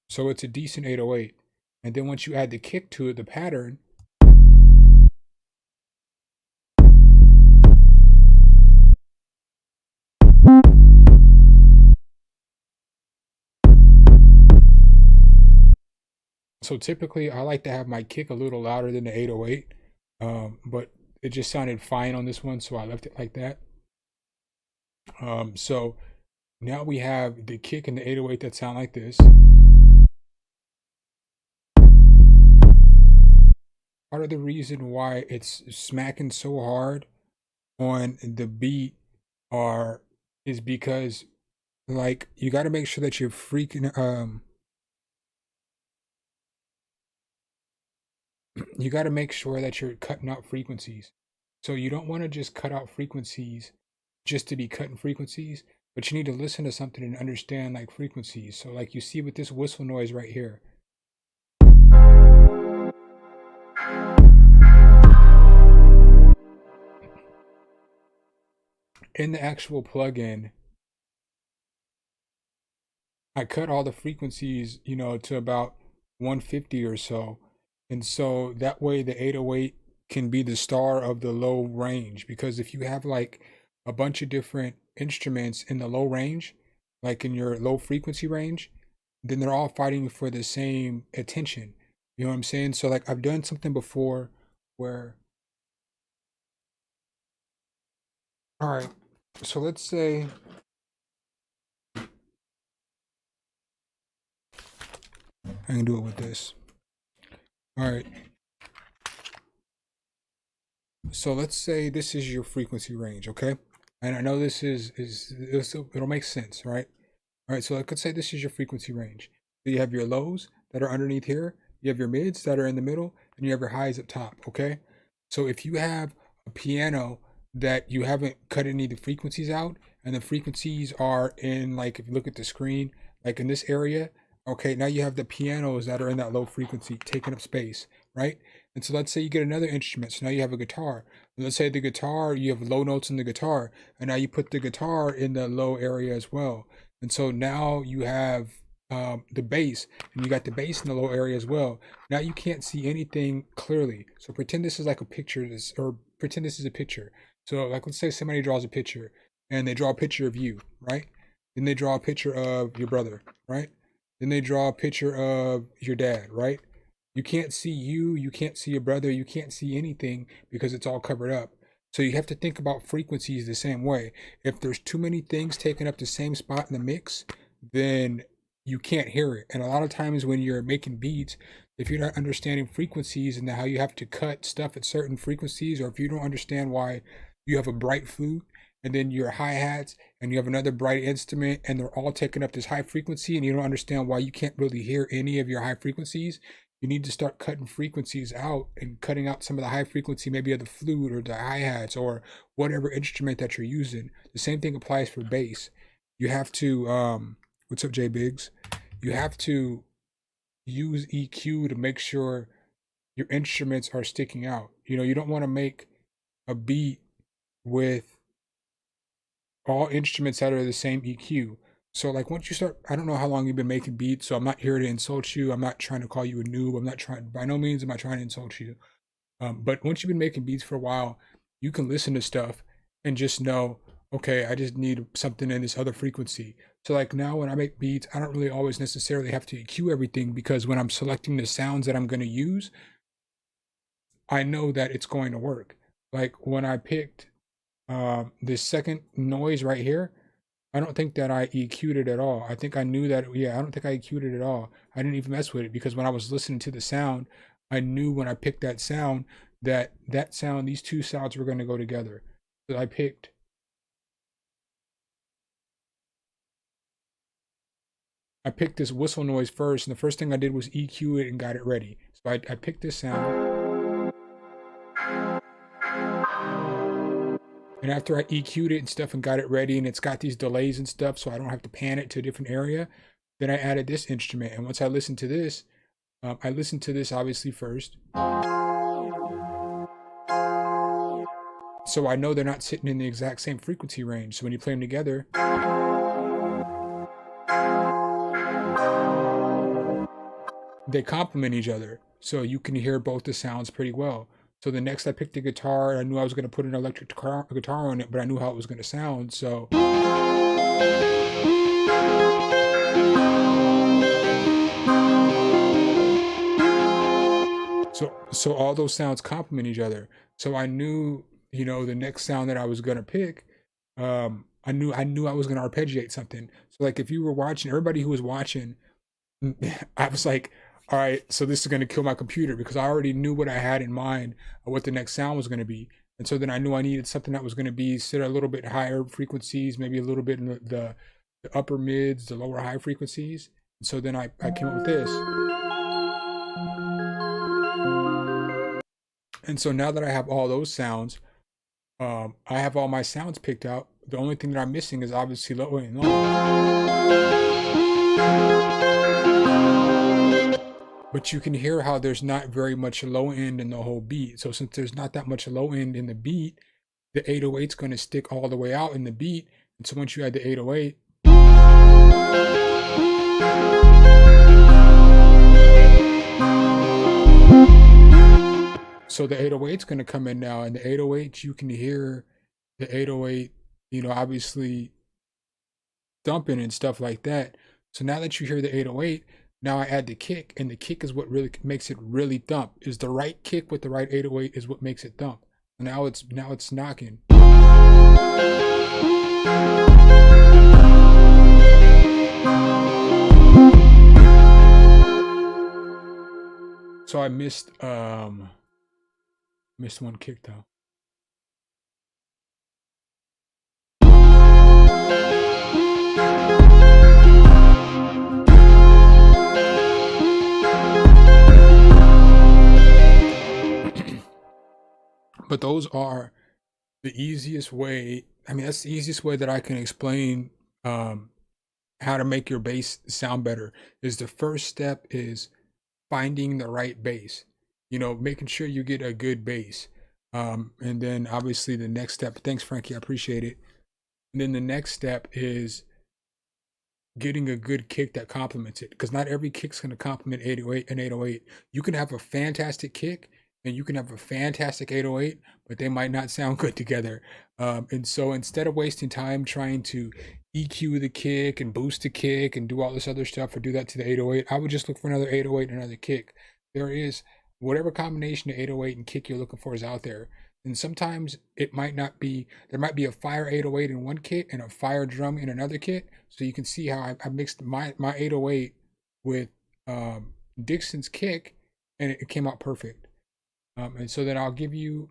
So it's a decent 808. And then once you add the kick to it, the pattern, so typically I like to have my kick a little louder than the 808, but it just sounded fine on this one, so I left it like that. So now we have the kick and the 808 that sound like this. Part of the reason why it's smacking so hard on the beat is because, like, you got to make sure that you're you got to make sure that you're cutting out frequencies. So you don't want to just cut out frequencies just to be cutting frequencies, but you need to listen to something and understand like frequencies. So like you see with this whistle noise right here, in the actual plugin, I cut all the frequencies, you know, to about 150 or so. And so that way the 808 can be the star of the low range. Because if you have like a bunch of different instruments in the low range, like in your low frequency range, then they're all fighting for the same attention. You know what I'm saying? So like I've done something before where, all right, so let's say I can do it with this. All right. So let's say this is your frequency range, okay? And I know this it'll make sense, right? All right, so let's say this is your frequency range. So you have your lows that are underneath here, you have your mids that are in the middle, and you have your highs up top, okay? So if you have a piano that you haven't cut any of the frequencies out, and the frequencies are in, like, if you look at the screen, like in this area, okay, now you have the pianos that are in that low frequency taking up space, right? And so let's say you get another instrument. So now you have a guitar. Let's say the guitar, you have low notes in the guitar, and now you put the guitar in the low area as well. And so now you have the bass, and you got the bass in the low area as well. Now you can't see anything clearly. So pretend this is like a picture, or pretend this is a picture. So like, let's say somebody draws a picture, and they draw a picture of you, right? Then they draw a picture of your brother, right? Then they draw a picture of your dad, right? You can't see you can't see your brother, you can't see anything because it's all covered up. So you have to think about frequencies the same way. If there's too many things taking up the same spot in the mix, then you can't hear it. And a lot of times when you're making beats, if you're not understanding frequencies and how you have to cut stuff at certain frequencies, or if you don't understand why you have a bright flute and then your hi-hats and you have another bright instrument and they're all taking up this high frequency, and you don't understand why you can't really hear any of your high frequencies, you need to start cutting frequencies out and cutting out some of the high frequency, maybe of the flute or the hi-hats or whatever instrument that you're using. The same thing applies for bass. You have to what's up, Jay Biggs? You have to use EQ to make sure your instruments are sticking out. You know, you don't want to make a beat with all instruments that are the same EQ. So like once you start, I don't know how long you've been making beats, so I'm not here to insult you. I'm not trying to call you a noob. I'm not trying, by no means am I trying to insult you. But once you've been making beats for a while, you can listen to stuff and just know, okay, I just need something in this other frequency. So like now when I make beats, I don't really always necessarily have to EQ everything, because when I'm selecting the sounds that I'm going to use, I know that it's going to work. Like when I picked this second noise right here, I don't think that I EQ'd it at all. I think I knew that, yeah, I don't think I EQ'd it at all. I didn't even mess with it, because when I was listening to the sound, I knew when I picked that sound, these two sounds were going to go together. So I picked this whistle noise first, and the first thing I did was EQ it and got it ready. So I picked this sound. And after I EQ'd it and stuff and got it ready, and it's got these delays and stuff, so I don't have to pan it to a different area, then I added this instrument. And once I listened to this, I listened to this obviously first. So I know they're not sitting in the exact same frequency range. So when you play them together, they complement each other. So you can hear both the sounds pretty well. So the next I picked the guitar, I knew I was going to put an electric guitar on it, but I knew how it was going to sound. So all those sounds complement each other. So I knew, you know, the next sound that I was going to pick, I knew I was going to arpeggiate something. So like if you were watching, everybody who was watching, I was like, all right, so this is going to kill my computer, because I already knew what I had in mind of what the next sound was going to be. And so then I knew I needed something that was going to be set a little bit higher frequencies, maybe a little bit in the upper mids, the lower high frequencies. And so then I came up with this. And so now that I have all those sounds, I have all my sounds picked out. The only thing that I'm missing is obviously low and long. But you can hear how there's not very much low end in the whole beat. So since there's not that much low end in the beat, the 808's going to stick all the way out in the beat. And so once you add the 808, so the 808's going to come in now, and the 808, you can hear the 808, you know, obviously thumping and stuff like that. So now that you hear the 808, now I add the kick, and the kick is what really makes it really thump. Is the right kick with the right 808 is what makes it thump. Now it's knocking. So I missed one kick though. But those are the easiest way. I mean, that's the easiest way that I can explain how to make your bass sound better. Is the first step is finding the right bass. You know, making sure you get a good bass. And then obviously the next step, thanks Frankie, I appreciate it. And then the next step is getting a good kick that complements it, because not every kick's going to complement 808 and 808. You can have a fantastic kick and you can have a fantastic 808, but they might not sound good together. And so instead of wasting time trying to EQ the kick and boost the kick and do all this other stuff or do that to the 808, I would just look for another 808 and another kick. there is whatever combination of 808 and kick you're looking for is out there. And sometimes it might not be, there might be a fire 808 in one kit and a fire drum in another kit. So you can see how I mixed my 808 with Dixon's kick, and it came out perfect. And so then I'll give you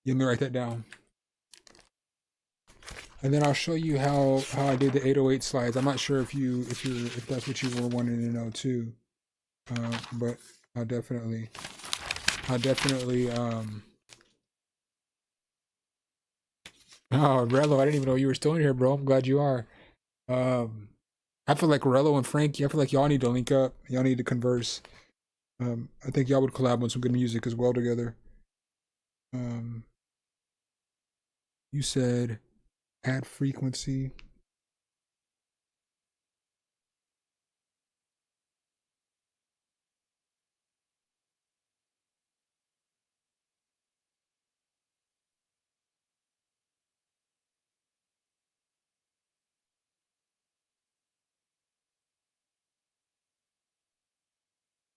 let me write that down. And then I'll show you how I did the 808 slides. I'm not sure if that's what you were wanting to know too, but I'll definitely Oh, Rello, I didn't even know you were still in here, bro. I'm glad you are. I feel like Rello and Frankie, I feel like y'all need to link up. Y'all need to converse. I think y'all would collab on some good music as well together. You said add frequency.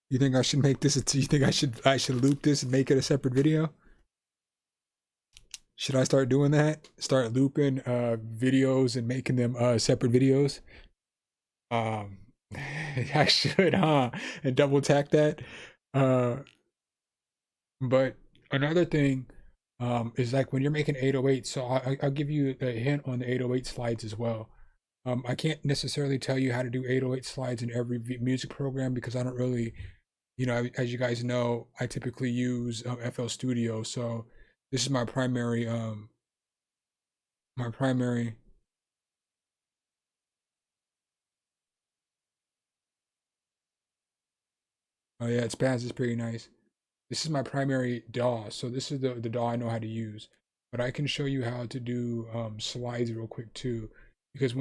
You think I should make this you think I should loop this and make it a separate video? Should I start doing that? Start looping videos and making them separate videos? I should, huh? And double tack that. But another thing is like when you're making 808, so I'll give you a hint on the 808 slides as well. I can't necessarily tell you how to do 808 slides in every music program because I don't really, you know, as you guys know, I typically use FL Studio. So this is my primary, oh yeah, Spaz is pretty nice. This is my primary DAW, so this is the DAW I know how to use. But I can show you how to do slides real quick too, because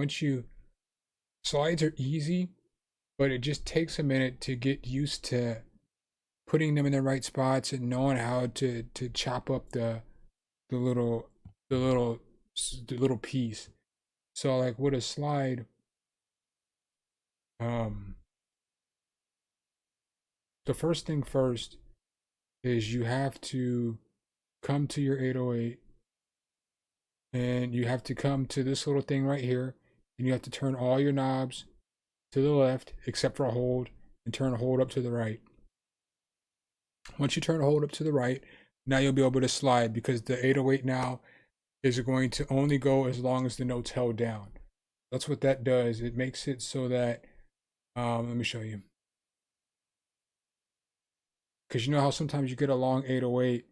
slides are easy, but it just takes a minute to get used to putting them in the right spots and knowing how to chop up the little piece. So like with a slide, the first thing first is you have to come to your 808 and you have to come to this little thing right here, and you have to turn all your knobs to the left except for a hold, and turn a hold up to the right. Once you turn a hold up to the right, now you'll be able to slide, because the 808 now is going to only go as long as the note's held down. That's what that does. It makes it so that let me show you. Because you know how sometimes you get a long 808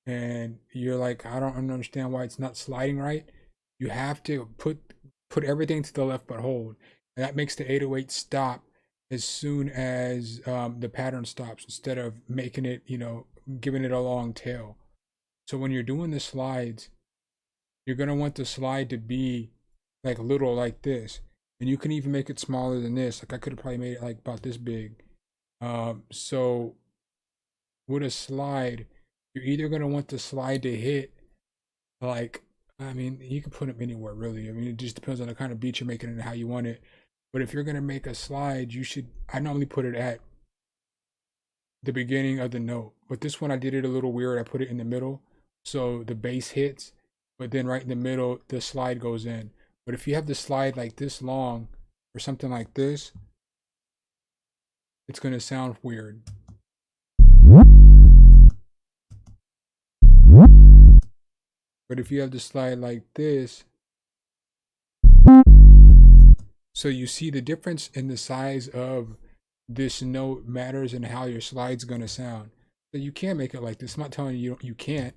and you're like, I don't understand why it's not sliding right. You have to put everything to the left but hold. And that makes the 808 stop as soon as the pattern stops, instead of making it, you know, giving it a long tail. So when you're doing the slides, you're going to want the slide to be like little like this. And you can even make it smaller than this. Like I could have probably made it like about this big. So with a slide, you're either going to want the slide to hit like, I mean, you can put them anywhere really. I mean, it just depends on the kind of beat you're making and how you want it. But if you're going to make a slide, I normally put it at the beginning of the note. But this one, I did it a little weird. I put it in the middle. So the bass hits, but then right in the middle, the slide goes in. But if you have the slide like this long or something like this, it's going to sound weird. But if you have the slide like this, so you see the difference in the size of this note matters in how your slide's going to sound. So you can make it like this. I'm not telling you you can't.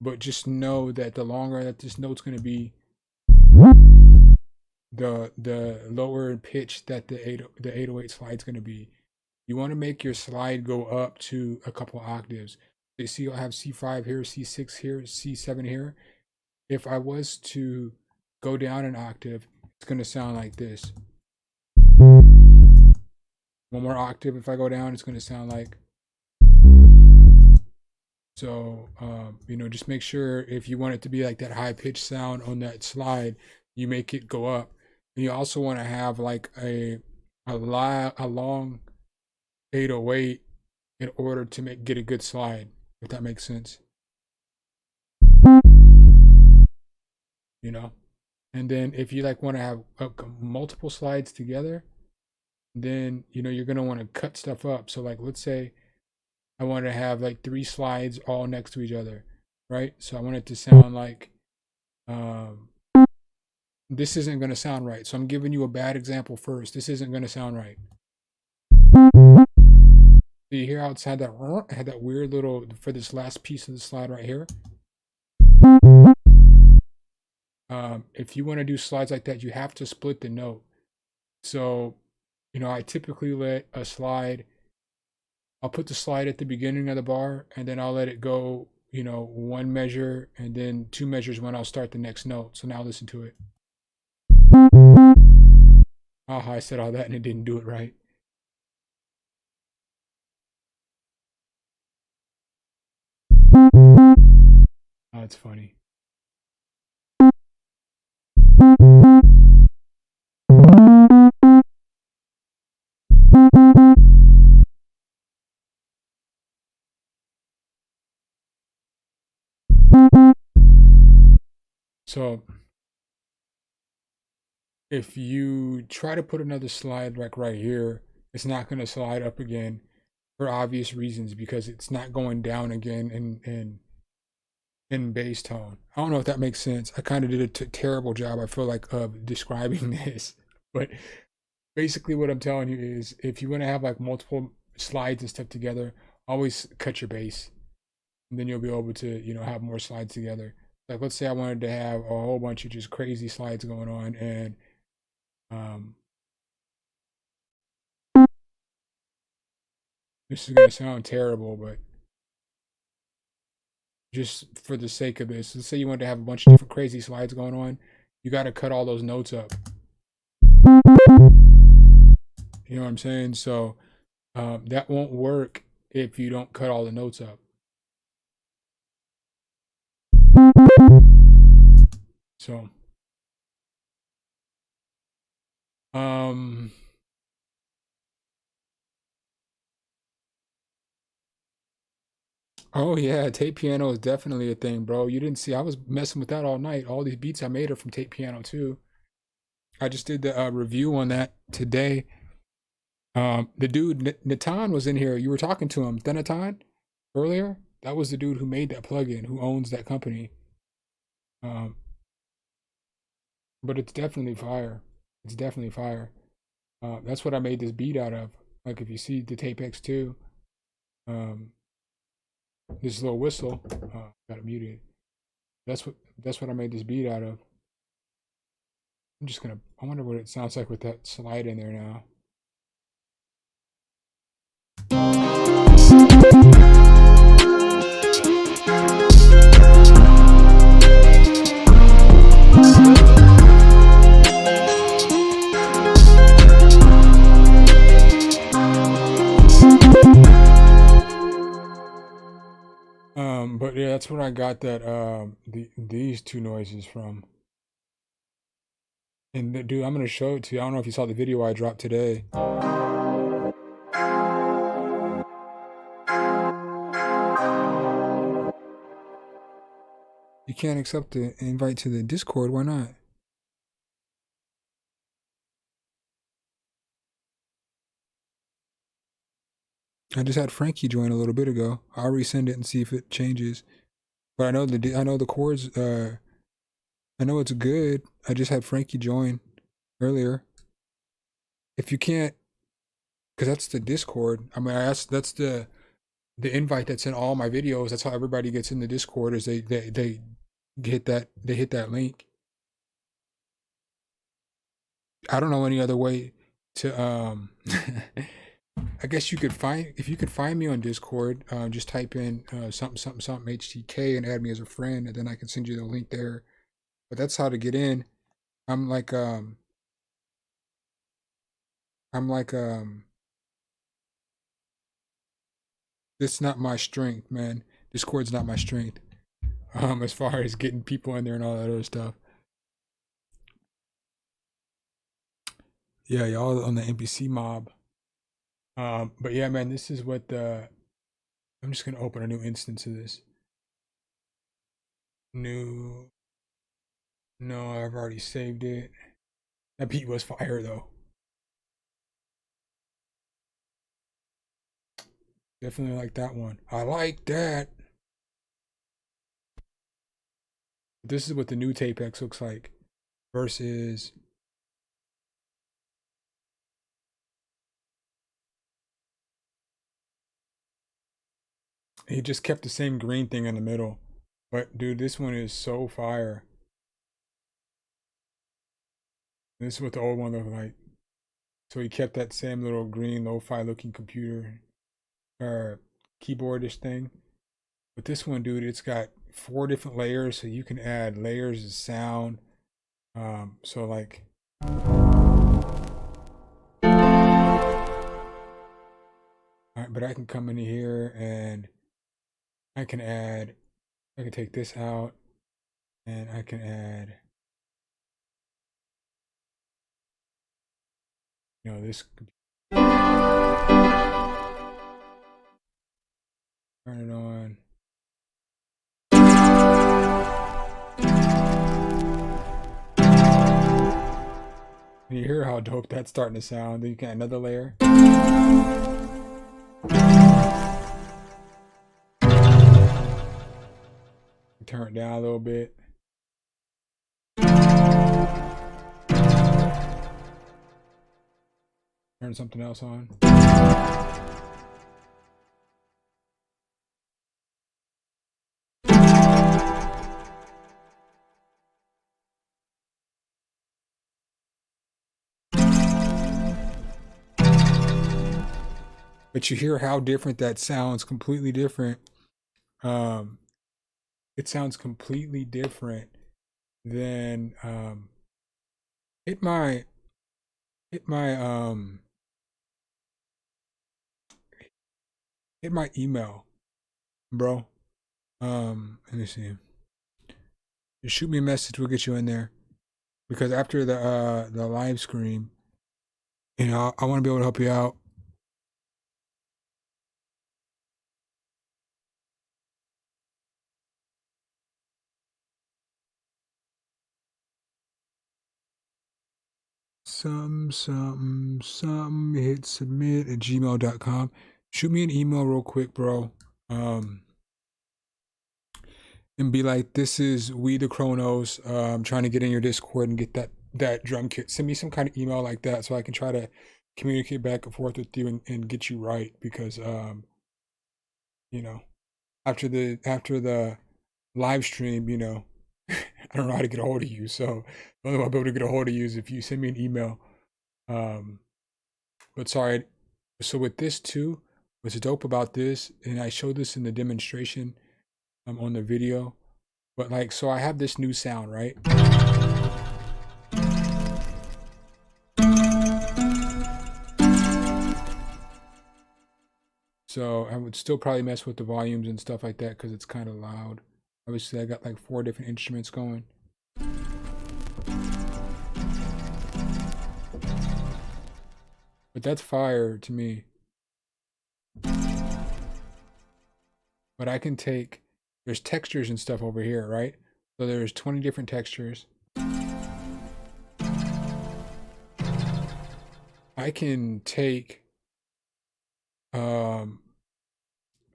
But just know that the longer that this note's going to be, the lower in pitch that the 808 slide's going to be. You want to make your slide go up to a couple octaves. You see, I have C5 here, C6 here, C7 here. If I was to go down an octave, it's going to sound like this. One more octave, if I go down, it's going to sound like. So, just make sure if you want it to be like that high pitched sound on that slide, you make it go up. And you also want to have like a long 808 in order to get a good slide, if that makes sense. You know. And then if you like want to have multiple slides together, then you're gonna want to cut stuff up. So like let's say I want to have like 3 slides all next to each other, right? So I want it to sound like um, this isn't gonna sound right. So I'm giving you a bad example first. This isn't gonna sound right. So you hear outside that had that weird little for this last piece of the slide right here. If you want to do slides like that, you have to split the note. So, I typically let a slide, I'll put the slide at the beginning of the bar and then I'll let it go, 1 measure and then 2 measures when I'll start the next note. So now listen to it. I said all that and it didn't do it right. Oh, it's funny. So if you try to put another slide like right here, it's not going to slide up again for obvious reasons because it's not going down again in bass tone. I don't know if that makes sense. I kind of did a terrible job, I feel like, of describing this. But basically what I'm telling you is if you want to have like multiple slides and stuff together, always cut your bass. And then you'll be able to, have more slides together. Like let's say I wanted to have a whole bunch of just crazy slides going on and this is gonna sound terrible, but just for the sake of this, let's say you want to have a bunch of different crazy slides going on, you got to cut all those notes up. You know what I'm saying? So that won't work if you don't cut all the notes up. So, oh yeah, tape piano is definitely a thing, bro. You didn't see I was messing with that all night. All these beats I made are from tape piano too. I just did the review on that today. The dude Natan was in here. You were talking to him, Natan, earlier. That was the dude who made that plugin, who owns that company. Um, but it's definitely fire. It's definitely fire. That's what I made this beat out of. Like if you see the Tape X2, um, this little whistle, got it muted. That's what I made this beat out of. I wonder what it sounds like with that slide in there now. But yeah, that's where I got that these two noises from. And dude, I'm gonna show it to you. I don't know if you saw the video I dropped today. You can't accept the invite to the Discord. Why not? I just had Frankie join a little bit ago. I'll resend it and see if it changes. But I know the chords. I know it's good. I just had Frankie join earlier. If you can't, because that's the Discord. I mean, that's the invite that's in all my videos. That's how everybody gets in the Discord. Is they hit that link. I don't know any other way to I guess if you could find me on Discord, just type in something HTK and add me as a friend, and then I can send you the link there. But that's how to get in. I'm like it's not my strength, man. Discord's not my strength. As far as getting people in there and all that other stuff. Yeah, y'all on the NPC mob. But yeah, man, this is what the. I'm just gonna open a new instance of this. New. No, I've already saved it. That beat was fire though. Definitely like that one. I like that. This is what the new Tapex looks like versus. He just kept the same green thing in the middle. But dude, this one is so fire. This is what the old one looked like. So he kept that same little green lo-fi looking computer or keyboardish thing. But this one, dude, it's got 4 different layers, so you can add layers of sound. So like alright, but I can come in here and I can take this out and I can add, you know, this. Turn it on. And you hear how dope that's starting to sound. Then you get another layer. Turn it down a little bit. Turn something else on. But you hear how different that sounds, completely different. It sounds completely different than hit my email, bro. Let me see. Just shoot me a message, we'll get you in there. Because after the live stream, you know, I want to be able to help you out. Something, hit submit at gmail.com. Shoot me an email real quick, bro. And be like, this is We the Chronos. I'm trying to get in your Discord and get that drum kit. Send me some kind of email like that so I can try to communicate back and forth with you and get you right. Because you know, after the live stream, you know, I don't know how to get a hold of you. So the only way I'll be able to get a hold of you is if you send me an email. But sorry. So with this too, what's dope about this, and I showed this in the demonstration on the video, but like, so I have this new sound, right? So I would still probably mess with the volumes and stuff like that because it's kind of loud. Obviously, I got like 4 different instruments going. But that's fire to me. But I can take, there's textures and stuff over here, right? So there's 20 different textures. I can take a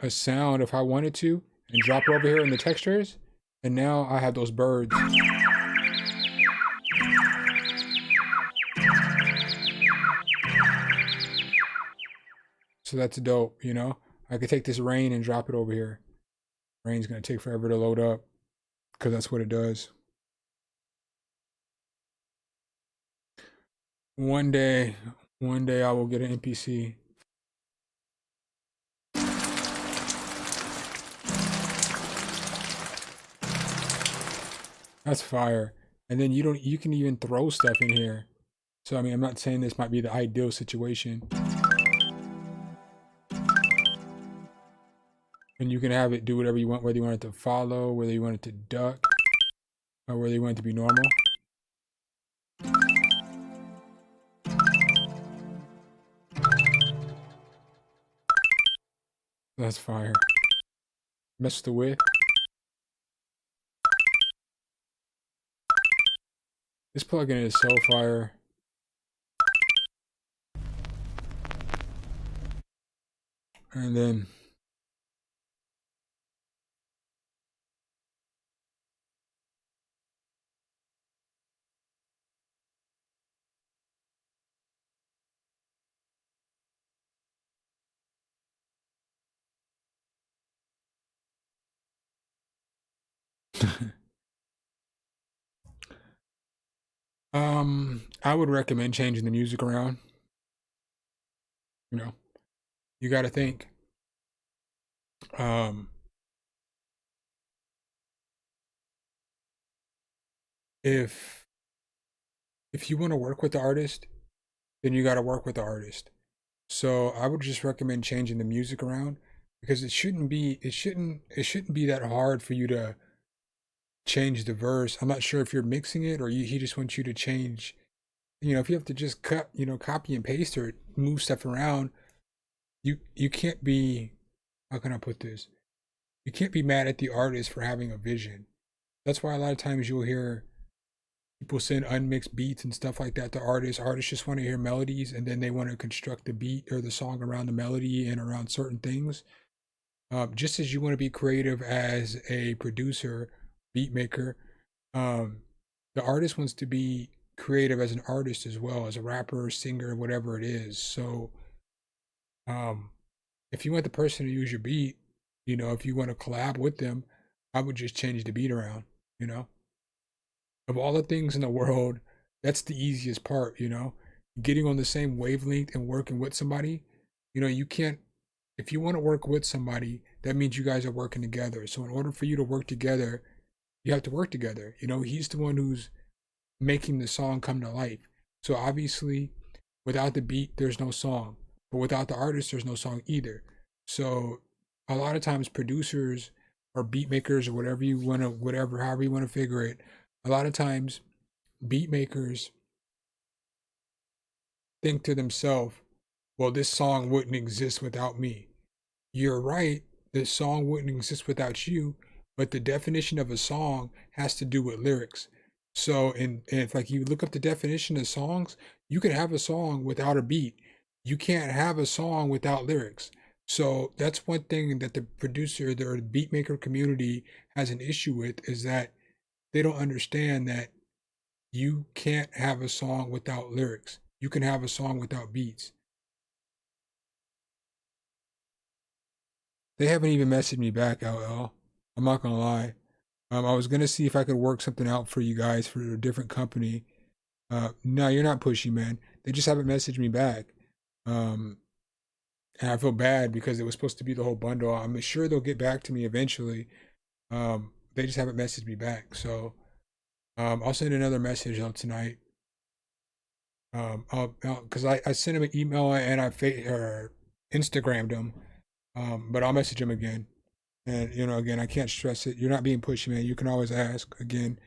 sound if I wanted to and drop it over here in the textures, and now I have those birds. So that's dope, you know? I could take this rain and drop it over here. Rain's gonna take forever to load up because that's what it does. One day I will get an NPC. That's fire. And then you can even throw stuff in here. So I mean, I'm not saying this might be the ideal situation. And you can have it do whatever you want, whether you want it to follow, whether you want it to duck, or whether you want it to be normal. That's fire. Mess the width. This plugin is so fire. And then I would recommend changing the music around. You know, you got to think. Um, if you want to work with the artist, then you got to work with the artist. So I would just recommend changing the music around because it shouldn't be that hard for you to change the verse. I'm not sure if you're mixing it or he just wants you to change. You know, if you have to just cut, copy and paste or move stuff around, you can't be, how can I put this? You can't be mad at the artist for having a vision. That's why a lot of times you'll hear people send unmixed beats and stuff like that to artists. Artists just want to hear melodies and then they want to construct the beat or the song around the melody and around certain things. Just as you want to be creative as a producer, beat maker, the artist wants to be creative as an artist as well, as a rapper, singer, whatever it is. So if you want the person to use your beat, if you want to collab with them, I would just change the beat around. Of all the things in the world, that's the easiest part. Getting on the same wavelength and working with somebody. You can't, if you want to work with somebody, that means you guys are working together. So in order for you to work together, you have to work together. He's the one who's making the song come to life. So obviously, without the beat, there's no song. But without the artist, there's no song either. So a lot of times producers or beat makers or however you want to figure it, a lot of times beat makers think to themselves, well, this song wouldn't exist without me. You're right, this song wouldn't exist without you, but the definition of a song has to do with lyrics. So, and if like you look up the definition of songs, you can have a song without a beat. You can't have a song without lyrics. So that's one thing that the producer or the beat maker community has an issue with, is that they don't understand that you can't have a song without lyrics. You can have a song without beats. They haven't even messaged me back, LL. I'm not gonna lie. I was gonna see if I could work something out for you guys for a different company. No, you're not pushy, man. They just haven't messaged me back. And I feel bad because it was supposed to be the whole bundle. I'm sure they'll get back to me eventually. They just haven't messaged me back. So I'll send another message out tonight. Because I sent him an email and I Instagrammed him. But I'll message him again. And again, I can't stress it. You're not being pushy, man. You can always ask. Again,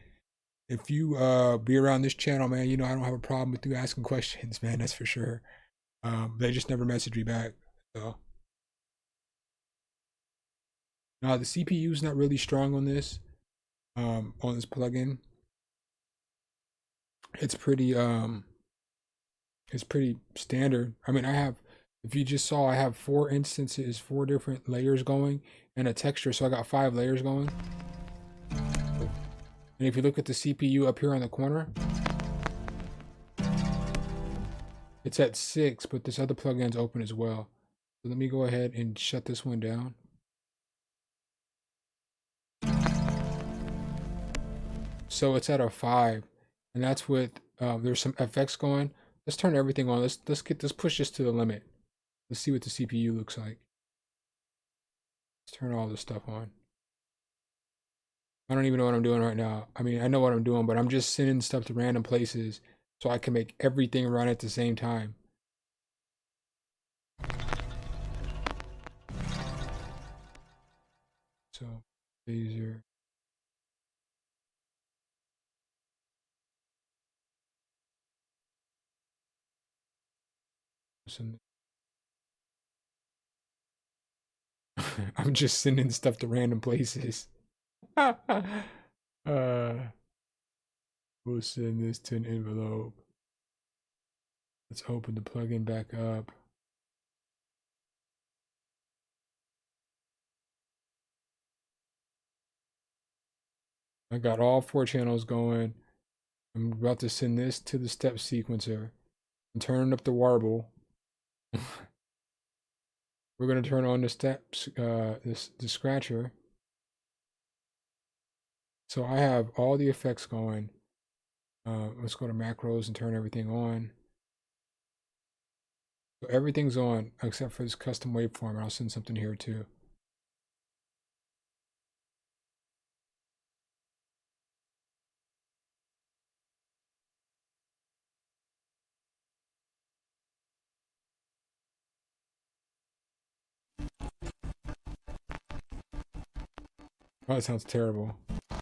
if you be around this channel, man, I don't have a problem with you asking questions, man. That's for sure. They just never messaged me back. So now the CPU is not really strong on this plugin. It's pretty standard. I mean, if you just saw, I have 4 instances, 4 different layers going and a texture. So I got 5 layers going. And if you look at the CPU up here on the corner, it's at 6, but this other plugin's open as well. So let me go ahead and shut this one down. So it's at a 5, and that's with there's some effects going. Let's turn everything on. Let's push this to the limit. Let's see what the CPU looks like. Let's turn all this stuff on. I don't even know what I'm doing right now. I mean, I know what I'm doing, but I'm just sending stuff to random places so I can make everything run at the same time. So easier. I'm just sending stuff to random places. We'll send this to an envelope. Let's open the plugin back up. I got all 4 channels going. I'm about to send this to the step sequencer. I'm turning up the warble. We're gonna turn on the steps, the scratcher. So I have all the effects going. Let's go to macros and turn everything on. So everything's on except for this custom waveform. I'll send something here too. Oh, that sounds terrible. All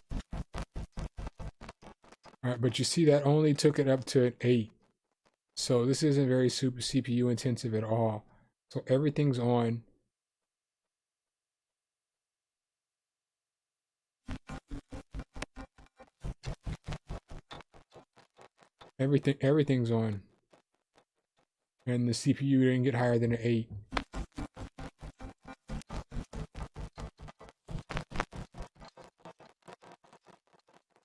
right, but you see that only took it up to an 8. So this isn't very super CPU intensive at all. So everything's on. Everything's on. And the CPU didn't get higher than an 8.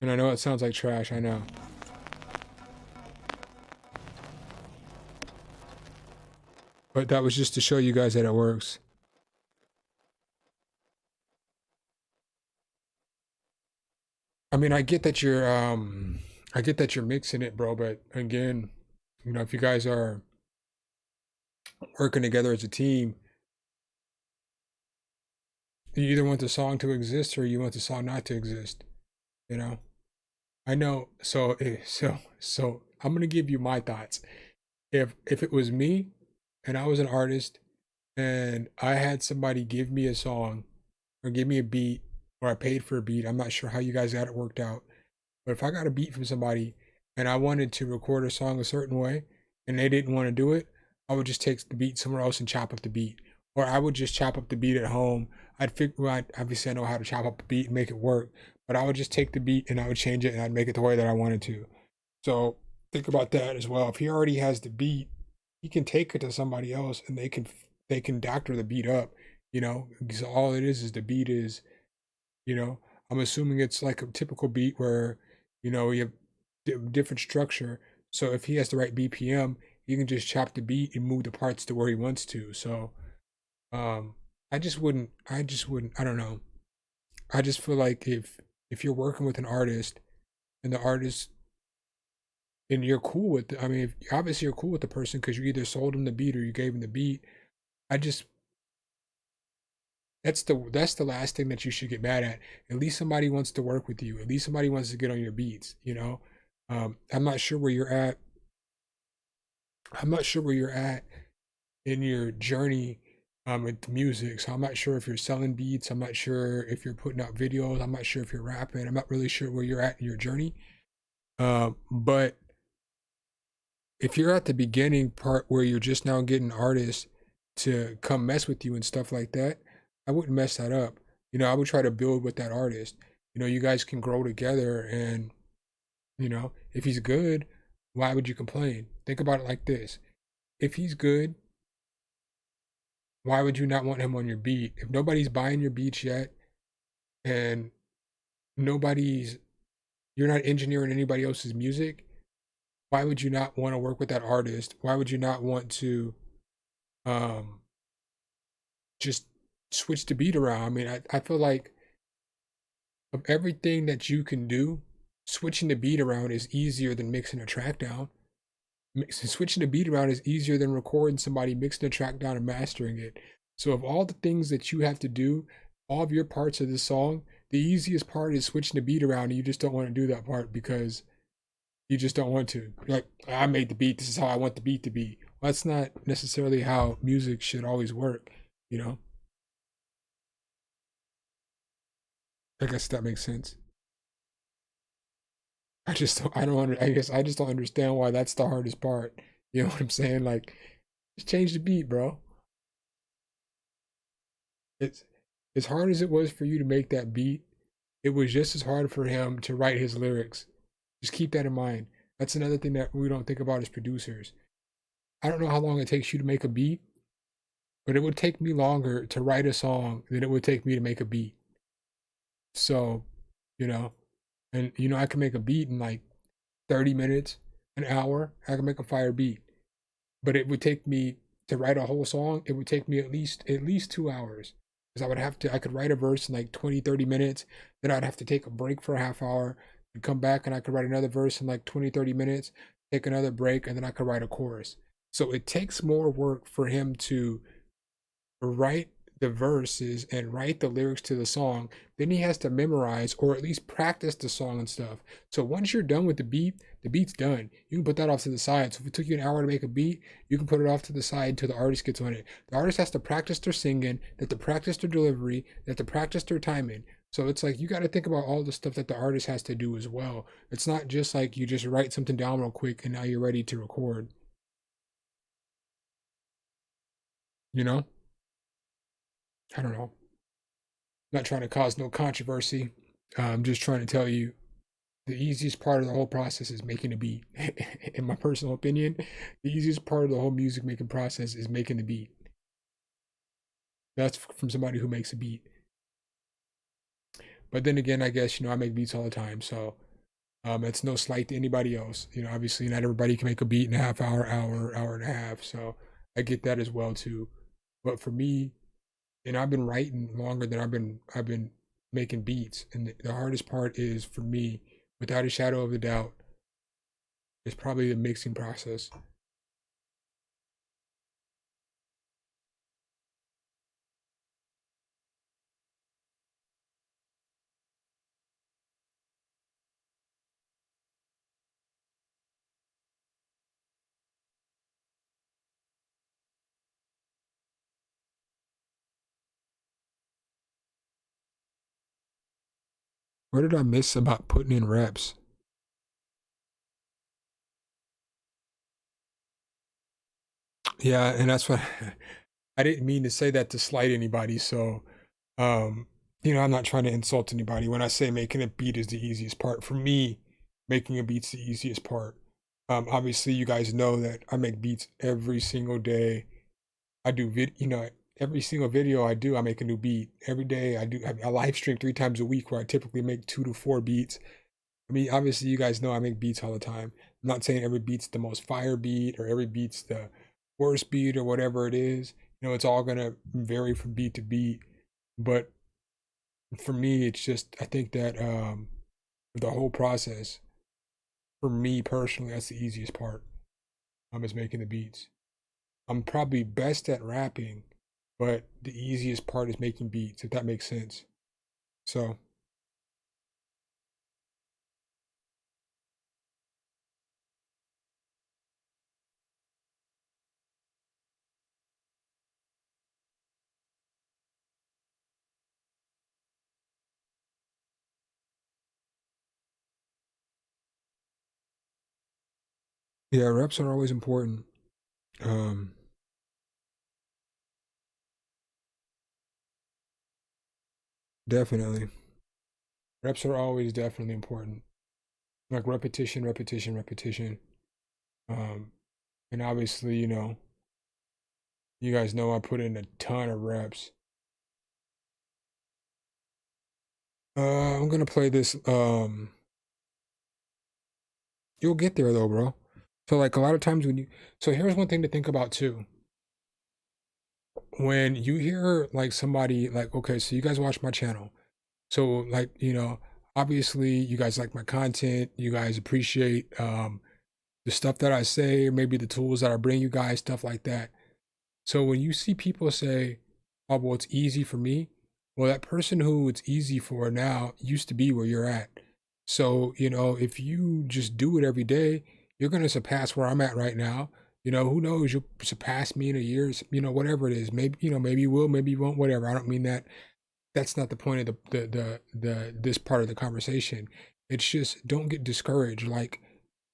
And I know it sounds like trash, I know. But that was just to show you guys that it works. I mean, I get that you're mixing it, bro, but again, you know, if you guys are working together as a team, you either want the song to exist or you want the song not to exist, you know? I know, so I'm gonna give you my thoughts. If it was me and I was an artist and I had somebody give me a song or give me a beat or I paid for a beat, I'm not sure how you guys got it worked out, but if I got a beat from somebody and I wanted to record a song a certain way and they didn't want to do it, I would just take the beat somewhere else and chop up the beat. Or I would just chop up the beat at home. I'd figure out, obviously I know how to chop up the beat and make it work, but I would just take the beat and I would change it and I'd make it the way that I wanted to. So think about that as well. If he already has the beat, he can take it to somebody else and they can doctor the beat up, you know, because all it is the beat is, you know, I'm assuming it's like a typical beat where, you know, you have different structure. So if he has the right BPM, he can just chop the beat and move the parts to where he wants to. So um I just wouldn't, I don't know. I just feel like if you're working with an artist and the artist and you're cool with I mean, if, obviously you're cool with the person because you either sold him the beat or you gave him the beat. I just that's the last thing that you should get mad at. At least somebody wants to work with you. At least somebody wants to get on your beats, you know? I'm not sure where you're at. I'm not sure where you're at in your journey with music. So I'm not sure if you're selling beats. I'm not sure if you're putting out videos. I'm not sure if you're rapping. I'm not really sure where you're at in your journey. But if you're at the beginning part where you're just now getting artists to come mess with you and stuff like that, I wouldn't mess that up. You know, I would try to build with that artist. You know, you guys can grow together and, you know, if he's good, why would you complain? Think about it like this. If he's good, why would you not want him on your beat? If nobody's buying your beats yet and nobody's, you're not engineering anybody else's music, why would you not want to work with that artist? Why would you not want to um just switch the beat around? I mean, I feel like of everything that you can do, switching the beat around is easier than mixing a track down. Switching the beat around is easier than recording somebody, mixing the track down, and mastering it. So, of all the things that you have to do, all of your parts of this song, the easiest part is switching the beat around, and you just don't want to do that part because you just don't want to. You're like, I made the beat. This is how I want the beat to be. Well, that's not necessarily how music should always work, you know? I guess that makes sense. I don't I guess I just don't understand why that's the hardest part. You know what I'm saying? Like, just change the beat, bro. It's as hard as it was for you to make that beat, it was just as hard for him to write his lyrics. Just keep that in mind. That's another thing that we don't think about as producers. I don't know how long it takes you to make a beat, but it would take me longer to write a song than it would take me to make a beat. So, you know, and I can make a beat in like 30 minutes, an hour. I can make a fire beat. But it would take me to write a whole song, it would take me at least 2 hours. Because I could write a verse in like 20, 30 minutes, then I'd have to take a break for a half hour and come back and I could write another verse in like 20, 30 minutes, take another break, and then I could write a chorus. So it takes more work for him to write the verses and write the lyrics to the song, then he has to memorize or at least practice the song and stuff. So once you're done with the beat's done. You can put that off to the side. So if it took you an hour to make a beat, you can put it off to the side until the artist gets on it. The artist has to practice their singing, they have to practice their delivery, they have to practice their timing. So it's like you got to think about all the stuff that the artist has to do as well. It's not just like you just write something down real quick and now you're ready to record. You know? I don't know. Not trying to cause no controversy. I'm just trying to tell you the easiest part of the whole process is making a beat. In my personal opinion, the easiest part of the whole music making process is making the beat. That's from somebody who makes a beat. But then again, I guess, I make beats all the time. So it's no slight to anybody else. Obviously not everybody can make a beat in a half hour, hour and a half. So I get that as well too. But for me, and I've been writing longer than I've been making beats. And the hardest part is for me, without a shadow of a doubt, is probably the mixing process. What did I miss about putting in reps? Yeah, and that's what I didn't mean to say that to slight anybody. So, um, I'm not trying to insult anybody. When I say making a beat is the easiest part, for me, making a beat's the easiest part. Obviously, you guys know that I make beats every single day. I do every single video I do, I make a new beat. Every day I live stream 3 times a week where I typically make 2 to 4 beats. I mean, obviously, you guys know I make beats all the time. I'm not saying every beat's the most fire beat or every beat's the worst beat or whatever it is. It's all gonna vary from beat to beat. But for me, it's just I think that the whole process, for me personally, that's the easiest part. Is making the beats. I'm probably best at rapping, but the easiest part is making beats, if that makes sense. So yeah, reps are always important. Um, Definitely. Reps are always definitely important. Like repetition, repetition, repetition. Um, and obviously, you guys know I put in a ton of reps. I'm gonna play this. You'll get there though, bro. So like a lot of times so here's one thing to think about too. When you hear like somebody like, okay, so you guys watch my channel. So like, obviously you guys like my content, you guys appreciate the stuff that I say, maybe the tools that I bring you guys, stuff like that. So when you see people say, oh, well, it's easy for me, well, that person who it's easy for now used to be where you're at. So, if you just do it every day, you're going to surpass where I'm at right now. Who knows? You'll surpass me in a year, whatever it is. Maybe, maybe you will, maybe you won't, whatever. I don't mean that that's not the point of the this part of the conversation. It's just don't get discouraged. Like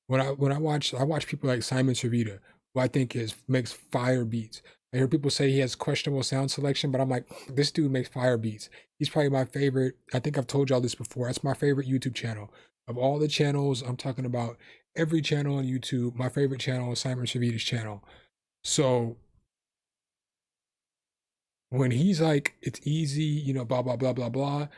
when I watch people like Simon Servita, who I think is makes fire beats. I hear people say he has questionable sound selection, but I'm like, this dude makes fire beats. He's probably my favorite. I think I've told y'all this before. That's my favorite YouTube channel. Of all the channels, I'm talking about every channel on YouTube. My favorite channel is Simon Servita's channel. So when he's like, it's easy, you know, blah, blah, blah, blah, blah,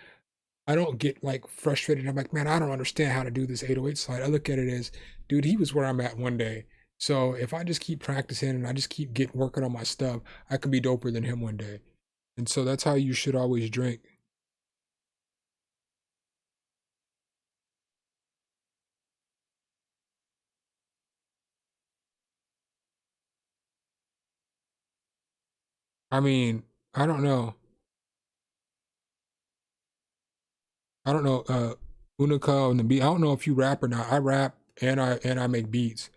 I don't get like frustrated. I'm like, man, I don't understand how to do this 808 slide. I look at it as, dude, he was where I'm at one day. So if I just keep practicing and I just keep working on my stuff, I could be doper than him one day. And so that's how you should always drink. I mean, I don't know. I don't know, Unica and the beat. I don't know if you rap or not. I rap and I make beats.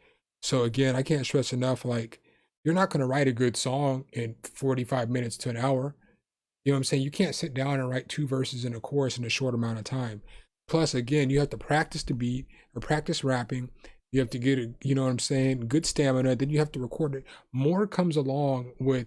So again, I can't stress enough, like, you're not gonna write a good song in 45 minutes to an hour. You know what I'm saying? You can't sit down and write 2 verses in a chorus in a short amount of time. Plus, again, you have to practice the beat or practice rapping. You have to get a, you know what I'm saying, good stamina. Then you have to record it. More comes along with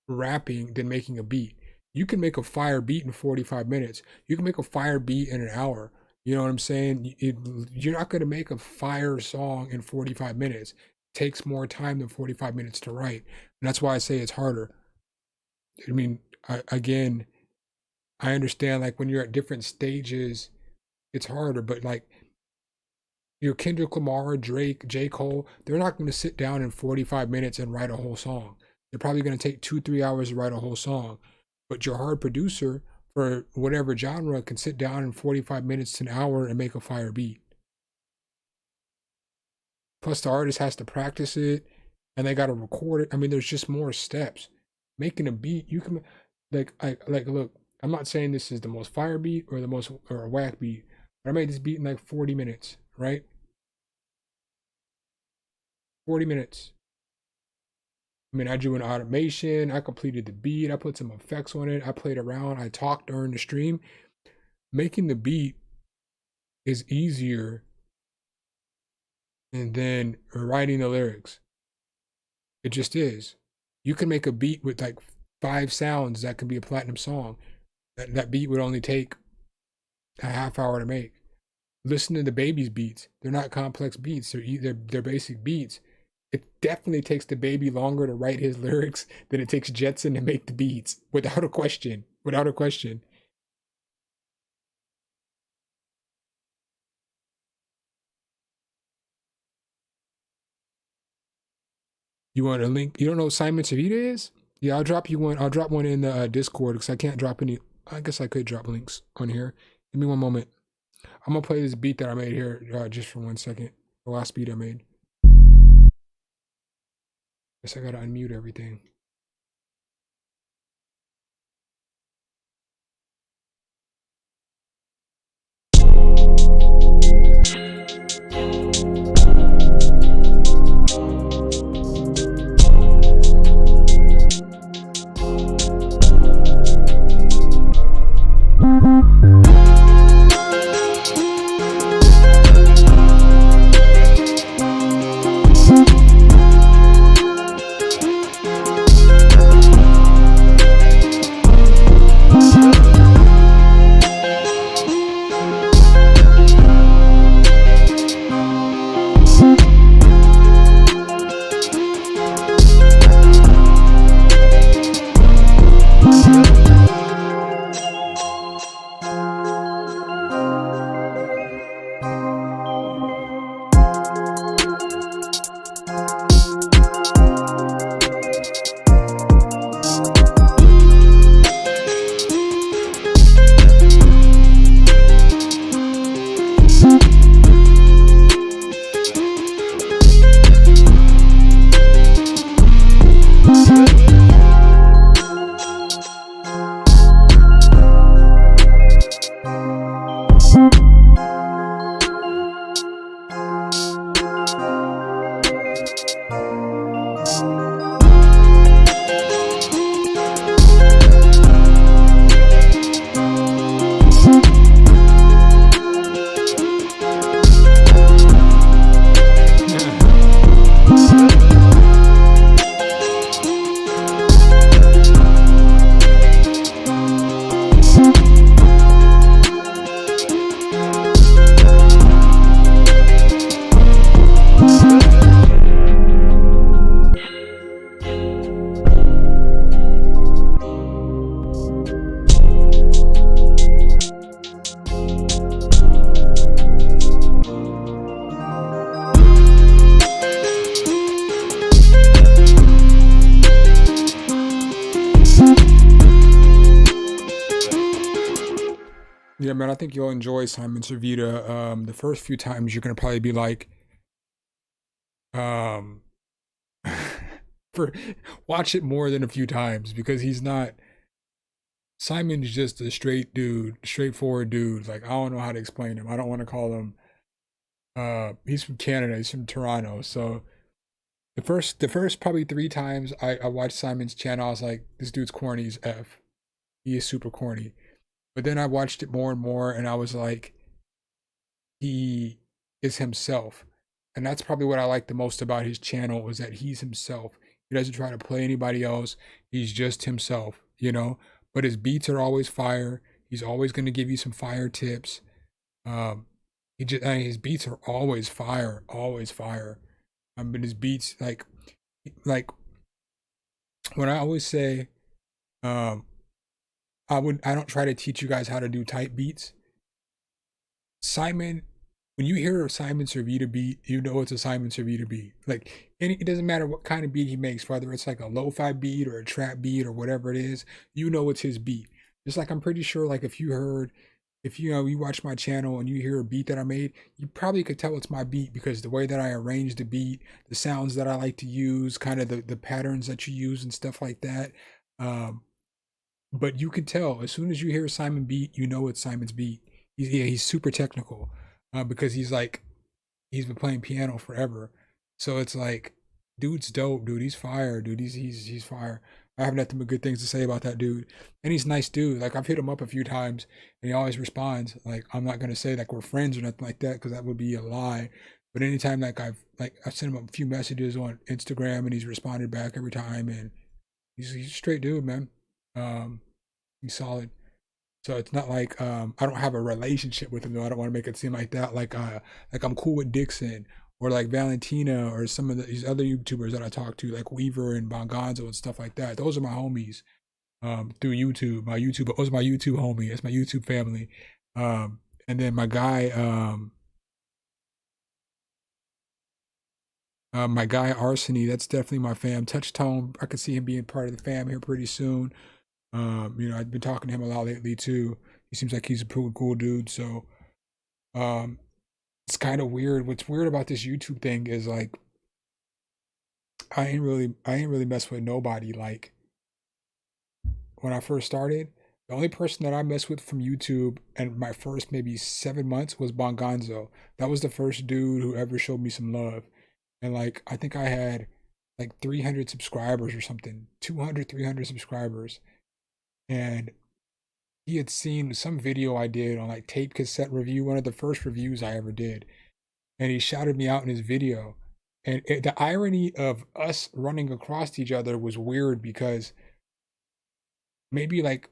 rapping than making a beat. You can make a fire beat in 45 minutes. You can make a fire beat in an hour. You know what I'm saying? You're not going to make a fire song in 45 minutes. It takes more time than 45 minutes to write. And that's why I say it's harder. I mean, again, I understand like when you're at different stages, it's harder, but like your Kendrick Lamar, Drake, J. Cole, they're not going to sit down in 45 minutes and write a whole song. They're probably going to take 2-3 hours to write a whole song. But your hard producer for whatever genre can sit down in 45 minutes to an hour and make a fire beat. Plus the artist has to practice it and they got to record it. I mean, there's just more steps. Making a beat, you can like look, I'm not saying this is the most fire beat or the most or a whack beat, but I made this beat in like 40 minutes, right? 40 minutes. I mean, I drew an automation, I completed the beat, I put some effects on it, I played around, I talked during the stream. Making the beat is easier than writing the lyrics. It just is. You can make a beat with like 5 sounds that can be a platinum song. That beat would only take a half hour to make. Listen to the Baby's beats. They're not complex beats. They're basic beats. It definitely takes the Baby longer to write his lyrics than it takes Jetson to make the beats, without a question. Without a question. You want a link? You don't know what Simon Servita is? Yeah, I'll drop you one. I'll drop one in the Discord because I can't drop any. I guess I could drop links on here. Give me one moment. I'm gonna play this beat that I made here just for 1 second. The last beat I made. Guess I gotta unmute everything. Yeah, man, I think you'll enjoy Simon Servita. The first few times you're gonna probably be like, um, for watch it more than a few times because he's not. Simon's just a straight dude, straightforward dude. Like I don't know how to explain him. I don't want to call him. He's from Canada. He's from Toronto. So the first probably three times I watched Simon's channel, I was like, this dude's corny as f. He is super corny. But then I watched it more and more, and I was like, he is himself. And that's probably what I like the most about his channel is that he's himself. He doesn't try to play anybody else. He's just himself, you know? But his beats are always fire. He's always going to give you some fire tips. Um, his beats are always fire, always fire. But his beats, like when I always say, um, I don't try to teach you guys how to do type beats. Simon, when you hear a Simon Servita beat, you know it's a Simon Servita beat. Like it doesn't matter what kind of beat he makes, whether it's like a lo-fi beat or a trap beat or whatever it is, you know it's his beat. Just like I'm pretty sure, like if you watch my channel and you hear a beat that I made, you probably could tell it's my beat because the way that I arrange the beat, the sounds that I like to use, kind of the patterns that you use and stuff like that. Um, but you can tell as soon as you hear Simon beat, you know it's Simon's beat. He's super technical because he's been playing piano forever. So it's like, dude's dope, dude. He's fire, dude. He's fire. I have nothing but good things to say about that dude. And he's a nice dude. Like I've hit him up a few times and he always responds. Like I'm not gonna say like we're friends or nothing like that because that would be a lie. But anytime I've sent him a few messages on Instagram and he's responded back every time and he's a straight dude, man. Um, he's solid. So it's not like I don't have a relationship with him though. I don't want to make it seem like that. Like I'm cool with Dixon or like Valentina or some of these other YouTubers that I talk to, like Weaver and Bongonzo and stuff like that. Those are my homies through YouTube. Those are my YouTube homie. That's my YouTube family. And then my guy Arsony, that's definitely my fam. Touch Tone, I could see him being part of the fam here pretty soon. I've been talking to him a lot lately too. He seems like he's a pretty cool dude. So, um, it's kind of weird. What's weird about this YouTube thing is like, I ain't really mess with nobody. Like when I first started, the only person that I messed with from YouTube and my first maybe 7 months was Bongonzo. That was the first dude who ever showed me some love. And like, I think I had like 300 subscribers or something, 200, 300 subscribers. And he had seen some video I did on like tape cassette review, one of the first reviews I ever did, and he shouted me out in his video. And the irony of us running across each other was weird because maybe like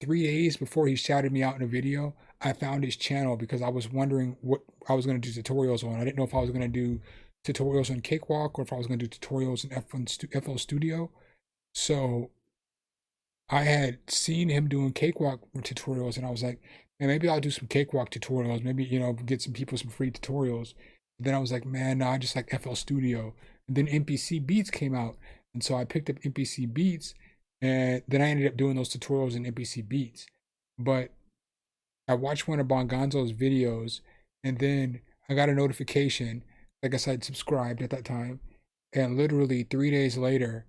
3 days before he shouted me out in a video, I found his channel because I was wondering what I was going to do tutorials on. I didn't know if I was going to do tutorials on Cakewalk or if I was going to do tutorials in FL Studio. So I had seen him doing Cakewalk tutorials, and I was like, man, maybe I'll do some Cakewalk tutorials. Maybe, get some people some free tutorials. And then I was like, man, no, I just like FL Studio. And then MPC Beats came out. And so I picked up MPC Beats, and then I ended up doing those tutorials in MPC Beats. But I watched one of Bongonzo's videos, and then I got a notification. Like I said, subscribed at that time. And literally 3 days later,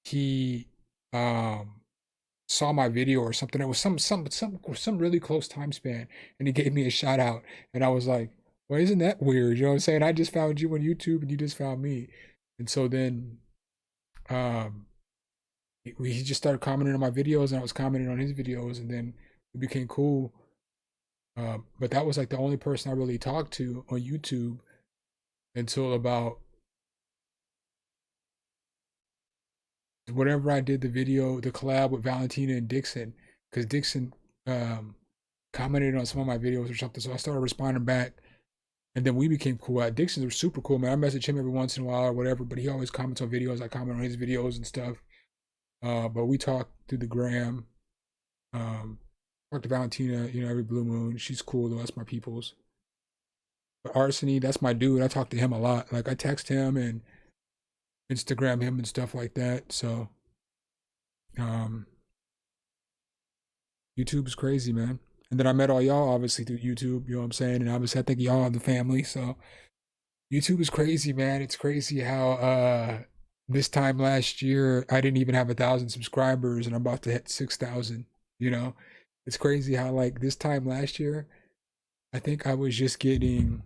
he saw my video or something. It was some really close time span, and he gave me a shout out, and I was like, well, isn't that weird? You know what I'm saying? I just found you on YouTube, and you just found me, and so then um he just started commenting on my videos, and I was commenting on his videos, and then we became cool. But that was like the only person I really talked to on YouTube until about whenever I did the collab with Valentina and Dixon, because Dixon commented on some of my videos or something. So I started responding back, and then we became cool. Dixon's was super cool, man. I message him every once in a while or whatever, but he always comments on videos. I comment on his videos and stuff. But we talk through the gram. Talk to Valentina, every blue moon. She's cool though. That's my peoples. But Arsony, that's my dude. I talk to him a lot. Like I text him and Instagram him and stuff like that. So YouTube's crazy, man. And then I met all y'all obviously through YouTube, you know what I'm saying? And obviously I think y'all are the family. So YouTube is crazy, man. It's crazy how this time last year I didn't even have 1,000 subscribers and I'm about to hit 6,000, you know? It's crazy how like this time last year I think I was just getting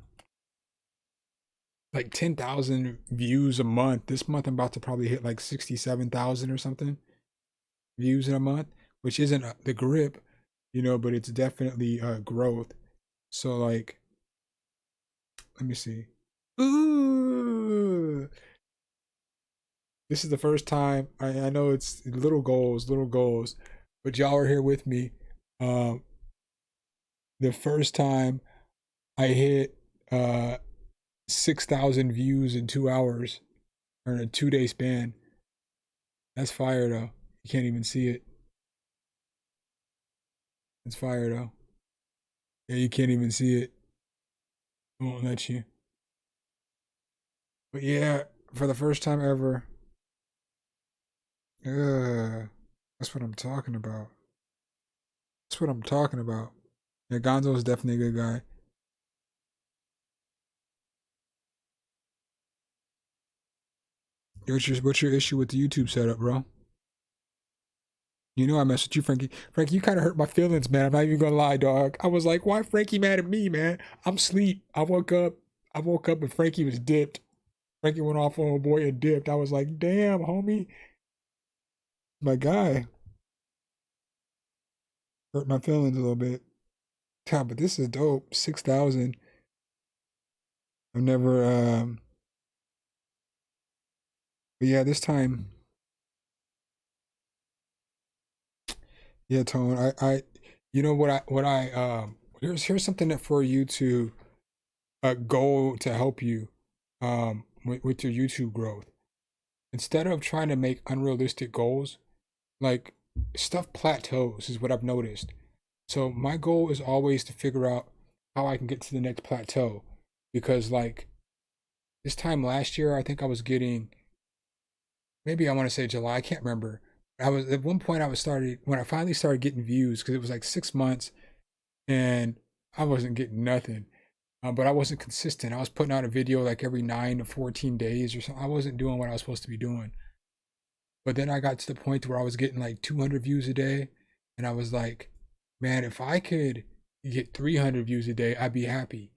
like 10,000 views a month. This month I'm about to probably hit like 67,000 or something views in a month, which isn't the grip, you know, but it's definitely growth. So like, let me see. Ooh, this is the first time I know it's little goals, but y'all are here with me. Um, the first time I hit 6,000 views in 2 hours or in a 2 day span. That's fire though. You can't even see it. It's fire though. Yeah, you can't even see it. It won't let you. But yeah, for the first time ever. That's what I'm talking about. That's what I'm talking about. Yeah, Gonzo is definitely a good guy. What's your issue with the YouTube setup, bro? You know I mess with you, Frankie. Frankie, you kind of hurt my feelings, man. I'm not even gonna lie, dog. I was like, why Frankie mad at me, man? I'm asleep. I woke up and Frankie was dipped. Frankie went off on a boy and dipped. I was like, damn, homie. My guy. Hurt my feelings a little bit. Yeah, but this is dope. 6,000. I've never but yeah, this time. Yeah, Tone. I you know what I here's something that for you to goal to help you with your YouTube growth. Instead of trying to make unrealistic goals, like stuff plateaus is what I've noticed. So my goal is always to figure out how I can get to the next plateau because like this time last year I think I was getting maybe I want to say July, I can't remember. I was at one point I was started when I finally started getting views because it was like 6 months and I wasn't getting nothing. But I wasn't consistent. I was putting out a video like every 9 to 14 days or something. I wasn't doing what I was supposed to be doing. But then I got to the point where I was getting like 200 views a day. And I was like, man, if I could get 300 views a day, I'd be happy.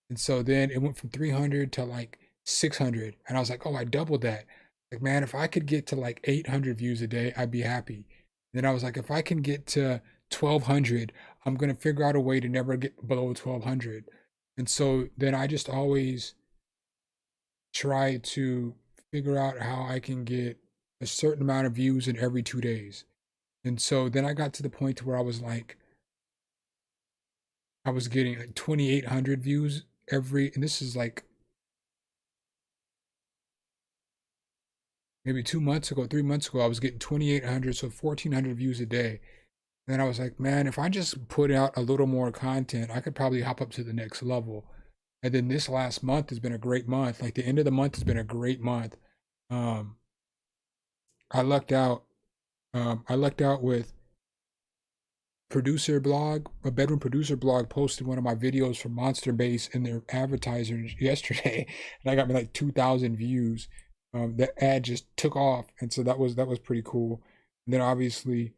And so then it went from 300 to like 600. And I was like, oh, I doubled that. Like, man, if I could get to like 800 views a day, I'd be happy. And then I was like, if I can get to 1,200, I'm going to figure out a way to never get below 1,200. And so then I just always try to figure out how I can get a certain amount of views in every 2 days. And so then I got to the point where I was like, I was getting like 2,800 views and this is like maybe 2 months ago, 3 months ago, I was getting 2,800, so 1,400 views a day. And then I was like, man, if I just put out a little more content, I could probably hop up to the next level. And then this last month has been a great month. Like the end of the month has been a great month. Um, I lucked out. I lucked out with producer blog, a bedroom producer blog posted one of my videos for Monster Base in their advertisers yesterday, and I got me like 2,000 views. The ad just took off, and so that was pretty cool. And then obviously,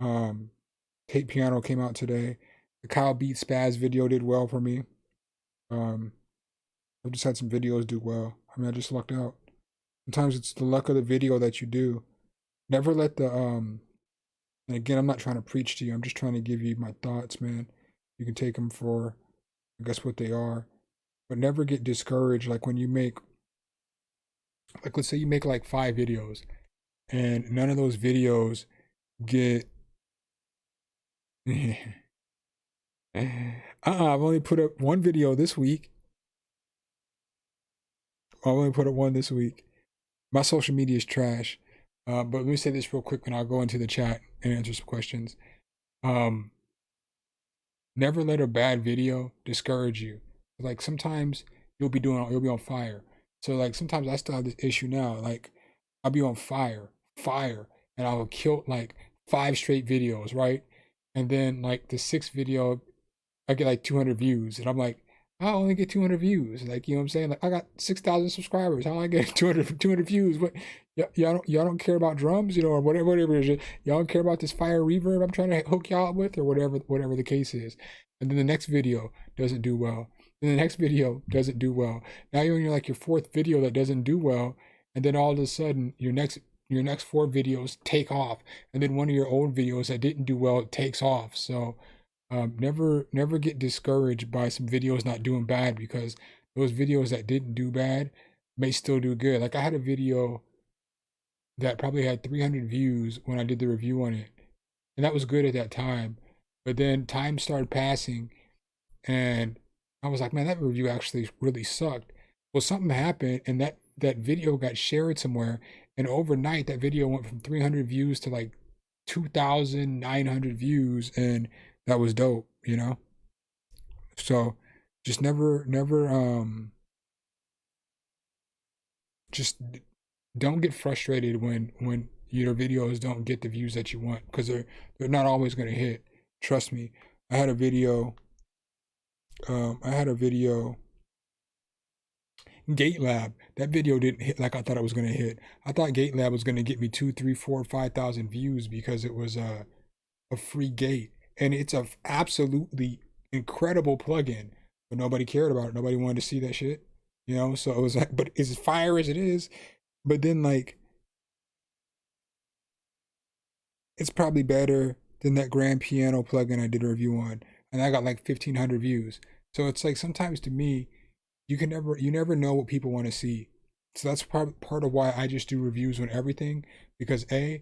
Tate Piano came out today. The Kyle Beat Spaz video did well for me. I've just had some videos do well. I mean, I just lucked out. Sometimes it's the luck of the video that you do. Never let the and again, I'm not trying to preach to you. I'm just trying to give you my thoughts, man. You can take them for, I guess, what they are. But never get discouraged. Like when you make, like let's say you make like 5 videos and none of those videos get, I've only put up 1 video this week. I've only put up 1 this week. My social media is trash. But let me say this real quick and I'll go into the chat and answer some questions. Never let a bad video discourage you. Like sometimes you'll be on fire. So like sometimes I still have this issue now. Like I'll be on fire, and I'll kill like 5 straight videos, right? and then like the sixth video I get like 200 views, and I'm like, I only get 200 views. Like, you know what I'm saying? Like, I got 6,000 subscribers. How I get 200 views? What? Y'all don't care about drums, or whatever it is. Y'all don't care about this fire reverb I'm trying to hook y'all up with, or whatever the case is. And then the next video doesn't do well. And the next video doesn't do well. Now you're in like your fourth video that doesn't do well, and then all of a sudden your next four videos take off, and then one of your old videos that didn't do well takes off. So never get discouraged by some videos not doing bad, because those videos that didn't do bad may still do good. Like I had a video that probably had 300 views when I did the review on it, and that was good at that time. But then time started passing, and I was like, man, that review actually really sucked. Well, something happened, and that video got shared somewhere, and overnight that video went from 300 views to like 2,900 views, and that was dope. So just just don't get frustrated when your videos don't get the views that you want, because they're not always going to hit. Trust me. I had a video Gate Lab. That video didn't hit like I thought it was going to hit. I thought Gate Lab was going to get me 2, 3, 4, 5,000 views because it was a free gate, and it's a absolutely incredible plugin, but nobody cared about it. Nobody wanted to see that shit. So it was like, but as fire as it is, but then like it's probably better than that grand piano plugin I did a review on, and I got like 1,500 views. So it's like sometimes to me, you never know what people want to see. So that's part of why I just do reviews on everything, because I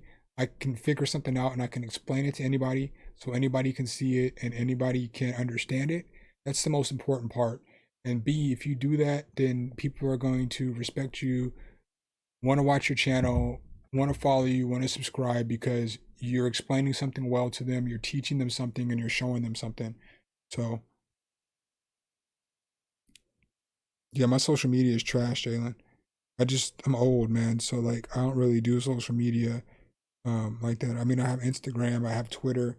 can figure something out and I can explain it to anybody, so anybody can see it and anybody can understand it. That's the most important part. And B, if you do that, then people are going to respect you, want to watch your channel, want to follow you, want to subscribe, because you're explaining something well to them, you're teaching them something, and you're showing them something. So yeah, my social media is trash, Jalen. I'm old, man. So like I don't really do social media like that. I mean, I have Instagram, I have Twitter,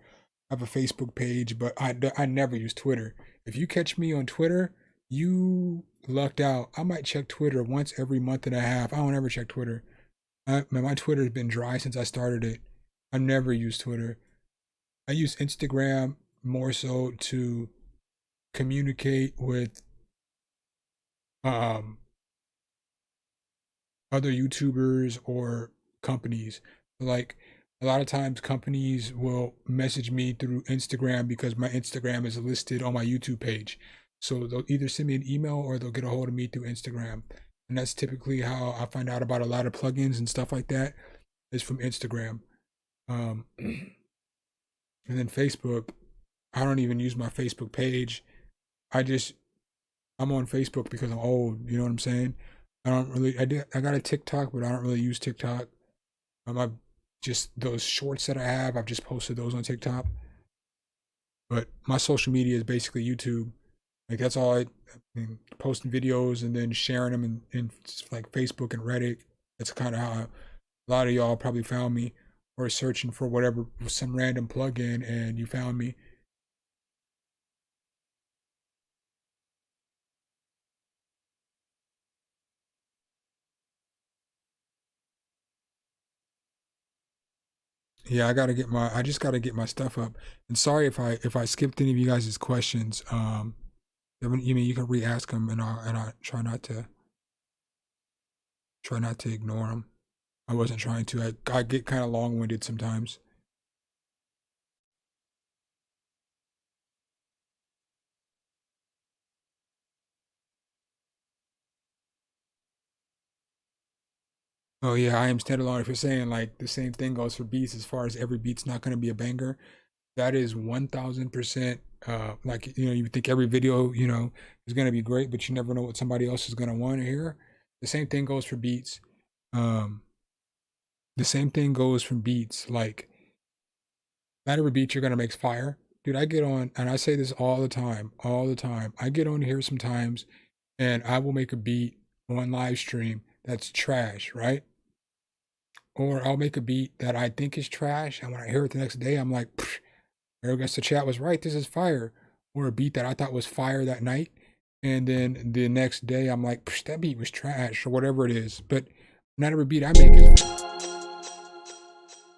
I have a Facebook page, but I never use Twitter. If you catch me on Twitter, you lucked out. I might check Twitter once every month and a half. I don't ever check Twitter. Man, my Twitter has been dry since I started it. I never use Twitter. I use Instagram more so to communicate with um other YouTubers or companies. Like a lot of times companies will message me through Instagram because my Instagram is listed on my YouTube page. So they'll either send me an email or they'll get a hold of me through Instagram. And that's typically how I find out about a lot of plugins and stuff like that, is from Instagram. And then Facebook, I don't even use my Facebook page. I'm on Facebook because I'm old, you know what I'm saying? I got a TikTok, but I don't really use TikTok. I just those shorts that I have, I've just posted those on TikTok. But my social media is basically YouTube. Like that's all I mean, posting videos and then sharing them in like Facebook and Reddit. That's kind of how a lot of y'all probably found me, or searching for whatever, some random plugin, and you found me. Yeah, I just gotta get my stuff up. And sorry if I skipped any of you guys' questions. You can re-ask them, and I try not to ignore them. I wasn't trying to. I get kind of long-winded sometimes. Oh yeah, I am standalone. If you're saying like the same thing goes for beats, as far as every beat's not going to be a banger, that is 1,000%. Like you think every video is going to be great, but you never know what somebody else is going to want to hear. The same thing goes for beats. Um, the same thing goes from beats. Like not every beat you're going to make fire, dude. I get on, and I say this all the time, all the time. I get on here sometimes, and I will make a beat on live stream that's trash, right? Or I'll make a beat that I think is trash, and when I hear it the next day, I'm like, Or I guess the chat was right. This is fire. Or a beat that I thought was fire that night. And then the next day, I'm like, that beat was trash or whatever it is. But not every beat I make is.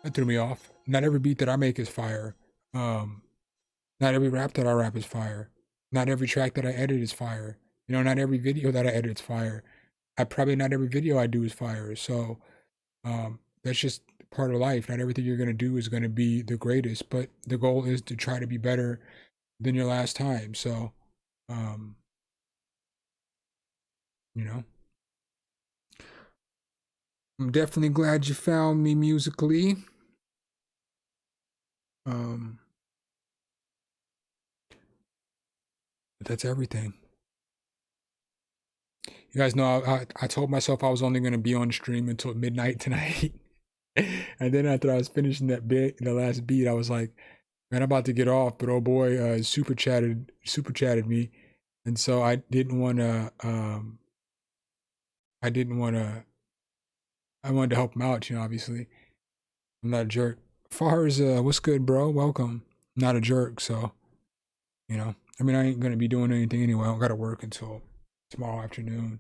That threw me off. Not every beat that I make is fire. Um, Not every rap that I rap is fire. Not every track that I edit is fire. You know, not every video that I edit is fire. Probably not every video I do is fire. So that's just part of life. Not everything you're gonna do is gonna be the greatest, but the goal is to try to be better than your last time. So, um, you know, I'm definitely glad you found me musically. But that's everything. You guys know I told myself I was only gonna be on stream until midnight tonight. And then after I was finishing the last beat, I was like, man, I'm about to get off, but oh boy, super chatted me. And so I wanted to help him out, you know, obviously. I'm not a jerk. Fars, what's good, bro? Welcome. I'm not a jerk, so, you know, I mean, I ain't gonna be doing anything anyway. I don't gotta work until tomorrow afternoon.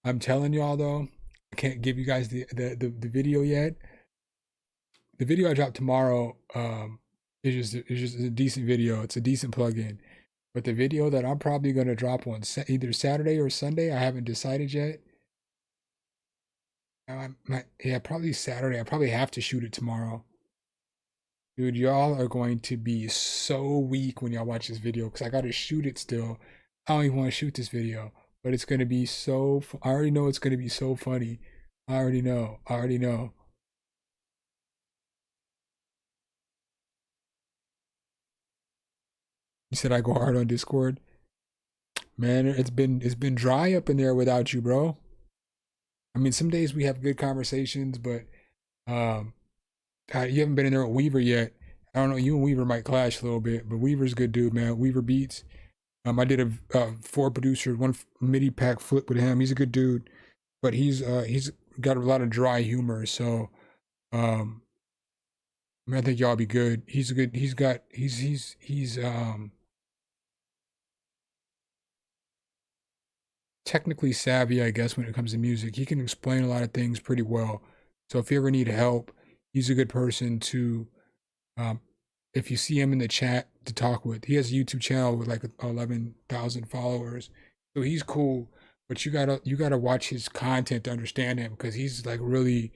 I'm telling y'all though, I can't give you guys the video yet. The video I drop tomorrow is just a decent video. It's a decent plugin. But the video that I'm probably gonna drop on either Saturday or Sunday, I haven't decided yet. Yeah, probably Saturday. I probably have to shoot it tomorrow. Dude, y'all are going to be so weak when y'all watch this video because I gotta shoot it still. I don't even want to shoot this video, but it's gonna be so. I already know it's gonna be so funny. I already know. I already know. You said I go hard on Discord, man. It's been dry up in there without you, bro. I mean, some days we have good conversations, but you haven't been in there with Weaver yet. I don't know. You and Weaver might clash a little bit, but Weaver's a good dude, man. Weaver beats. I did a 4 producer, 1 MIDI pack flip with him. He's a good dude, but he's got a lot of dry humor. So, I think y'all be good. He's a good. He's technically savvy, I guess, when it comes to music. He can explain a lot of things pretty well. So if you ever need help, he's a good person to. If you see him in the chat to talk with, he has a YouTube channel with like 11,000 followers, so he's cool. But you gotta watch his content to understand him because he's like really.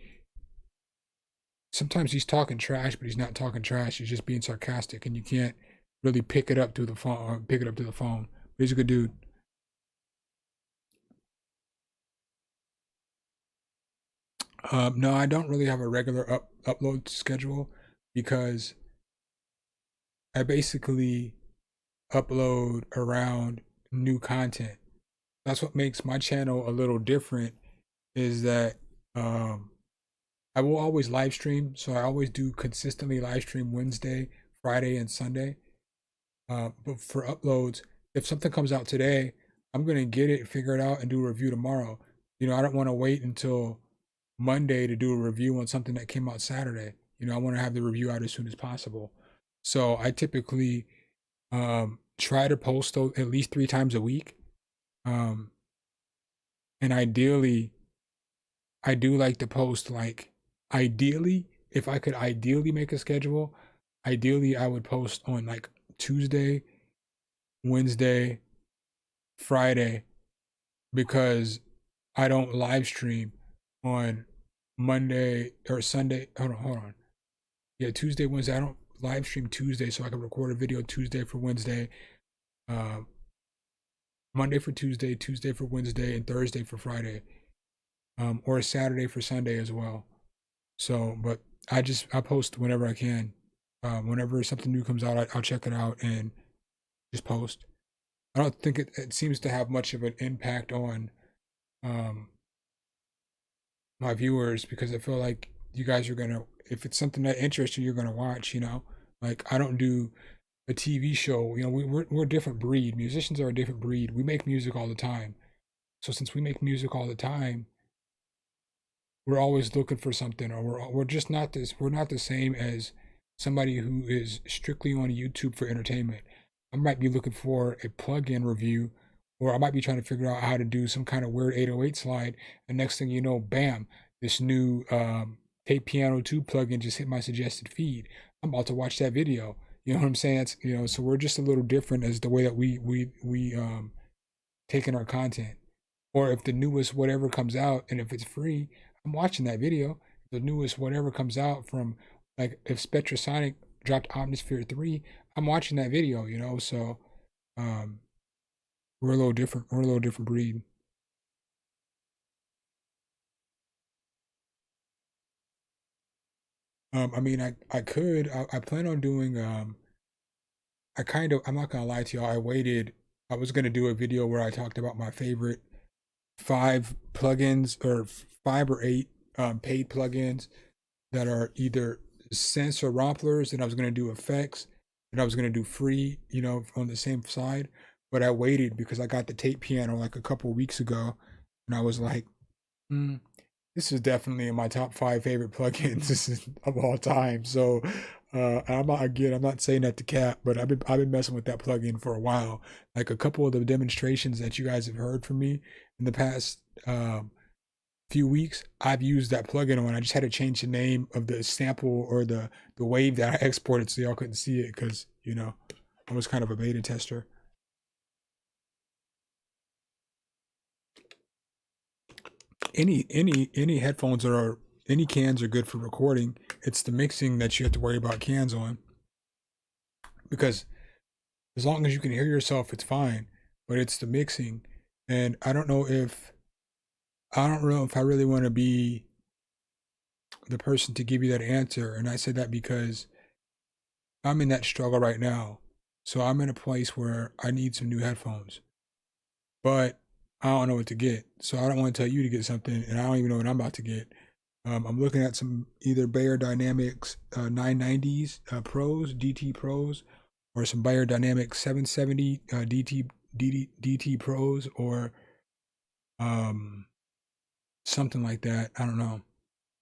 Sometimes he's talking trash, but he's not talking trash. He's just being sarcastic, and you can't really pick it up through the phone or pick it up to the phone. But he's a good dude. No, I don't really have a regular upload schedule because I basically upload around new content. That's what makes my channel a little different is that I will always live stream. So I always do consistently live stream Wednesday, Friday, and Sunday. But for uploads, if something comes out today, I'm going to get it, figure it out, and do a review tomorrow. You know, I don't want to wait until Monday to do a review on something that came out Saturday. You know, I want to have the review out as soon as possible. So I typically try to post at least 3 times a week. And ideally, I do like to post like, ideally, if I could ideally make a schedule, ideally I would post on like Tuesday, Wednesday, Friday, because I don't live stream on Monday or Sunday. Hold on. Yeah, Tuesday, Wednesday. I don't live stream Tuesday, so I can record a video Tuesday for Wednesday, Monday for Tuesday, Tuesday for Wednesday, and Thursday for Friday, or Saturday for Sunday as well. So, but I post whenever I can. Whenever something new comes out, I'll check it out and just post. I don't think it seems to have much of an impact on my viewers because I feel like you guys are gonna, if it's something that interests you, you're gonna watch. You know, like I don't do a TV show. You know, we're a different breed. Musicians are a different breed. We make music all the time. So since we make music all the time, we're always looking for something, or we're just not this. We're not the same as somebody who is strictly on YouTube for entertainment. I might be looking for a plugin review, or I might be trying to figure out how to do some kind of weird 808 slide. And next thing you know, bam, this new Tape Piano 2 plugin just hit my suggested feed. I'm about to watch that video. You know what I'm saying? It's, so we're just a little different as the way that we take in our content. Or if the newest whatever comes out, and if it's free, I'm watching that video. The newest whatever comes out from, like, if Spectrasonic dropped Omnisphere 3, I'm watching that video, so um we're a little different. We're a little different breed. I mean, I plan on doing I'm not gonna lie to y'all, I was gonna do a video where I talked about my favorite 5 plugins, or 5 or 8 paid plugins that are either synths or romplers. And I was gonna do effects, and I was gonna do free, on the same side. But I waited because I got the tape piano like a couple weeks ago, and I was like, mm, this is definitely in my top 5 favorite plugins of all time. So I'm not saying that to cap, but I've been messing with that plugin for a while. Like a couple of the demonstrations that you guys have heard from me in the past few weeks, I've used that plugin on. I just had to change the name of the sample, or the wave that I exported, so y'all couldn't see it, because I was kind of a beta tester. Any headphones any cans are good for recording. It's the mixing that you have to worry about cans on, because as long as you can hear yourself, it's fine. But it's the mixing, and I don't know if I really want to be the person to give you that answer. And I said that because I'm in that struggle right now. So I'm in a place where I need some new headphones, but I don't know what to get. So I don't want to tell you to get something, and I don't even know what I'm about to get. I'm looking at some either Beyerdynamics 990s Pros, DT Pros, or some Beyerdynamics 770 DT Pros, or something like that. I don't know.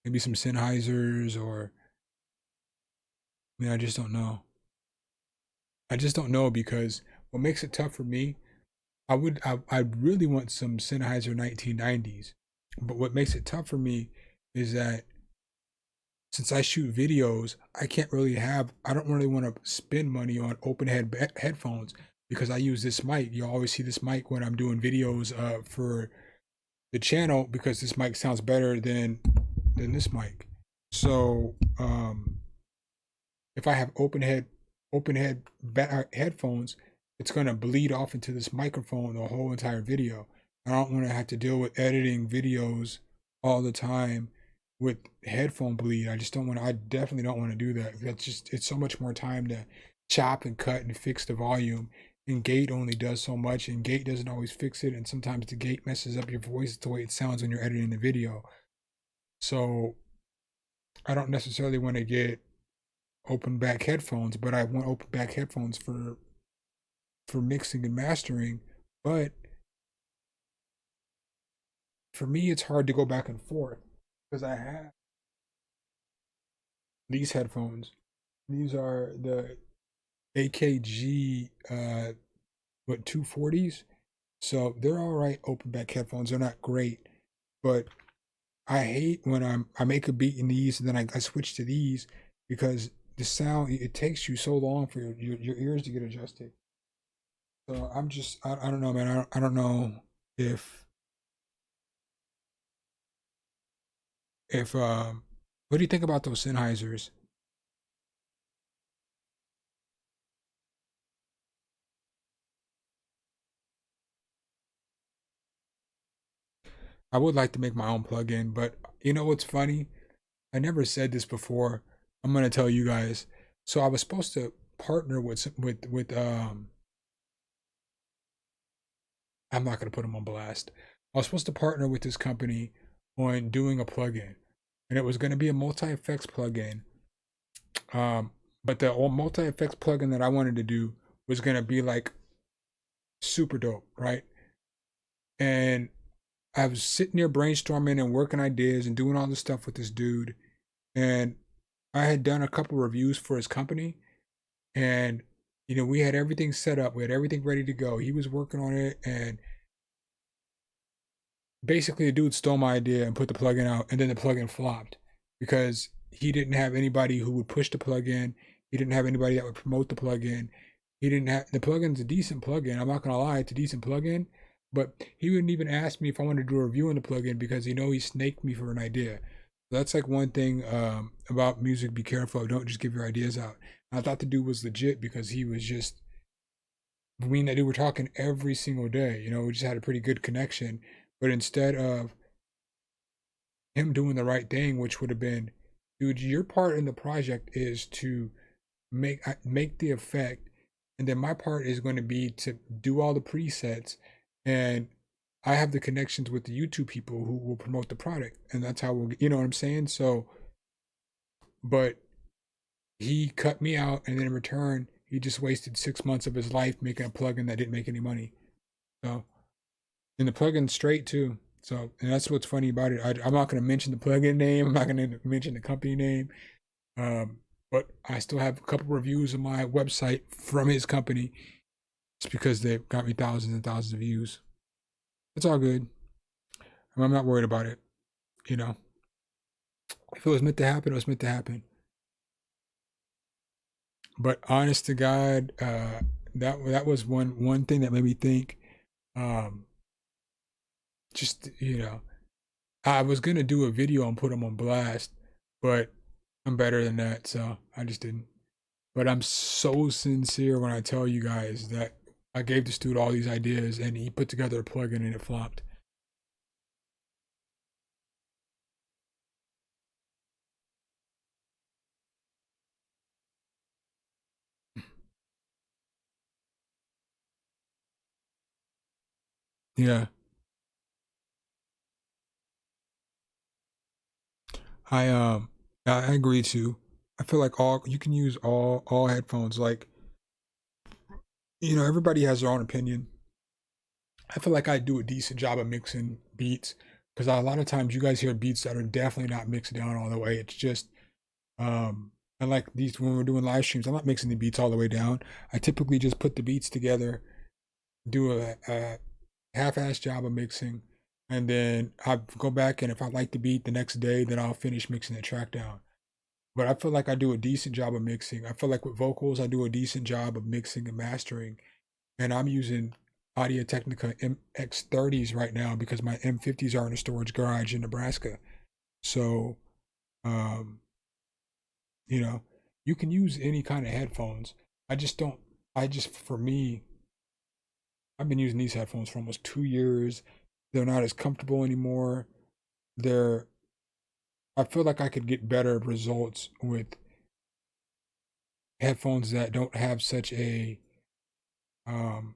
Maybe some Sennheisers, or I mean, I just don't know. I just don't know, because what makes it tough for me, I really want some Sennheiser 1990s, but what makes it tough for me is that since I shoot videos, I don't really want to spend money on open head headphones, because I use this mic. You always see this mic when I'm doing videos for the channel, because this mic sounds better than this mic. So if I have open head headphones, it's going to bleed off into this microphone the whole entire video. I don't want to have to deal with editing videos all the time with headphone bleed. I definitely don't want to do that. It's so much more time to chop and cut and fix the volume. And gate only does so much, and gate doesn't always fix it. And sometimes the gate messes up your voice, the way it sounds when you're editing the video. So I don't necessarily want to get open back headphones, but I want open back headphones for mixing and mastering. But for me, it's hard to go back and forth, because I have these headphones. These are the AKG 240s. So they're all right open back headphones. They're not great, but I hate when I make a beat in these, and then I switch to these, because the sound, it takes you so long for your ears to get adjusted. So I don't know, man. I don't know if what do you think about those Sennheisers? I would like to make my own plugin, but you know what's funny? I never said this before. I'm gonna tell you guys. So I was supposed to partner with I'm not gonna put them on blast. I was supposed to partner with this company on doing a plugin, and it was gonna be a multi-effects plugin. But the multi-effects plugin that I wanted to do was gonna be like super dope, right? And I was sitting there brainstorming and working ideas and doing all this stuff with this dude, and I had done a couple reviews for his company, and we had everything set up. We had everything ready to go. He was working on it, and basically the dude stole my idea and put the plugin out, and then the plugin flopped because he didn't have anybody who would push the plugin. He didn't have anybody that would promote the plugin. He didn't have the plugin's a decent plugin. I'm not gonna lie, it's a decent plugin, but he wouldn't even ask me if I wanted to do a review on the plugin because he snaked me for an idea. So that's like one thing about music. Be careful. Don't just give your ideas out. I thought the dude was legit because he was just me and that dude were talking every single day. We just had a pretty good connection. But instead of him doing the right thing, which would have been, dude, your part in the project is to make the effect, and then my part is going to be to do all the presets, and I have the connections with the YouTube people who will promote the product, and that's how we'll, you know what I'm saying? So, but he cut me out, and then in return, he just wasted 6 months of his life making a plugin that didn't make any money. So, and the plugin's straight too. So, and that's what's funny about it. I'm not going to mention the plugin name. I'm not going to mention the company name. But I still have a couple reviews on my website from his company. It's because they've got me thousands and thousands of views. It's all good. I'm not worried about it. If it was meant to happen, it was meant to happen. But honest to God, that was one thing that made me think. Just I was gonna do a video and put him on blast, but I'm better than that, so I just didn't. But I'm so sincere when I tell you guys that I gave this dude all these ideas and he put together a plugin and it flopped. Yeah, I um I agree too. I feel like all you can use all headphones. Like everybody has their own opinion. I feel like I do a decent job of mixing beats because a lot of times you guys hear beats that are definitely not mixed down all the way. It's just and like these when we're doing live streams, I'm not mixing the beats all the way down. I typically just put the beats together, do a half-ass job of mixing, and then I go back and if I like the beat the next day, then I'll finish mixing the track down. But I feel like I do a decent job of mixing. I feel like with vocals, I do a decent job of mixing and mastering. And I'm using Audio Technica MX30s right now because my M50s are in a storage garage in Nebraska. So, um, you know, you can use any kind of headphones. I just don't, for me, I've been using these headphones for almost 2 years. They're not as comfortable anymore. They're, I feel like I could get better results with headphones that don't have such a, um,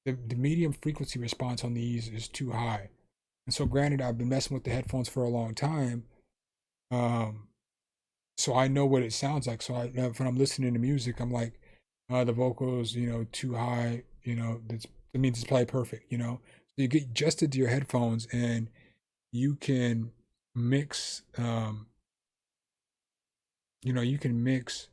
the medium frequency response on these is too high. And so, granted, I've been messing with the headphones for a long time, um, so I know what it sounds like. So when I'm listening to music, I'm like, the vocals, too high. It means it's probably perfect. So you get adjusted to your headphones, and you can mix. You can mix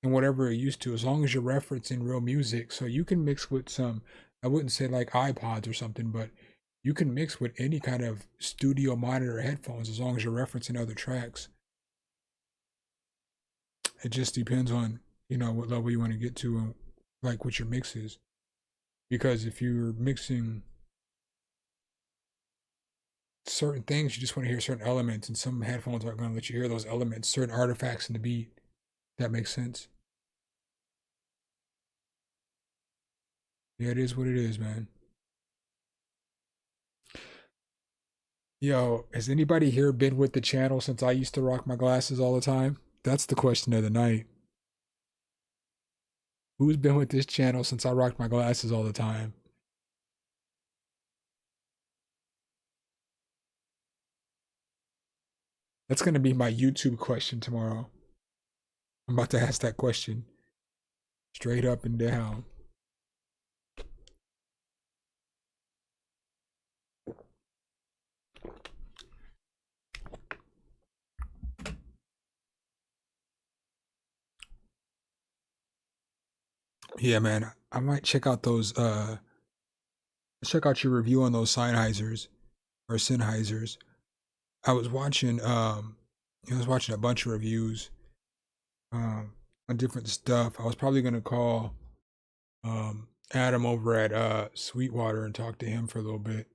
and whatever you're used to, as long as you're referencing real music. So you can mix with some, I wouldn't say like iPods or something, but you can mix with any kind of studio monitor headphones as long as you're referencing other tracks. It just depends on, what level you want to get to and like what your mix is. Because if you're mixing certain things, you just want to hear certain elements, and some headphones aren't going to let you hear those elements, certain artifacts in the beat. That makes sense. Yeah, it is what it is, man. Yo, has anybody here been with the channel since I used to rock my glasses all the time? That's the question of the night. Who's been with this channel since I rocked my glasses all the time? That's going to be my YouTube question tomorrow. I'm about to ask that question straight up and down. Yeah, man. I might check out your review on those Sennheisers or Sennheisers. I was watching I was watching a bunch of reviews um on different stuff. I was probably gonna call Adam over at Sweetwater and talk to him for a little bit.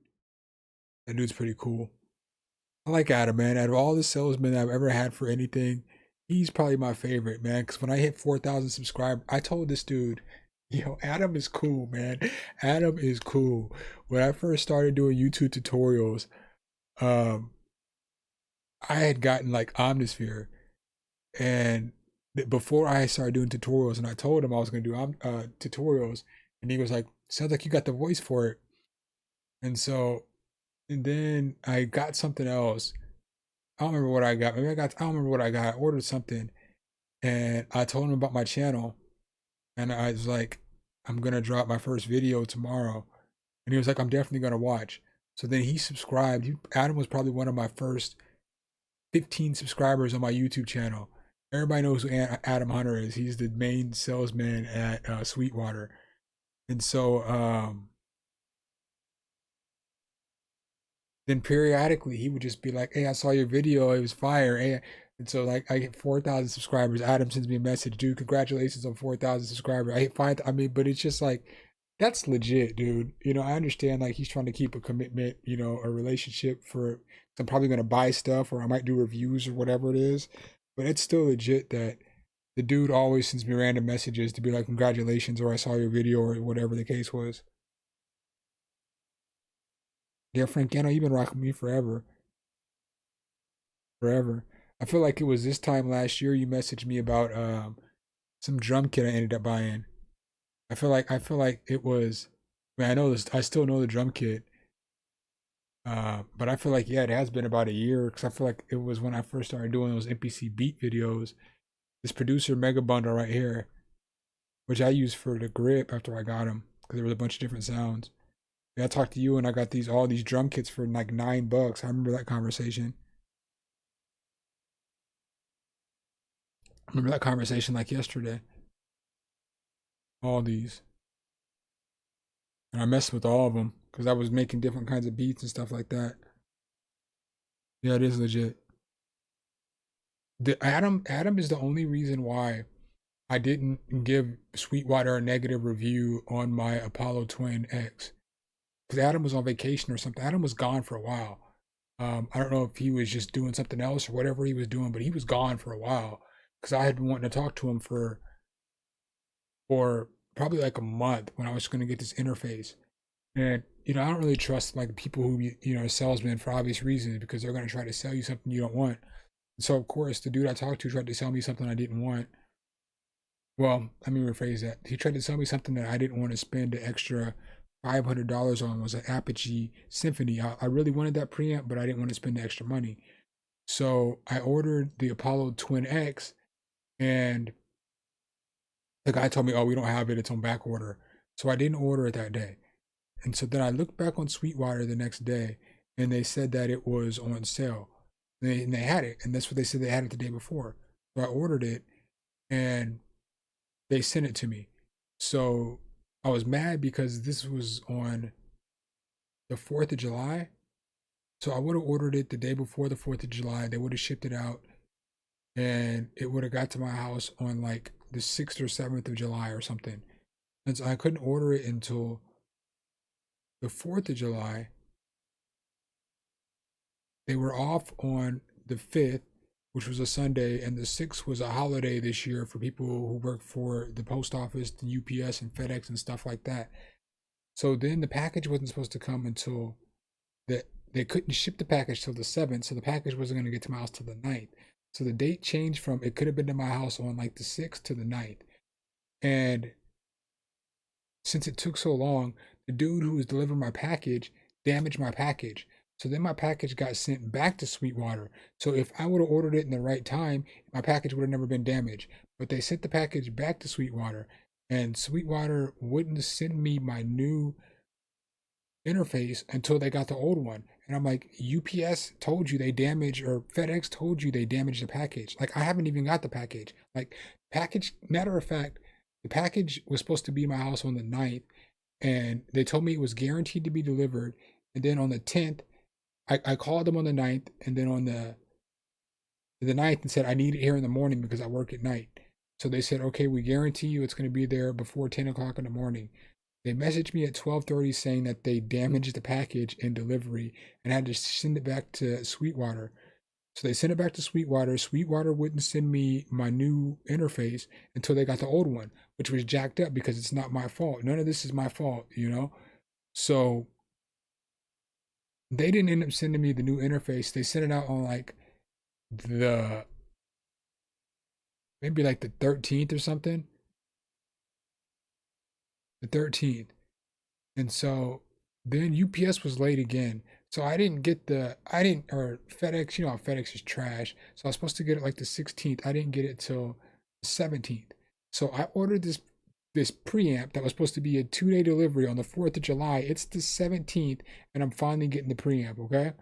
That dude's pretty cool. I like Adam, man. Out of all the salesmen I've ever had for anything, he's probably my favorite, man. Because when I hit 4,000 subscribers, I told this dude, yo, Adam is cool, man. Adam is cool. When I first started doing YouTube tutorials, um, I had gotten like Omnisphere, and before I started doing tutorials, and I told him I was going to do tutorials, and he was like, "Sounds like you got the voice for it." And so, and then I got something else. I don't remember what I got. I don't remember what I got. I ordered something, and I told him about my channel, and I was like, "I'm gonna drop my first video tomorrow," and he was like, "I'm definitely gonna watch." So then he subscribed. Adam was probably one of my first 15 subscribers on my YouTube channel. Everybody knows who Adam Hunter is. He's the main salesman at Sweetwater. And so then periodically he would just be like, "Hey, I saw your video. It was fire." Hey. And so like I get 4,000 subscribers. Adam sends me a message, "Dude, congratulations on 4,000 subscribers." I hit five. I mean, but it's just like that's legit, dude. I understand like he's trying to keep a commitment, a relationship for. I'm probably gonna buy stuff or I might do reviews or whatever it is, but it's still legit that the dude always sends me random messages to be like, "Congratulations," or "I saw your video," or whatever the case was. Yeah, Frankano, you've been rocking me forever, forever. I feel like it was this time last year you messaged me about some drum kit I ended up buying. I feel like it was. Man, I know this. I still know the drum kit, but I feel like yeah, it has been about a year because I feel like it was when I first started doing those MPC beat videos. This producer mega bundle right here, which I used for the grip after I got them because there was a bunch of different sounds. Yeah, I talked to you and I got all these drum kits for like $9. I remember that conversation. I remember that conversation like yesterday. All these, and I messed with all of them because I was making different kinds of beats and stuff like that. Yeah, it is legit. The Adam is the only reason why I didn't give Sweetwater a negative review on my Apollo Twin X because Adam was on vacation or something. Adam was gone for a while. I don't know if he was just doing something else or whatever he was doing, but he was gone for a while because I had been wanting to talk to him for probably like a month when I was going to get this interface. And I don't really trust like people who salesmen for obvious reasons because they're going to try to sell you something you don't want. And so of course the dude I talked to tried to sell me something I didn't want. Well, let me rephrase that. He tried to sell me something that I didn't want to spend the extra $500 on. Was an Apogee Symphony. I really wanted that preamp, but I didn't want to spend the extra money. So I ordered the Apollo Twin X, and the guy told me, "Oh, we don't have it. It's on back order." So I didn't order it that day. And so then I looked back on Sweetwater the next day, and they said that it was on sale. And they had it, and that's what they said they had it the day before. So I ordered it, and they sent it to me. So I was mad because this was on the 4th of July. So I would have ordered it the day before the 4th of July. They would have shipped it out, and it would have got to my house on like the 6th or 7th of July or something. And so I couldn't order it until the 4th of July. They were off on the 5th, which was a Sunday, and the 6th was a holiday this year for people who work for the post office, the UPS and FedEx and stuff like that. So then the package wasn't supposed to come until they couldn't ship the package till the 7th, so the package wasn't going to get to my house till the 9th. So the date changed from it could have been to my house on like the 6th to the 9th. And since it took so long, the dude who was delivering my package damaged my package. So then my package got sent back to Sweetwater. So if I would have ordered it in the right time, my package would have never been damaged. But they sent the package back to Sweetwater, and Sweetwater wouldn't send me my new interface until they got the old one. And I'm like, UPS told you they damaged, or FedEx told you they damaged the package. Like, I haven't even got the package. Like, package, matter of fact, The package was supposed to be in my house on the 9th, and they told me it was guaranteed to be delivered. And then on the 10th, I called them on the 9th, and then on the 9th and said I need it here in the morning because I work at night. So they said, okay, we guarantee you it's going to be there before 10 o'clock in the morning. They messaged me at 12:30 saying that they damaged the package in delivery and had to send it back to Sweetwater. So they sent it back to Sweetwater. Sweetwater wouldn't send me my new interface until they got the old one, which was jacked up because it's not my fault. None of this is my fault, you know? So they didn't end up sending me the new interface. They sent it out on like the maybe like the 13th or something. The 13th. And so then UPS was late again. So or FedEx, you know how FedEx is trash. So I was supposed to get it like the 16th. I didn't get it till the 17th. So I ordered this preamp that was supposed to be a 2-day delivery on the 4th of July. It's the 17th, and I'm finally getting the preamp, okay?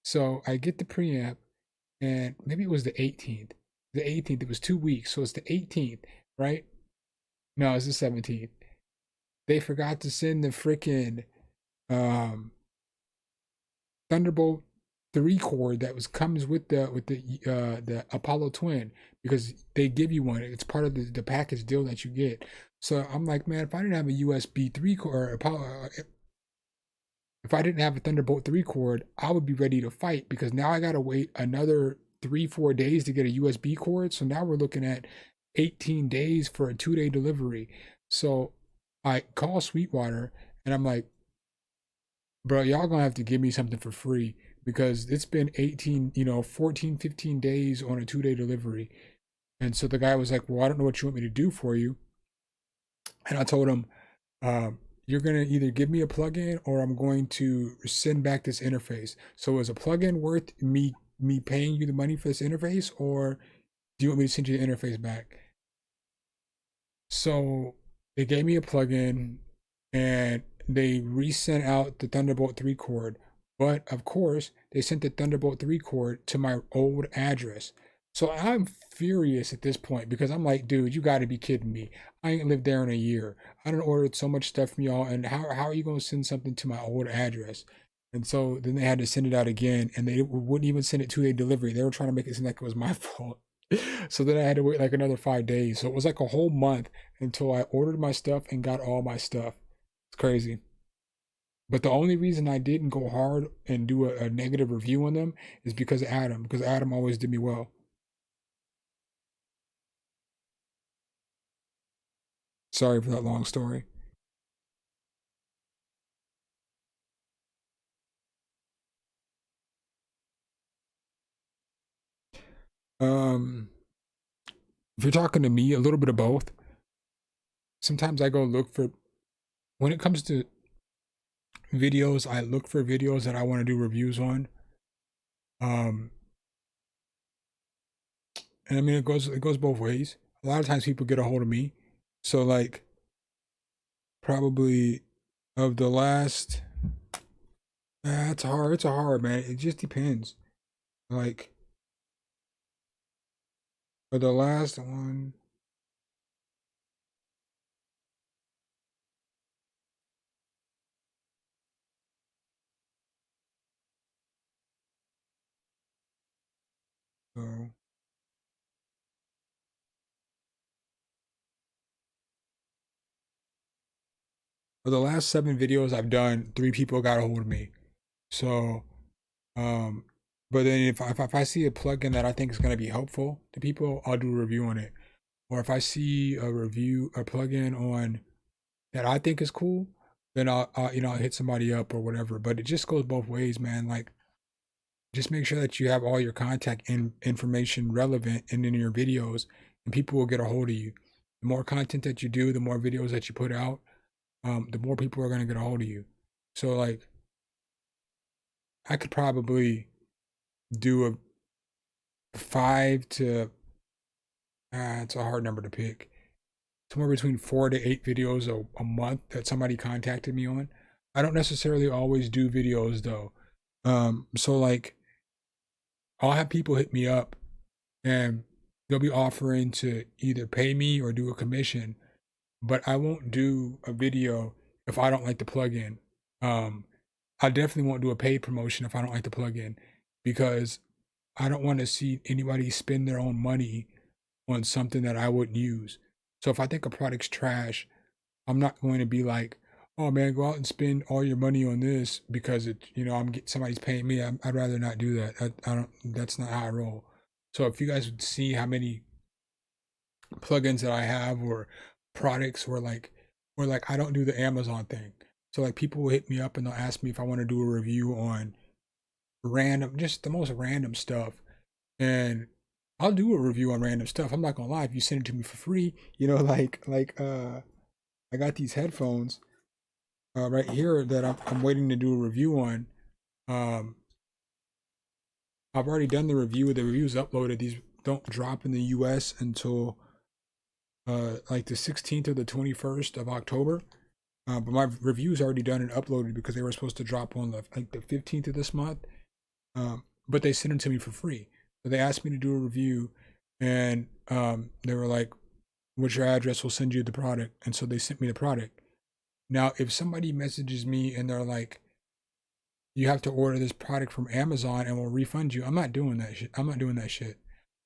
So I get the preamp, and maybe it was the 18th. The 18th, it was 2 weeks, so it's the 18th, right? No, it's the 17th. They forgot to send the freaking um Thunderbolt 3 cord that comes with the Apollo Twin, because they give you one. It's part of the package deal that you get. So I'm like, man, if I didn't have a USB 3 cord, or Apollo, if I didn't have a Thunderbolt 3 cord, I would be ready to fight, because now I gotta wait another 3-4 days to get a USB cord. So now we're looking at 18 days for a 2-day delivery. So I call Sweetwater and I'm like, bro, y'all gonna have to give me something for free, because it's been 18, 14, 15 days on a 2-day delivery. And so the guy was like, well, I don't know what you want me to do for you. And I told him, you're gonna either give me a plugin or I'm going to send back this interface. So is a plugin worth me paying you the money for this interface, or do you want me to send you the interface back? So they gave me a plugin and they resent out the Thunderbolt 3 cord. But of course, they sent the Thunderbolt 3 cord to my old address. So I'm furious at this point, because I'm like, dude, you got to be kidding me. I ain't lived there in a year. I done ordered so much stuff from y'all, and how are you going to send something to my old address? And so then they had to send it out again, and they wouldn't even send it 2-day delivery. They were trying to make it seem like it was my fault. So then I had to wait like another 5 days. So it was like a whole month until I ordered my stuff and got all my stuff. It's crazy. But the only reason I didn't go hard and do a negative review on them is because of Adam, because Adam always did me well. Sorry for that long story. Um, if you're talking to me, a little bit of both. Sometimes I go look for, when it comes to videos, I look for videos that I want to do reviews on. Um, and I mean, it goes both ways. A lot of times people get a hold of me. So like, probably of the last, it's hard, man. It just depends. Like, for the last one, so for the last 7 videos I've done, 3 people got a hold of me. So, um, but then if I see a plugin that I think is going to be helpful to people, I'll do a review on it. Or if I see a plugin on that I think is cool, then I'll hit somebody up or whatever. But it just goes both ways, man. Like, just make sure that you have all your contact information relevant and in your videos, and people will get a hold of you. The more content that you do, the more videos that you put out, the more people are going to get a hold of you. So like, I could probably do a 5 to, it's a hard number to pick, somewhere between 4 to 8 videos a month that somebody contacted me on. I don't necessarily always do videos though. So like, I'll have people hit me up and they'll be offering to either pay me or do a commission but I won't do a video if I don't like the plugin. Um, I definitely won't do a paid promotion if I don't like the plugin because I don't want to see anybody spend their own money on something that I wouldn't use. So if I think a product's trash, I'm not going to be like, "Oh man, go out and spend all your money on this because somebody's paying me." I'd rather not do that. I don't. That's not how I roll. So if you guys would see how many plugins that I have or products or like I don't do the Amazon thing. So like people will hit me up and they'll ask me if I want to do a review on random, just the most random stuff. And I'll do a review on random stuff. I'm not gonna lie, if you send it to me for free, I got these headphones right here that I'm waiting to do a review on. Um, I've already done the review. The review's uploaded. These don't drop in the US until like the 16th or the 21st of October. But my review's already done and uploaded because they were supposed to drop on the 15th of this month. But they sent them to me for free. So they asked me to do a review, and they were like, "What's your address? We'll send you the product." And so they sent me the product. Now, if somebody messages me and they're like, "You have to order this product from Amazon and we'll refund you," I'm not doing that shit. I'm not doing that shit.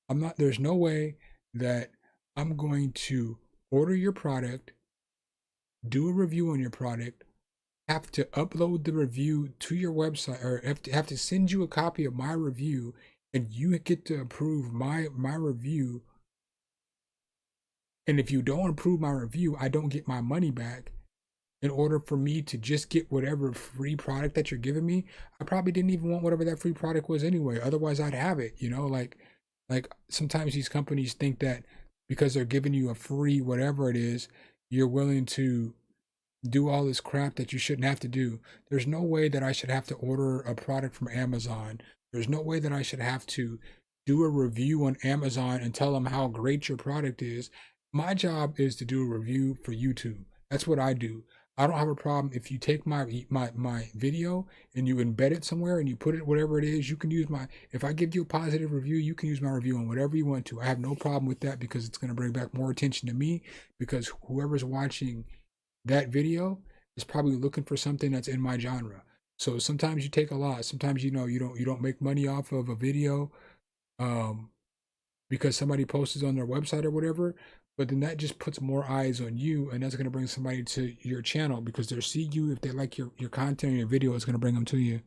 I'm not. There's no way that I'm going to order your product, do a review on your product, have to upload the review to your website, or have to send you a copy of my review, and you get to approve my review. And if you don't approve my review, I don't get my money back. In order for me to just get whatever free product that you're giving me, I probably didn't even want whatever that free product was anyway. Otherwise, I'd have it. Like sometimes these companies think that because they're giving you a free whatever it is, you're willing to do all this crap that you shouldn't have to do. There's no way that I should have to order a product from Amazon. There's no way that I should have to do a review on Amazon and tell them how great your product is. My job is to do a review for YouTube. That's what I do. I don't have a problem if you take my video and you embed it somewhere and you put it whatever it is. You can use my if I give you a positive review, you can use my review on whatever you want to. I have no problem with that because it's going to bring back more attention to me because whoever's watching that video is probably looking for something that's in my genre. So sometimes you take a lot. Sometimes you don't make money off of a video um, because somebody posts on their website or whatever. But then that just puts more eyes on you, and that's going to bring somebody to your channel because they'll see you. If they like your content or your video, it's going to bring them to you.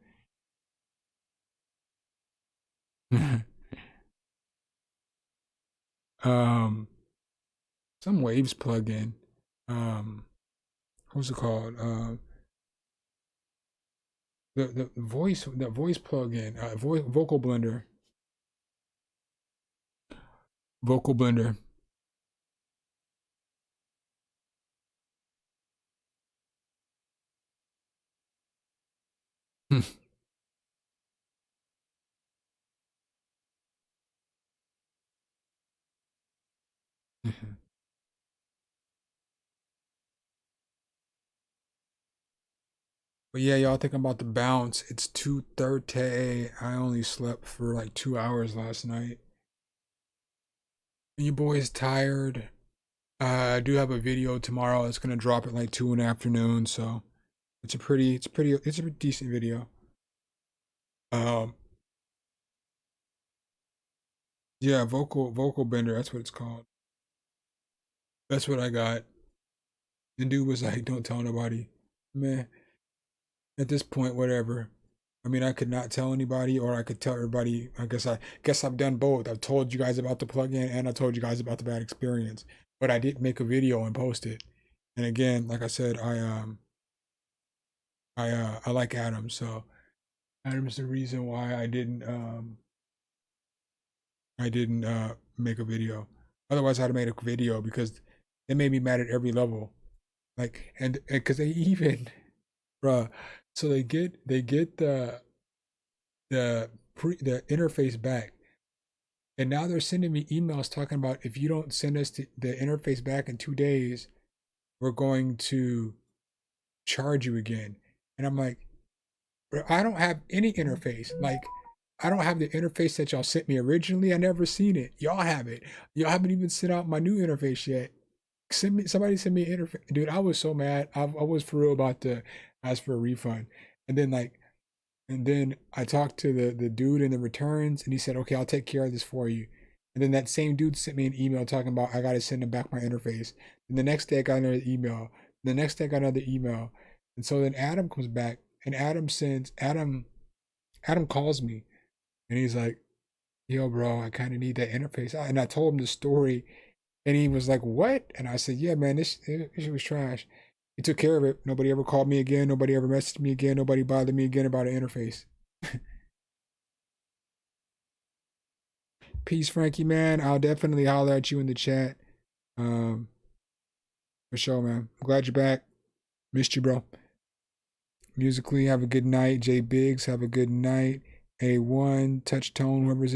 um, some Waves plugin. Um, what's it called? The voice plugin, vocal blender, vocal blender. But yeah, y'all thinking about the bounce. It's 2:30. I only slept for like 2 hours last night. And you boys tired. I do have a video tomorrow. It's gonna drop at like 2 in the afternoon, so it's a decent video. Um, yeah, vocal bender. That's what it's called. That's what I got. And dude was like, "Don't tell nobody." Man, at this point, whatever. I mean, I could not tell anybody, or I could tell everybody. I guess I've done both. I've told you guys about the plugin, and I told you guys about the bad experience. But I did make a video and post it. And again, like I said, I like Adam, so Adam's the reason why I didn't make a video. Otherwise, I'd have made a video because they made me mad at every level. Like, and because they even, bruh, so they get the interface back, and now they're sending me emails talking about if you don't send us the interface back in 2 days, we're going to charge you again. And I'm like, bro, I don't have any interface. Like, I don't have the interface that y'all sent me originally. I never seen it. Y'all have it. Y'all haven't even sent out my new interface yet. Somebody send me an interface, dude. I was so mad. I was for real about to ask for a refund, and then I talked to the dude in the returns, and he said, "Okay, I'll take care of this for you." And then that same dude sent me an email talking about I gotta send him back my interface. And the next day I got another email. The next day I got another email, and so then Adam comes back, and Adam calls me, and he's like, "Yo, bro, I kind of need that interface." And I told him the story, and he was like, "What?" And I said, "Yeah, man, this shit was trash." He took care of it. Nobody ever called me again. Nobody ever messaged me again. Nobody bothered me again about an interface. Peace, Frankie, man. I'll definitely holler at you in the chat. Um, for sure, man. I'm glad you're back. Missed you, bro. Musically, have a good night. J Biggs, have a good night. A1, Touch Tone, whoever's